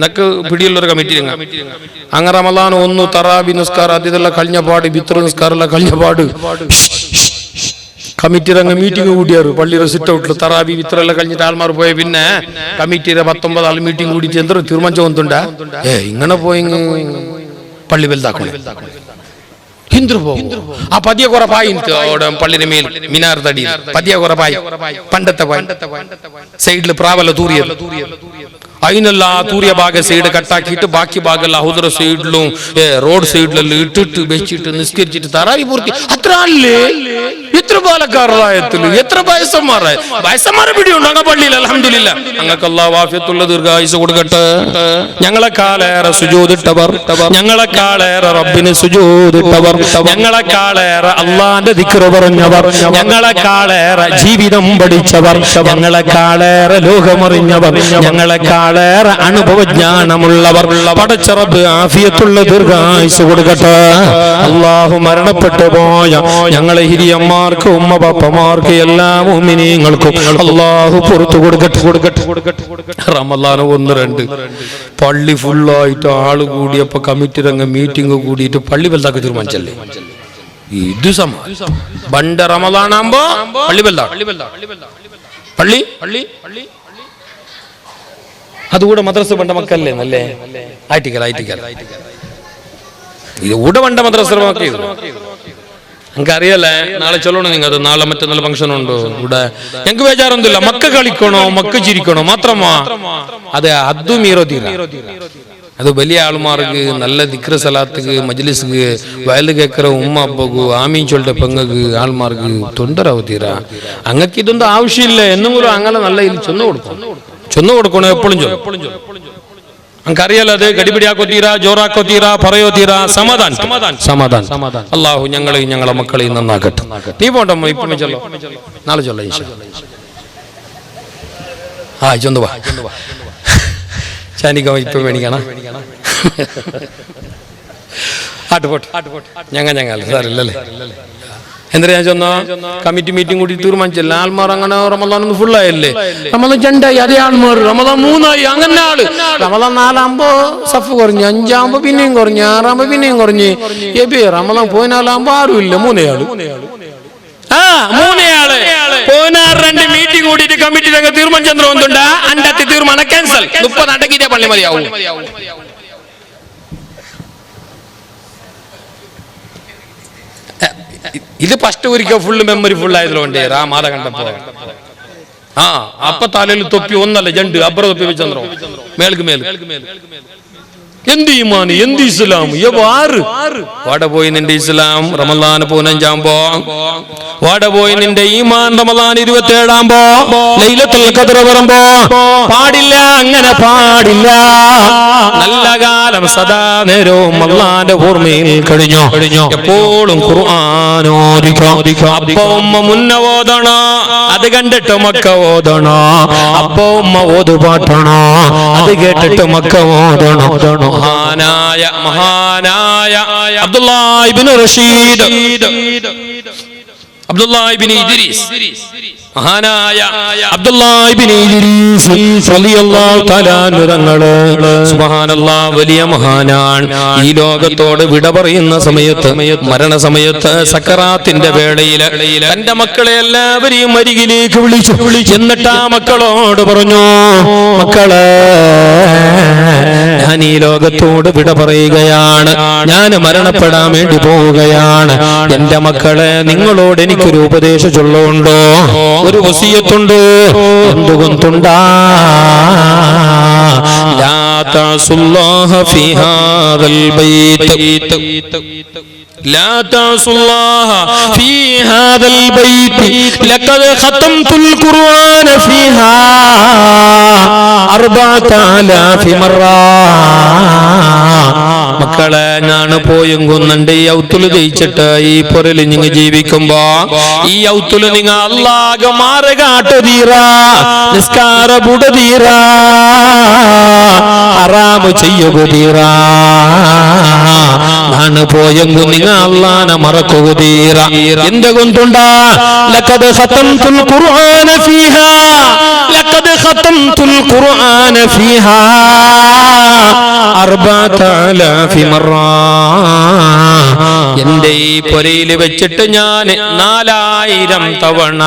നക്ക് പിടിയുള്ളൊരു കമ്മിറ്റി രംഗ. അങ്ങ് റമളാൻ 1 തറാബി നിസ്കാരം അതെല്ലാം കഴിഞ്ഞ പാട്, വിത്ര നിസ്കാരം കഴിഞ്ഞ പാട് കമ്മിറ്റി രംഗ മീറ്റിംഗ് കൂടിയാറ് പള്ളിയുടെ സിറ്റ് ഔട്ടിൽ. തറാബി വിത്രമെല്ലാം കഴിഞ്ഞിട്ട് ആൾമാർ പോയ പിന്നെ കമ്മിറ്റിയുടെ 19 ആൾ മീറ്റിംഗ് കൂടിയിട്ട് എന്തോ തീരുമാനിച്ചു വന്നിട്ടുണ്ടാ ഇങ്ങനെ പോയി പള്ളി വലുതാക്കണം ഹിന്ദു പോകും. ആ പതിയ കുറെ പായി പള്ളിയുടെ മേൽ മിനാർ തടി പതിയ കുറെ പായി, പണ്ടത്തെ പായി സൈഡിൽ പ്രാവല തൂറിയ അതിനല്ല ആ തൂറിയ ഭാഗം സൈഡ് കട്ടാക്കിയിട്ട് ബാക്കി ഭാഗം ഹുദറ സൈഡിലും റോഡ് സൈഡിലെല്ലാം ഇട്ടിട്ട് വെച്ചിട്ട് നിസ്കരിച്ചിട്ട് തറാവി പൂർത്തി. അത്ര അല്ലേ? എത്ര പാലക്കാരായത്തില് എത്ര വയസ്സന്മാരെ പിടിയുണ്ട് അങ്ങ് പള്ളിയിൽ. അൽഹംദുലില്ലാ, ഞങ്ങൾക്ക് അല്ലാഹു ആഫിയത്തുള്ള ദീർഘായുസ് കൊടുക്കട്ടെ. ഞങ്ങളെക്കാളേറെ സുജൂദിട്ടവർ, ഞങ്ങളെക്കാളേറെ റബ്ബിന് സുജൂദിട്ടവർ, ഞങ്ങളെക്കാളേറെ അള്ളാന്റെ ദിക്റ് പറഞ്ഞവർ, ഞങ്ങളെക്കാളേറെ ജീവിതം പഠിച്ചവർ, ഞങ്ങളെക്കാളേറെ ലോകമറിഞ്ഞവർ, ഞങ്ങളെക്കാളേറെ അനുഭവജ്ഞാനമുള്ളവർ, പടച്ച റബ്ബ് ആഫിയത്തുള്ള ദീർഘായുസ് കൊടുക്കട്ടെ. അല്ലാഹു മരണപ്പെട്ടു പോയ ഞങ്ങളെ ഹിരിയന്മാർക്ക്, ഉമ്മ പാപ്പമാർക്ക്, എല്ലാ മുഅ്മിനീങ്ങൾക്കും അല്ലാഹു പുറത്തു കൊടുക്കട്ടെ. റമളാൻ 1-2 പള്ളി ഫുള്ളായിട്ട് ആള് കൂടിയപ്പോ കമ്മിറ്റി രംഗ മീറ്റിംഗ് കൂടിയിട്ട് പള്ളി വലുതാക്കി തീരുമാനിച്ചല്ലേ? ഇത് പണ്ട് റമളാൻ ആകുമ്പോ പള്ളി പള്ളി അതുകൂടെ മദ്രസ പണ്ട മക്കല്ലേ നല്ലേ ആയിട്ടിക്കൽ ഇതുകൂടെ പണ്ട മദ്രസ എനിക്കറിയല്ലേ? നാളെ ചൊല്ലണം നിങ്ങൾ, നാളെ മറ്റന്നാൾ ഫംഗ്ഷൻ ഉണ്ടോ ഇവിടെ? ഞങ്ങൾക്ക് ബേജാറൊന്നുമില്ല. മക്ക കളിക്കണോ മക്ക ചിരിക്കണോ മാത്രമാ. അതെ, അതു മീറോ തീര. അത് വലിയ ആൾമാർക്ക് നല്ല ദിക്ർ സലാത്തുക്ക് മജ്ലിസ്ക്ക് വയല് കേക്കറ ഉമ്മ അപ്പക്ക് ആമീൻ ചൊല്ലിട്ട പെങ്ങക്ക് ആൾമാർക്ക് തൊണ്ടരാവ് തീര. അങ്ങക്ക് ഇതൊന്നും ആവശ്യമില്ല എന്നും കൂടെ അങ്ങനെ നല്ല ഇതിൽ ചൊന്നു കൊടുക്കണോ എപ്പോഴും ചൊല്ലും. നമുക്കറിയാലോ, അത് ഗടിപിടിയാക്കോ തീരാ, ജോറാക്കോ തീരാ, പറയോ തീരാ. സമാധാൻ. അല്ലാഹു ഞങ്ങളെയും ഞങ്ങളെ മക്കളെയും നന്നാക്കട്ടെ. നീ പോണ്ടോ ഇപ്പം ചൊല്ലോ, നാളെ ചൊല്ല ഇൻഷാ. ചൊന്നു വാ ചാനിക്ക ഇപ്പൊ മേടിക്കണം. ഞങ്ങൾ സാറില്ലല്ലേ? എന്താ ഞാൻ ചൊന്നോ കമ്മിറ്റി മീറ്റിംഗ് കൂടി തീരുമാനിച്ചല്ലേ? ആൾമാർ അങ്ങനെ റമളാൻ ഫുള്ളായല്ലേ? റമളാൻ 2 അതേ ആൾമാർ, റമളാൻ 3 അങ്ങനെ ആള്. റമളാൻ 4 സഫ് കുറഞ്ഞ്, 5 പിന്നെയും കുറഞ്ഞ്, 6 പിന്നെയും കുറഞ്ഞ്. റമളാൻ 14 ആരുമില്ല, 3 ആള്. 2 മീറ്റിംഗ് കൂടിയിട്ട് കമ്മിറ്റി രംഗ തീരുമാനിച്ചെന്തോ ഒന്നുണ്ട്. അന്റെ തീരുമാനം ക്യാൻസൽ. 30 അടക്കിയിട്ടേ പള്ളി മതിയാവും. ഇത് ഫസ്റ്റ് ഒരിക്കൽ ഫുള്ള് മെമ്മറി ഫുള്ളായതിലുണ്ട്. മാത കണ്ടപ്പോ അപ്പൊ തലയിൽ തൊപ്പി 1 2 അബ്ര തൊപ്പി വെച്ചോ മേൽക്ക് എന്ത് ഈമാൻ, എന്ത് ഇസ്ലാം, വാട പോയി നിന്റെ ഇസ്ലാം റമളാൻ 15 വാട പോയി നിന്റെ ഈമാൻ റമളാൻ 27 ലൈലത്തുൽ ഖദ്ർ വരുമ്പോ പാടില്ല, അങ്ങനെ പാടില്ല. നല്ല കാലം സദാ നേരവും അല്ലാഹുവിന്റെ ഓർമ്മയിൽ കഴിഞ്ഞോ. എപ്പോഴും ഖുർആൻ ഓദിക്കണം. അപ്പോ ഉമ്മ മുന്ന ഓതണോ, അത് കണ്ടിട്ട് മക്ക ഓതണോ. അപ്പോ ഉമ്മ ഓതുപാട്ടണോ, അത് കേട്ടിട്ട് മക്ക ഓതണോ. മഹാനായ അബ്ദുല്ലാഹ് ഇബ്നു റഷീദ്, അബ്ദുല്ലാഹ് ഇബ്നു ഇദ്രീസ്, മഹാനായ അബ്ദുല്ലാഹ് ഇബ്നു ഇദ്രീസ് റളിയല്ലാഹു തആല അൻഹു സുബ്ഹാനല്ലാഹ് വലിയ മഹാനാണ്. ഈ ലോകത്തോട് വിട പറയുന്ന സമയത്ത്, മരണ സമയത്ത്, സക്കറാത്തിന്റെ വേളയിൽ തന്റെ മക്കളെ എല്ലാവരെയും അരികിലേക്ക് വിളിച്ചു. എന്നിട്ട് ആ മക്കളോട് പറഞ്ഞു, മക്കളെ ഞാൻ ഈ ലോകത്തോട് വിട പറയുകയാണ്, ഞാൻ മരണപ്പെടാൻ വേണ്ടി പോവുകയാണ്. എന്റെ മക്കളെ നിങ്ങളോട് എനിക്കൊരു ഉപദേശം ചൊല്ലുണ്ടോ, ഒരു വസിയത്തുണ്ട്. എന്തുകൊണ്ടുണ്ടാ ലാ തഅസുല്ലാഹ ഫീ ഹാദൽ ബൈത്ത് لا تعصوا الله في هذا البيت لقد ختمت القرآن فيها 4000 مرة മക്കളെ ഞാൻ പോയും കൊന്നുണ്ട് ഈ ഔത്തുല് ജയിച്ചിട്ട് ഈ പൊരല് നിങ്ങൾ ജീവിക്കുമ്പോ ഈ ഔത്തുല് നിങ്ങൾ അല്ലാഹ് മാറുകാട്ട് തീരാ നിസ്കാര ബുട തീരാ ഹറാമ് ചെയ്യുക തീരാ ഞാൻ പോയും നിങ്ങൾ അല്ലാഹനെ മറക്കുക തീരാ എന്തുകൊണ്ടുണ്ടാ ലഖദ് ഖതംതുൽ ഖുർആന ഫീഹാ ലഖദ് ഖതംതുൽ ഖുർആന ഫീഹാ 4000 മറ എന്റെ ഈ പൊരയിൽ വെച്ചിട്ട് ഞാൻ 4000 തവണ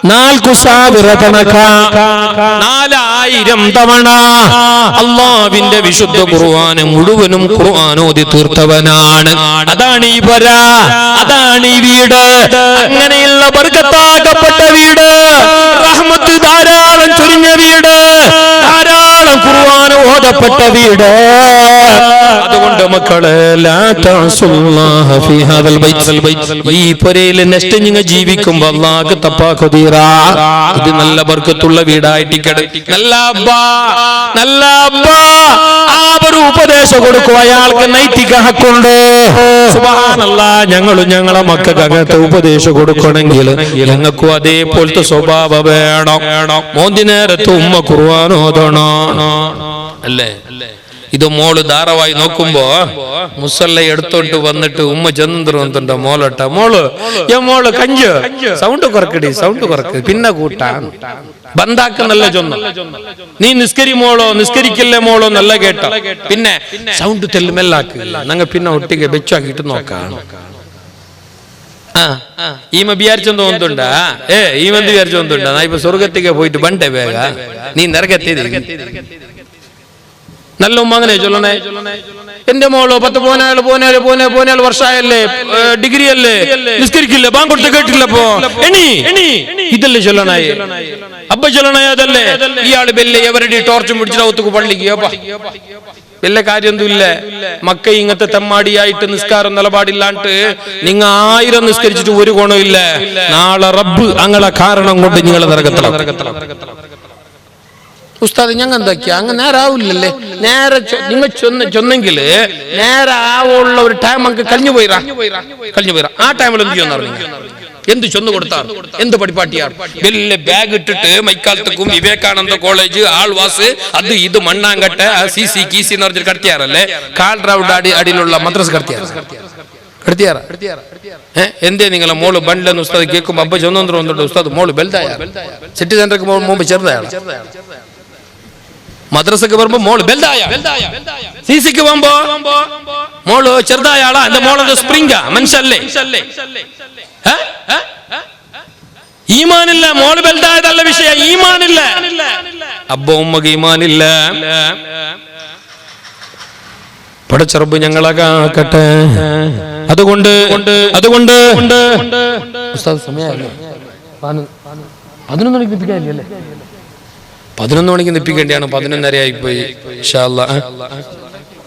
4000 തവണ അല്ലാഹുവിന്റെ വിശുദ്ധ ഖുർആൻ മുഴുവനും ഖുർആൻ ഓതി തീർത്തവനാണ്. അതാണ് ഈ പൊര, അതാണ് ഈ വീട്. അങ്ങനെയുള്ള ബർക്കത്താക്കപ്പെട്ട വീട്, റഹ്മത്ത് ധാരാളം ചൊരിഞ്ഞ വീട്, ധാരാളം ഖുർആൻ ഓതപ്പെട്ട വീട്. അതുകൊണ്ട് മക്കളെ ലാ തഅസുല്ലാഹ ഫീ ഹാദൽ ബൈത്ത് ഈ പൊരയിൽ നെക്സ്റ്റ് നിങ്ങൾ ജീവിക്കുമ്പോ അല്ലാഹു തപ്പാഖുദീറാ ഇത് നല്ല ബർക്കത്തുള്ള വീടായിട്ടിക്കട്ടെ. നല്ല അബ്ബ ആ ഒരു ഉപദേശം കൊടുക്കും. അയാൾക്ക് നൈതിക ഹക്കുണ്ട്. സുബ്ഹാനല്ലാഹ് ഞങ്ങളും ഞങ്ങളെ മക്കൾക്ക് അങ്ങനത്തെ ഉപദേശം കൊടുക്കണമെങ്കിൽ ഞങ്ങൾക്കും അതേപോലത്തെ സ്വഭാവം വേണം. മോന്തി നേരത്ത് ഉമ്മ ഖുർആൻ ഓതണോ അല്ലേ? ഇത് മോള് ധാരാവായി നോക്കുമ്പോ മുസല്ല എടുത്തോണ്ട് വന്നിട്ട് ഉമ്മ ചെന്നിട്ട് മോളട്ട മോള് കഞ്ച് സൗണ്ട് കുറക്കടി സൗണ്ട് കുറക്ക് പിന്നെ കൂട്ടാൻ ബന്ധാക്കുന്നല്ല ചൊന്ന നീ നിസ്കരി മോളോ നിസ്കരിക്കല്ലേ മോളോ നല്ല കേട്ട പിന്നെ സൗണ്ട് തെല്ലുമെല്ലാക്ക് ഞങ്ങൾ പിന്നെ ഒട്ടിಗೆ ಬೆಚ್ಚಾക്കിട്ട് നോക്കാം. ഈമ വിചാരിച്ചെന്ന് തോന്നുന്നുണ്ടാ ഈമ എന്ത് വിചാരിച്ചു തോന്നുന്നുണ്ടാ നാ ഇപ്പൊ സ്വർഗത്തിക്ക് പോയിട്ട് ബണ്ടേ വേഗ നീ നരകത്തി നല്ല ഉമ്മ അങ്ങനെ ചൊല്ലണേ. എന്റെ മോളോ 10 പോനാല് വർഷമായല്ലേ, ഡിഗ്രി അല്ലേ, നിസ്കരിക്കില്ല, ബാങ്ക് കൊടുത്ത് കേട്ടില്ലപ്പോ ഇതല്ലേ ചൊല്ലണേ. അബ്ബ ചൊല്ലണേ അതല്ലേ. ഇയാള് ബെല്ലെ എവരുടെ ടോർച്ചും പിടിച്ചിട്ട് ഔത്തുക്ക് പള്ളിക്ക് വലിയ കാര്യമൊന്നുമില്ല. മക്ക ഇങ്ങനത്തെ തെമ്മാടിയായിട്ട് നിസ്കാരം നിലപാടില്ലാണ്ട് നിങ്ങ 1000 നിസ്കരിച്ചിട്ട് ഒരു ഗുണമില്ല. നാളെ റബ്ബ് അങ്ങനെ കാരണം കൊണ്ട് നിങ്ങളെ നരകത്തിലാ. ഉസ്താദ് ഞങ്ങൾ എന്താക്കിയ അങ്ങ് നേരെ ആവില്ലല്ലേ? നേരെ നിങ്ങൾ ചൊന്നെങ്കില് നേരെ ആവുള്ള ഒരു ടൈം നമുക്ക് കഴിഞ്ഞു പോയിരാ. ആ ടൈമിൽ എന്ത് ചെയ്യുന്ന എന്ത് ചൊന്നു കൊടുത്താർ എന്ത് പഠിപ്പാട്ടിയാർ വലിയ ബാഗ് ഇട്ടിട്ട് മൈക്കാലത്തേക്കും വിവേകാനന്ദ കോളേജ് ആൾവാസ് അത് ഇത് മണ്ണാങ്കട്ട CC കീസി എന്ന് പറഞ്ഞിട്ട് കടത്തിയാറല്ലേ? കാൽ റൗണ്ട് അടിയിലുള്ള മദ്രസ കടത്തിയാറാ. എന്തേ നിങ്ങളെ മോള് ബണ്ടിലെന്ന് ഉസ്താദ് കേൾക്കുമ്പോ അബ്ബ ചൊന്നു തോന്നുന്നുണ്ട്. ഉസ്താദ് മോള് ബെൽതായ സിറ്റി സെന്റർക്ക് മുമ്പ് ചെറുതായ മദ്രസക്ക് വരുമ്പോ മോള് ബെൽതായ സിസിക്ക് പോകുമ്പോ മോള് ചെറുതായ ആളാ. എന്റെ മോളെന്താ സ്പ്രിംഗാ മനുഷ്യല്ലേ? ഈമാനില്ല. മോള് ബെൽതായതല്ല വിഷയം, ഈമാനില്ല. അബ്ബ ഉമ്മക്ക് ഈമാനില്ല. പടച്ചറബ് ഞങ്ങളെ കാക്കട്ടെ. അതുകൊണ്ട് സമയമല്ലേ 11 മണിക്ക് നിൽപ്പിക്കാനില്ലേ? 11 മണിക്ക് നിൽപ്പിക്കേണ്ടിയാണ്. 11:30 ആയിപ്പോയി. ഇൻഷാ അല്ലാഹ്.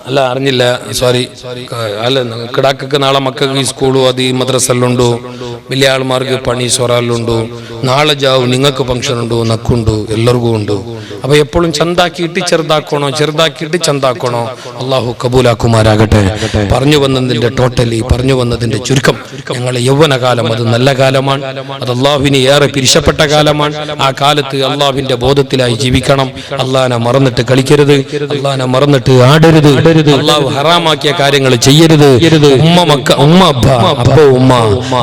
അല്ല അറിഞ്ഞില്ല, സോറി. അല്ല കിടാക്കൊക്കെ നാളെ മക്കൾക്ക് ഈ സ്കൂളും അത് ഈ മദ്രസല്ലുണ്ടോ, വലിയ ആൾമാർക്ക് പണി സൊറാലുണ്ടോ, നാളെ ജാവും നിങ്ങൾക്ക് ഫംഗ്ഷൻ ഉണ്ടോ, നക്കുണ്ടോ, എല്ലാവർക്കും ഉണ്ട്. അപ്പൊ എപ്പോഴും ചന്താക്കിയിട്ട് ചെറുതാക്കിയിട്ട് ചന്താക്കണോ. അള്ളാഹു കബൂലാക്കുമാരാകട്ടെ. പറഞ്ഞു വന്നതിന്റെ ചുരുക്കം ഞങ്ങളെ യൗവനകാലം അത് നല്ല കാലമാണ്. അത് അള്ളാഹുവിന് ഏറെ പിരിശപ്പെട്ട കാലമാണ്. ആ കാലത്ത് അള്ളാഹുവിന്റെ ബോധത്തിലായി ജീവിക്കണം. അള്ളാഹിനെ മറന്നിട്ട് കളിക്കരുത്, അള്ളാഹിനെ മറന്നിട്ട് ആടരുത്, അള്ളാഹു ഹറാമാക്കിയ കാര്യങ്ങൾ ചെയ്യരുത്. ഉമ്മ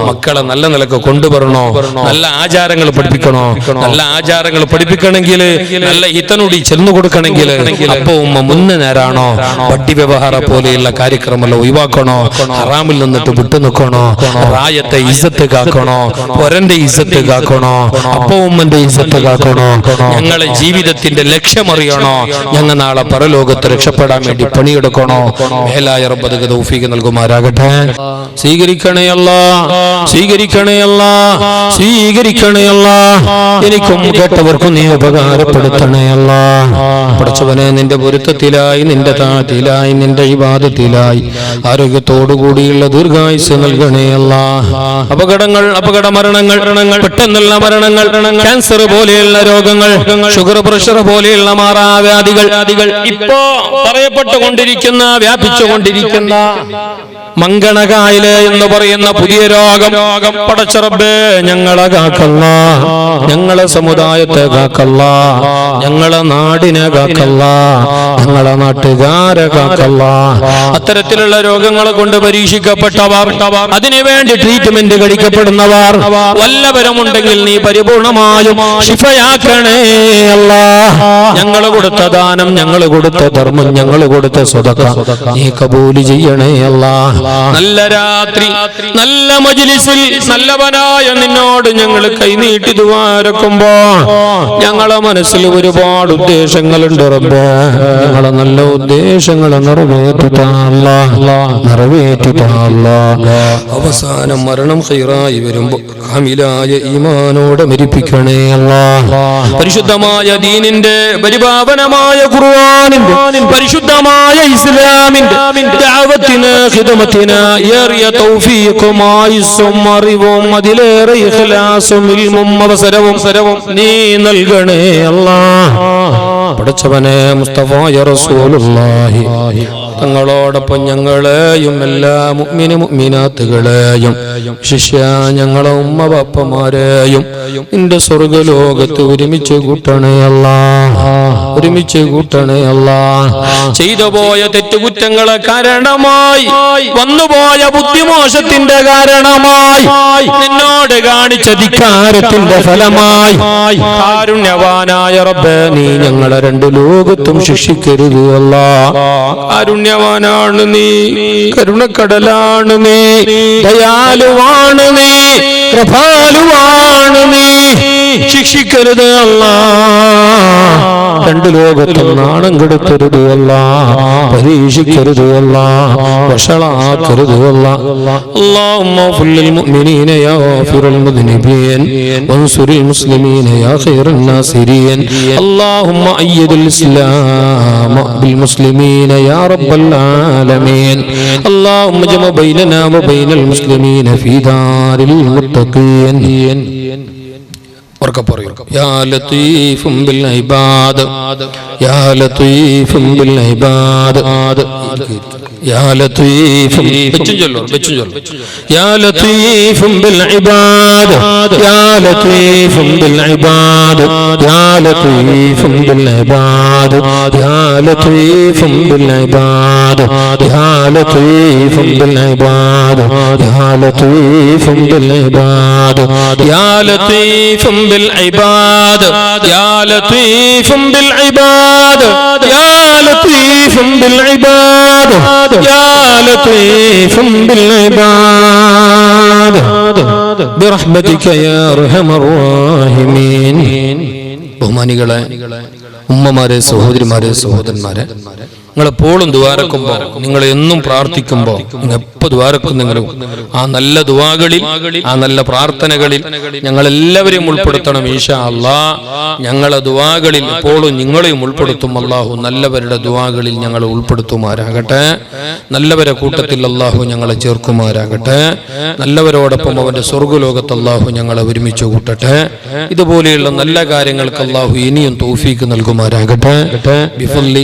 മക്കളെ നല്ല നിലക്ക് കൊണ്ടുവരണോ, നല്ല ആചാരങ്ങൾ പഠിപ്പിക്കണോ. നല്ല ആചാരങ്ങൾ പഠിപ്പിക്കണമെങ്കിൽ നല്ല ഹിതനോടി ചെന്നു കൊടുക്കണമെങ്കിൽ അപ്പ ഉമ്മ മുന്നേ നേരാണോ. വട്ടി വ്യവഹാര പോലെയുള്ള കാര്യക്രമങ്ങൾ ഒഴിവാക്കണോ, ഹറാമിൽ നിന്നിട്ട് വിട്ടു നിൽക്കണോ, റായത്തെ ഇസ്സത്ത് കാക്കണോ, പൊരന്റെ ഇസ്സത്ത് കാക്കണോ, അപ്പ ഉമ്മന്റെ ഇസ്സത്ത് കാക്കണോ. ഞങ്ങളെ ജീവിതത്തിന്റെ ലക്ഷ്യമറിയണോ. ഞങ്ങൾ നാളെ പരലോകത്ത് രക്ഷപ്പെടാൻ വേണ്ടി പണി നേടിയെടുക്കണോ. മേലായ റബ്ബ് അത് തൗഫീഖ് നൽകുമാരാകട്ടെ. സ്വീകരിക്കണേ അല്ലാ, സ്വീകരിക്കണേ അല്ലാ, സ്വീകരിക്കണേ അല്ലാ. എനിക്കും കേട്ടവർക്കും നീ ഉപകാരപ്പെടുത്തണേ അല്ലാ. പടച്ചവനെ നിന്റെ പൊരുത്തത്തിലായി, നിന്റെ താഴ്ത്തിലായി, നിന്റെ ഇബാദത്തിലായി ആരോഗ്യത്തോടുകൂടിയുള്ള ദീർഘായുസ് നൽകണേ അല്ലാ. അപകടങ്ങൾ, അപകട മരണങ്ങൾ, പെട്ടെന്നുള്ള മരണങ്ങൾ, ക്യാൻസർ പോലെയുള്ള രോഗങ്ങൾ, ഷുഗർ പ്രഷർ പോലെയുള്ള മാറാവ്യാധികൾ, ഇപ്പോ പറയപ്പെട്ടുകൊണ്ടിരിക്കുന്ന, വ്യാപിച്ചുകൊണ്ടിരിക്കുന്ന മങ്കണകായില് എന്ന് പറയുന്ന പുതിയ രോഗം, പടച്ച റബ്ബേ ഞങ്ങളെ കാക്കല്ല, ഞങ്ങളെ സമുദായത്തെ കാക്കല്ല, ഞങ്ങളെ നാടിനെ കാക്കല്ല, ഞങ്ങളെ നാട്ടുകാരെ കാക്കല്ല. അത്തരത്തിലുള്ള രോഗങ്ങളെ കൊണ്ട് പരീക്ഷിക്കപ്പെട്ടവർ, അതിനുവേണ്ടി ട്രീറ്റ്മെന്റ് കഴിക്കപ്പെടുന്നവർ വല്ലവരുമുണ്ടെങ്കിൽ നീ പരിപൂർണമായും ശിഫയാക്കണേ അല്ലാ. ഞങ്ങൾ കൊടുത്ത ദാനം, ഞങ്ങൾ കൊടുത്ത ധർമ്മം, ഞങ്ങൾ കൊടുത്ത സ്വതക്ക നീ കബൂല് ചെയ്യണേ അല്ലാ. നല്ല രാത്രി, നല്ല മജ്ലിസിൽ നല്ലവനായ നിന്നോട് ഞങ്ങൾ കൈനീട്ടി ദുആരക്കുമ്പോ ഞങ്ങളെ മനസ്സിൽ ഒരുപാട് ഉദ്ദേശങ്ങളുണ്ട് റബ്ബേ. ഞങ്ങളെ നല്ല ഉദ്ദേശങ്ങളെ നിറവേറ്റിട്ടാ. അവസാനം മരണം ഖൈറായി വരുമ്പോ കാമിലായ ഈമാനോടെ മരിപ്പിക്കണേ അല്ലാ. പരിശുദ്ധമായ ദീനിന്റെ, പരിപാവനമായ ഖുർആനിന്റെ, പരിശുദ്ധമായ ഇസ്ലാമിന്റെ ദഅവത്തിന്, ഖിദ്മത്തിന് ഏറിയ തൗഫീഖും ആയുസ്സും അറിവും അതിലേറെ ഇഖ്ലാസും ഇൽമും അവസരവും നീ നൽകണേ അല്ലാ. പടച്ചവനെ മുസ്തഫായ റസൂലുള്ളാഹി തങ്ങളോടൊപ്പം ഞങ്ങളെയും എല്ലാ മുഅ്മിന മുഅ്മിനാത്തുകളെയും ശിഷ്യ ഞങ്ങളെ ഉമ്മ ബാപ്പമാരെയും നിന്റെ സ്വർഗ്ഗലോകത്ത് ഒരുമിച്ച് കൂട്ടണേ അല്ലാ, ഒരുമിച്ച് കൂട്ടണേ അല്ലാ. ചെയ്തു പോയ തെറ്റുകുറ്റങ്ങളെ കാരണമായി, വന്നുപോയ ബുദ്ധിമോശത്തിന്റെ കാരണമായി, നിന്നോട് കാണിച്ച ധിക്കാരത്തിന്റെ ഫലമായി കാരുണ്യവാനായ റബ്ബേ നീ ഞങ്ങളെ രണ്ട് ലോകത്തും ശിക്ഷിക്കരുത് അല്ലാ. കാരുണ്യവാനാണ് നീ, കരുണക്കടലാണ് നീ, ദയാലുവാണ് നീ, കൃപാലുവാണ് നീ. ശിക്ഷിക്കരുത് അല്ലാ, രണ്ട് ലോകത്തും നാണം കെടുത്തരുത് അല്ലാ, പരീക്ഷിക്കരുത് അല്ലാ, വഷളാക്കരുത് അല്ലാ. اللهم اغفر للمؤمنين يا غافر المذنبين وانصر المسلمين يا خير الناصرين. اللهم أيد الإسلام بالمسلمين يا رب العالمين. اللهم اجمع بيننا وبين المسلمين في دار المتقين. يا لطيف بالعباد، يا لطيف بالعباد، يا لطيف يا لطيف بالعباد، يا لطيف بالعباد، يا لطيف بالعباد، يا لطيف بالعباد، يا لطيف بالعباد، يا لطيف بالعباد، يا لطيف بالعباد، يا لطيف بالعباد، يا لطيف بالعباد، يا لطيف بالعباد برحمتك يا أرحم الراحمين. ബഹുമാനികളെ, ഉമ്മമാരെ, സഹോദരിമാരെ, സഹോദരന്മാരെ, നിങ്ങളെപ്പോഴും ദുആരക്കുമ്പോ, നിങ്ങൾ എന്നും പ്രാർത്ഥിക്കുമ്പോ, നിങ്ങൾ എപ്പോ ദുആരക്കുന്നെങ്കിലും ആ നല്ല ദുആകളിൽ, ആ നല്ല പ്രാർത്ഥനകളിൽ ഞങ്ങളെല്ലാവരെയും ഉൾപ്പെടുത്തണം ഇൻഷാ അല്ലാഹ്. ഞങ്ങളെ ദുആകളിൽ എപ്പോഴും നിങ്ങളെയും ഉൾപ്പെടുത്തും അല്ലാഹു. നല്ലവരുടെ ദുആകളിൽ ഞങ്ങളെ ഉൾപ്പെടുത്തുമാരാകട്ടെ. നല്ലവരെ കൂട്ടത്തിൽ അല്ലാഹു ഞങ്ങളെ ചേർക്കുമാരാകട്ടെ. നല്ലവരോടൊപ്പം അവന്റെ സ്വർഗ്ഗലോകത്ത് അല്ലാഹു ഞങ്ങളെ ഒരുമിച്ച് കൂട്ടട്ടെ. ഇതുപോലെയുള്ള നല്ല കാര്യങ്ങൾക്ക് അല്ലാഹു ഇനിയും തൗഫീഖ് നൽകുമാരാകട്ടെ. ബിഫദ്ലി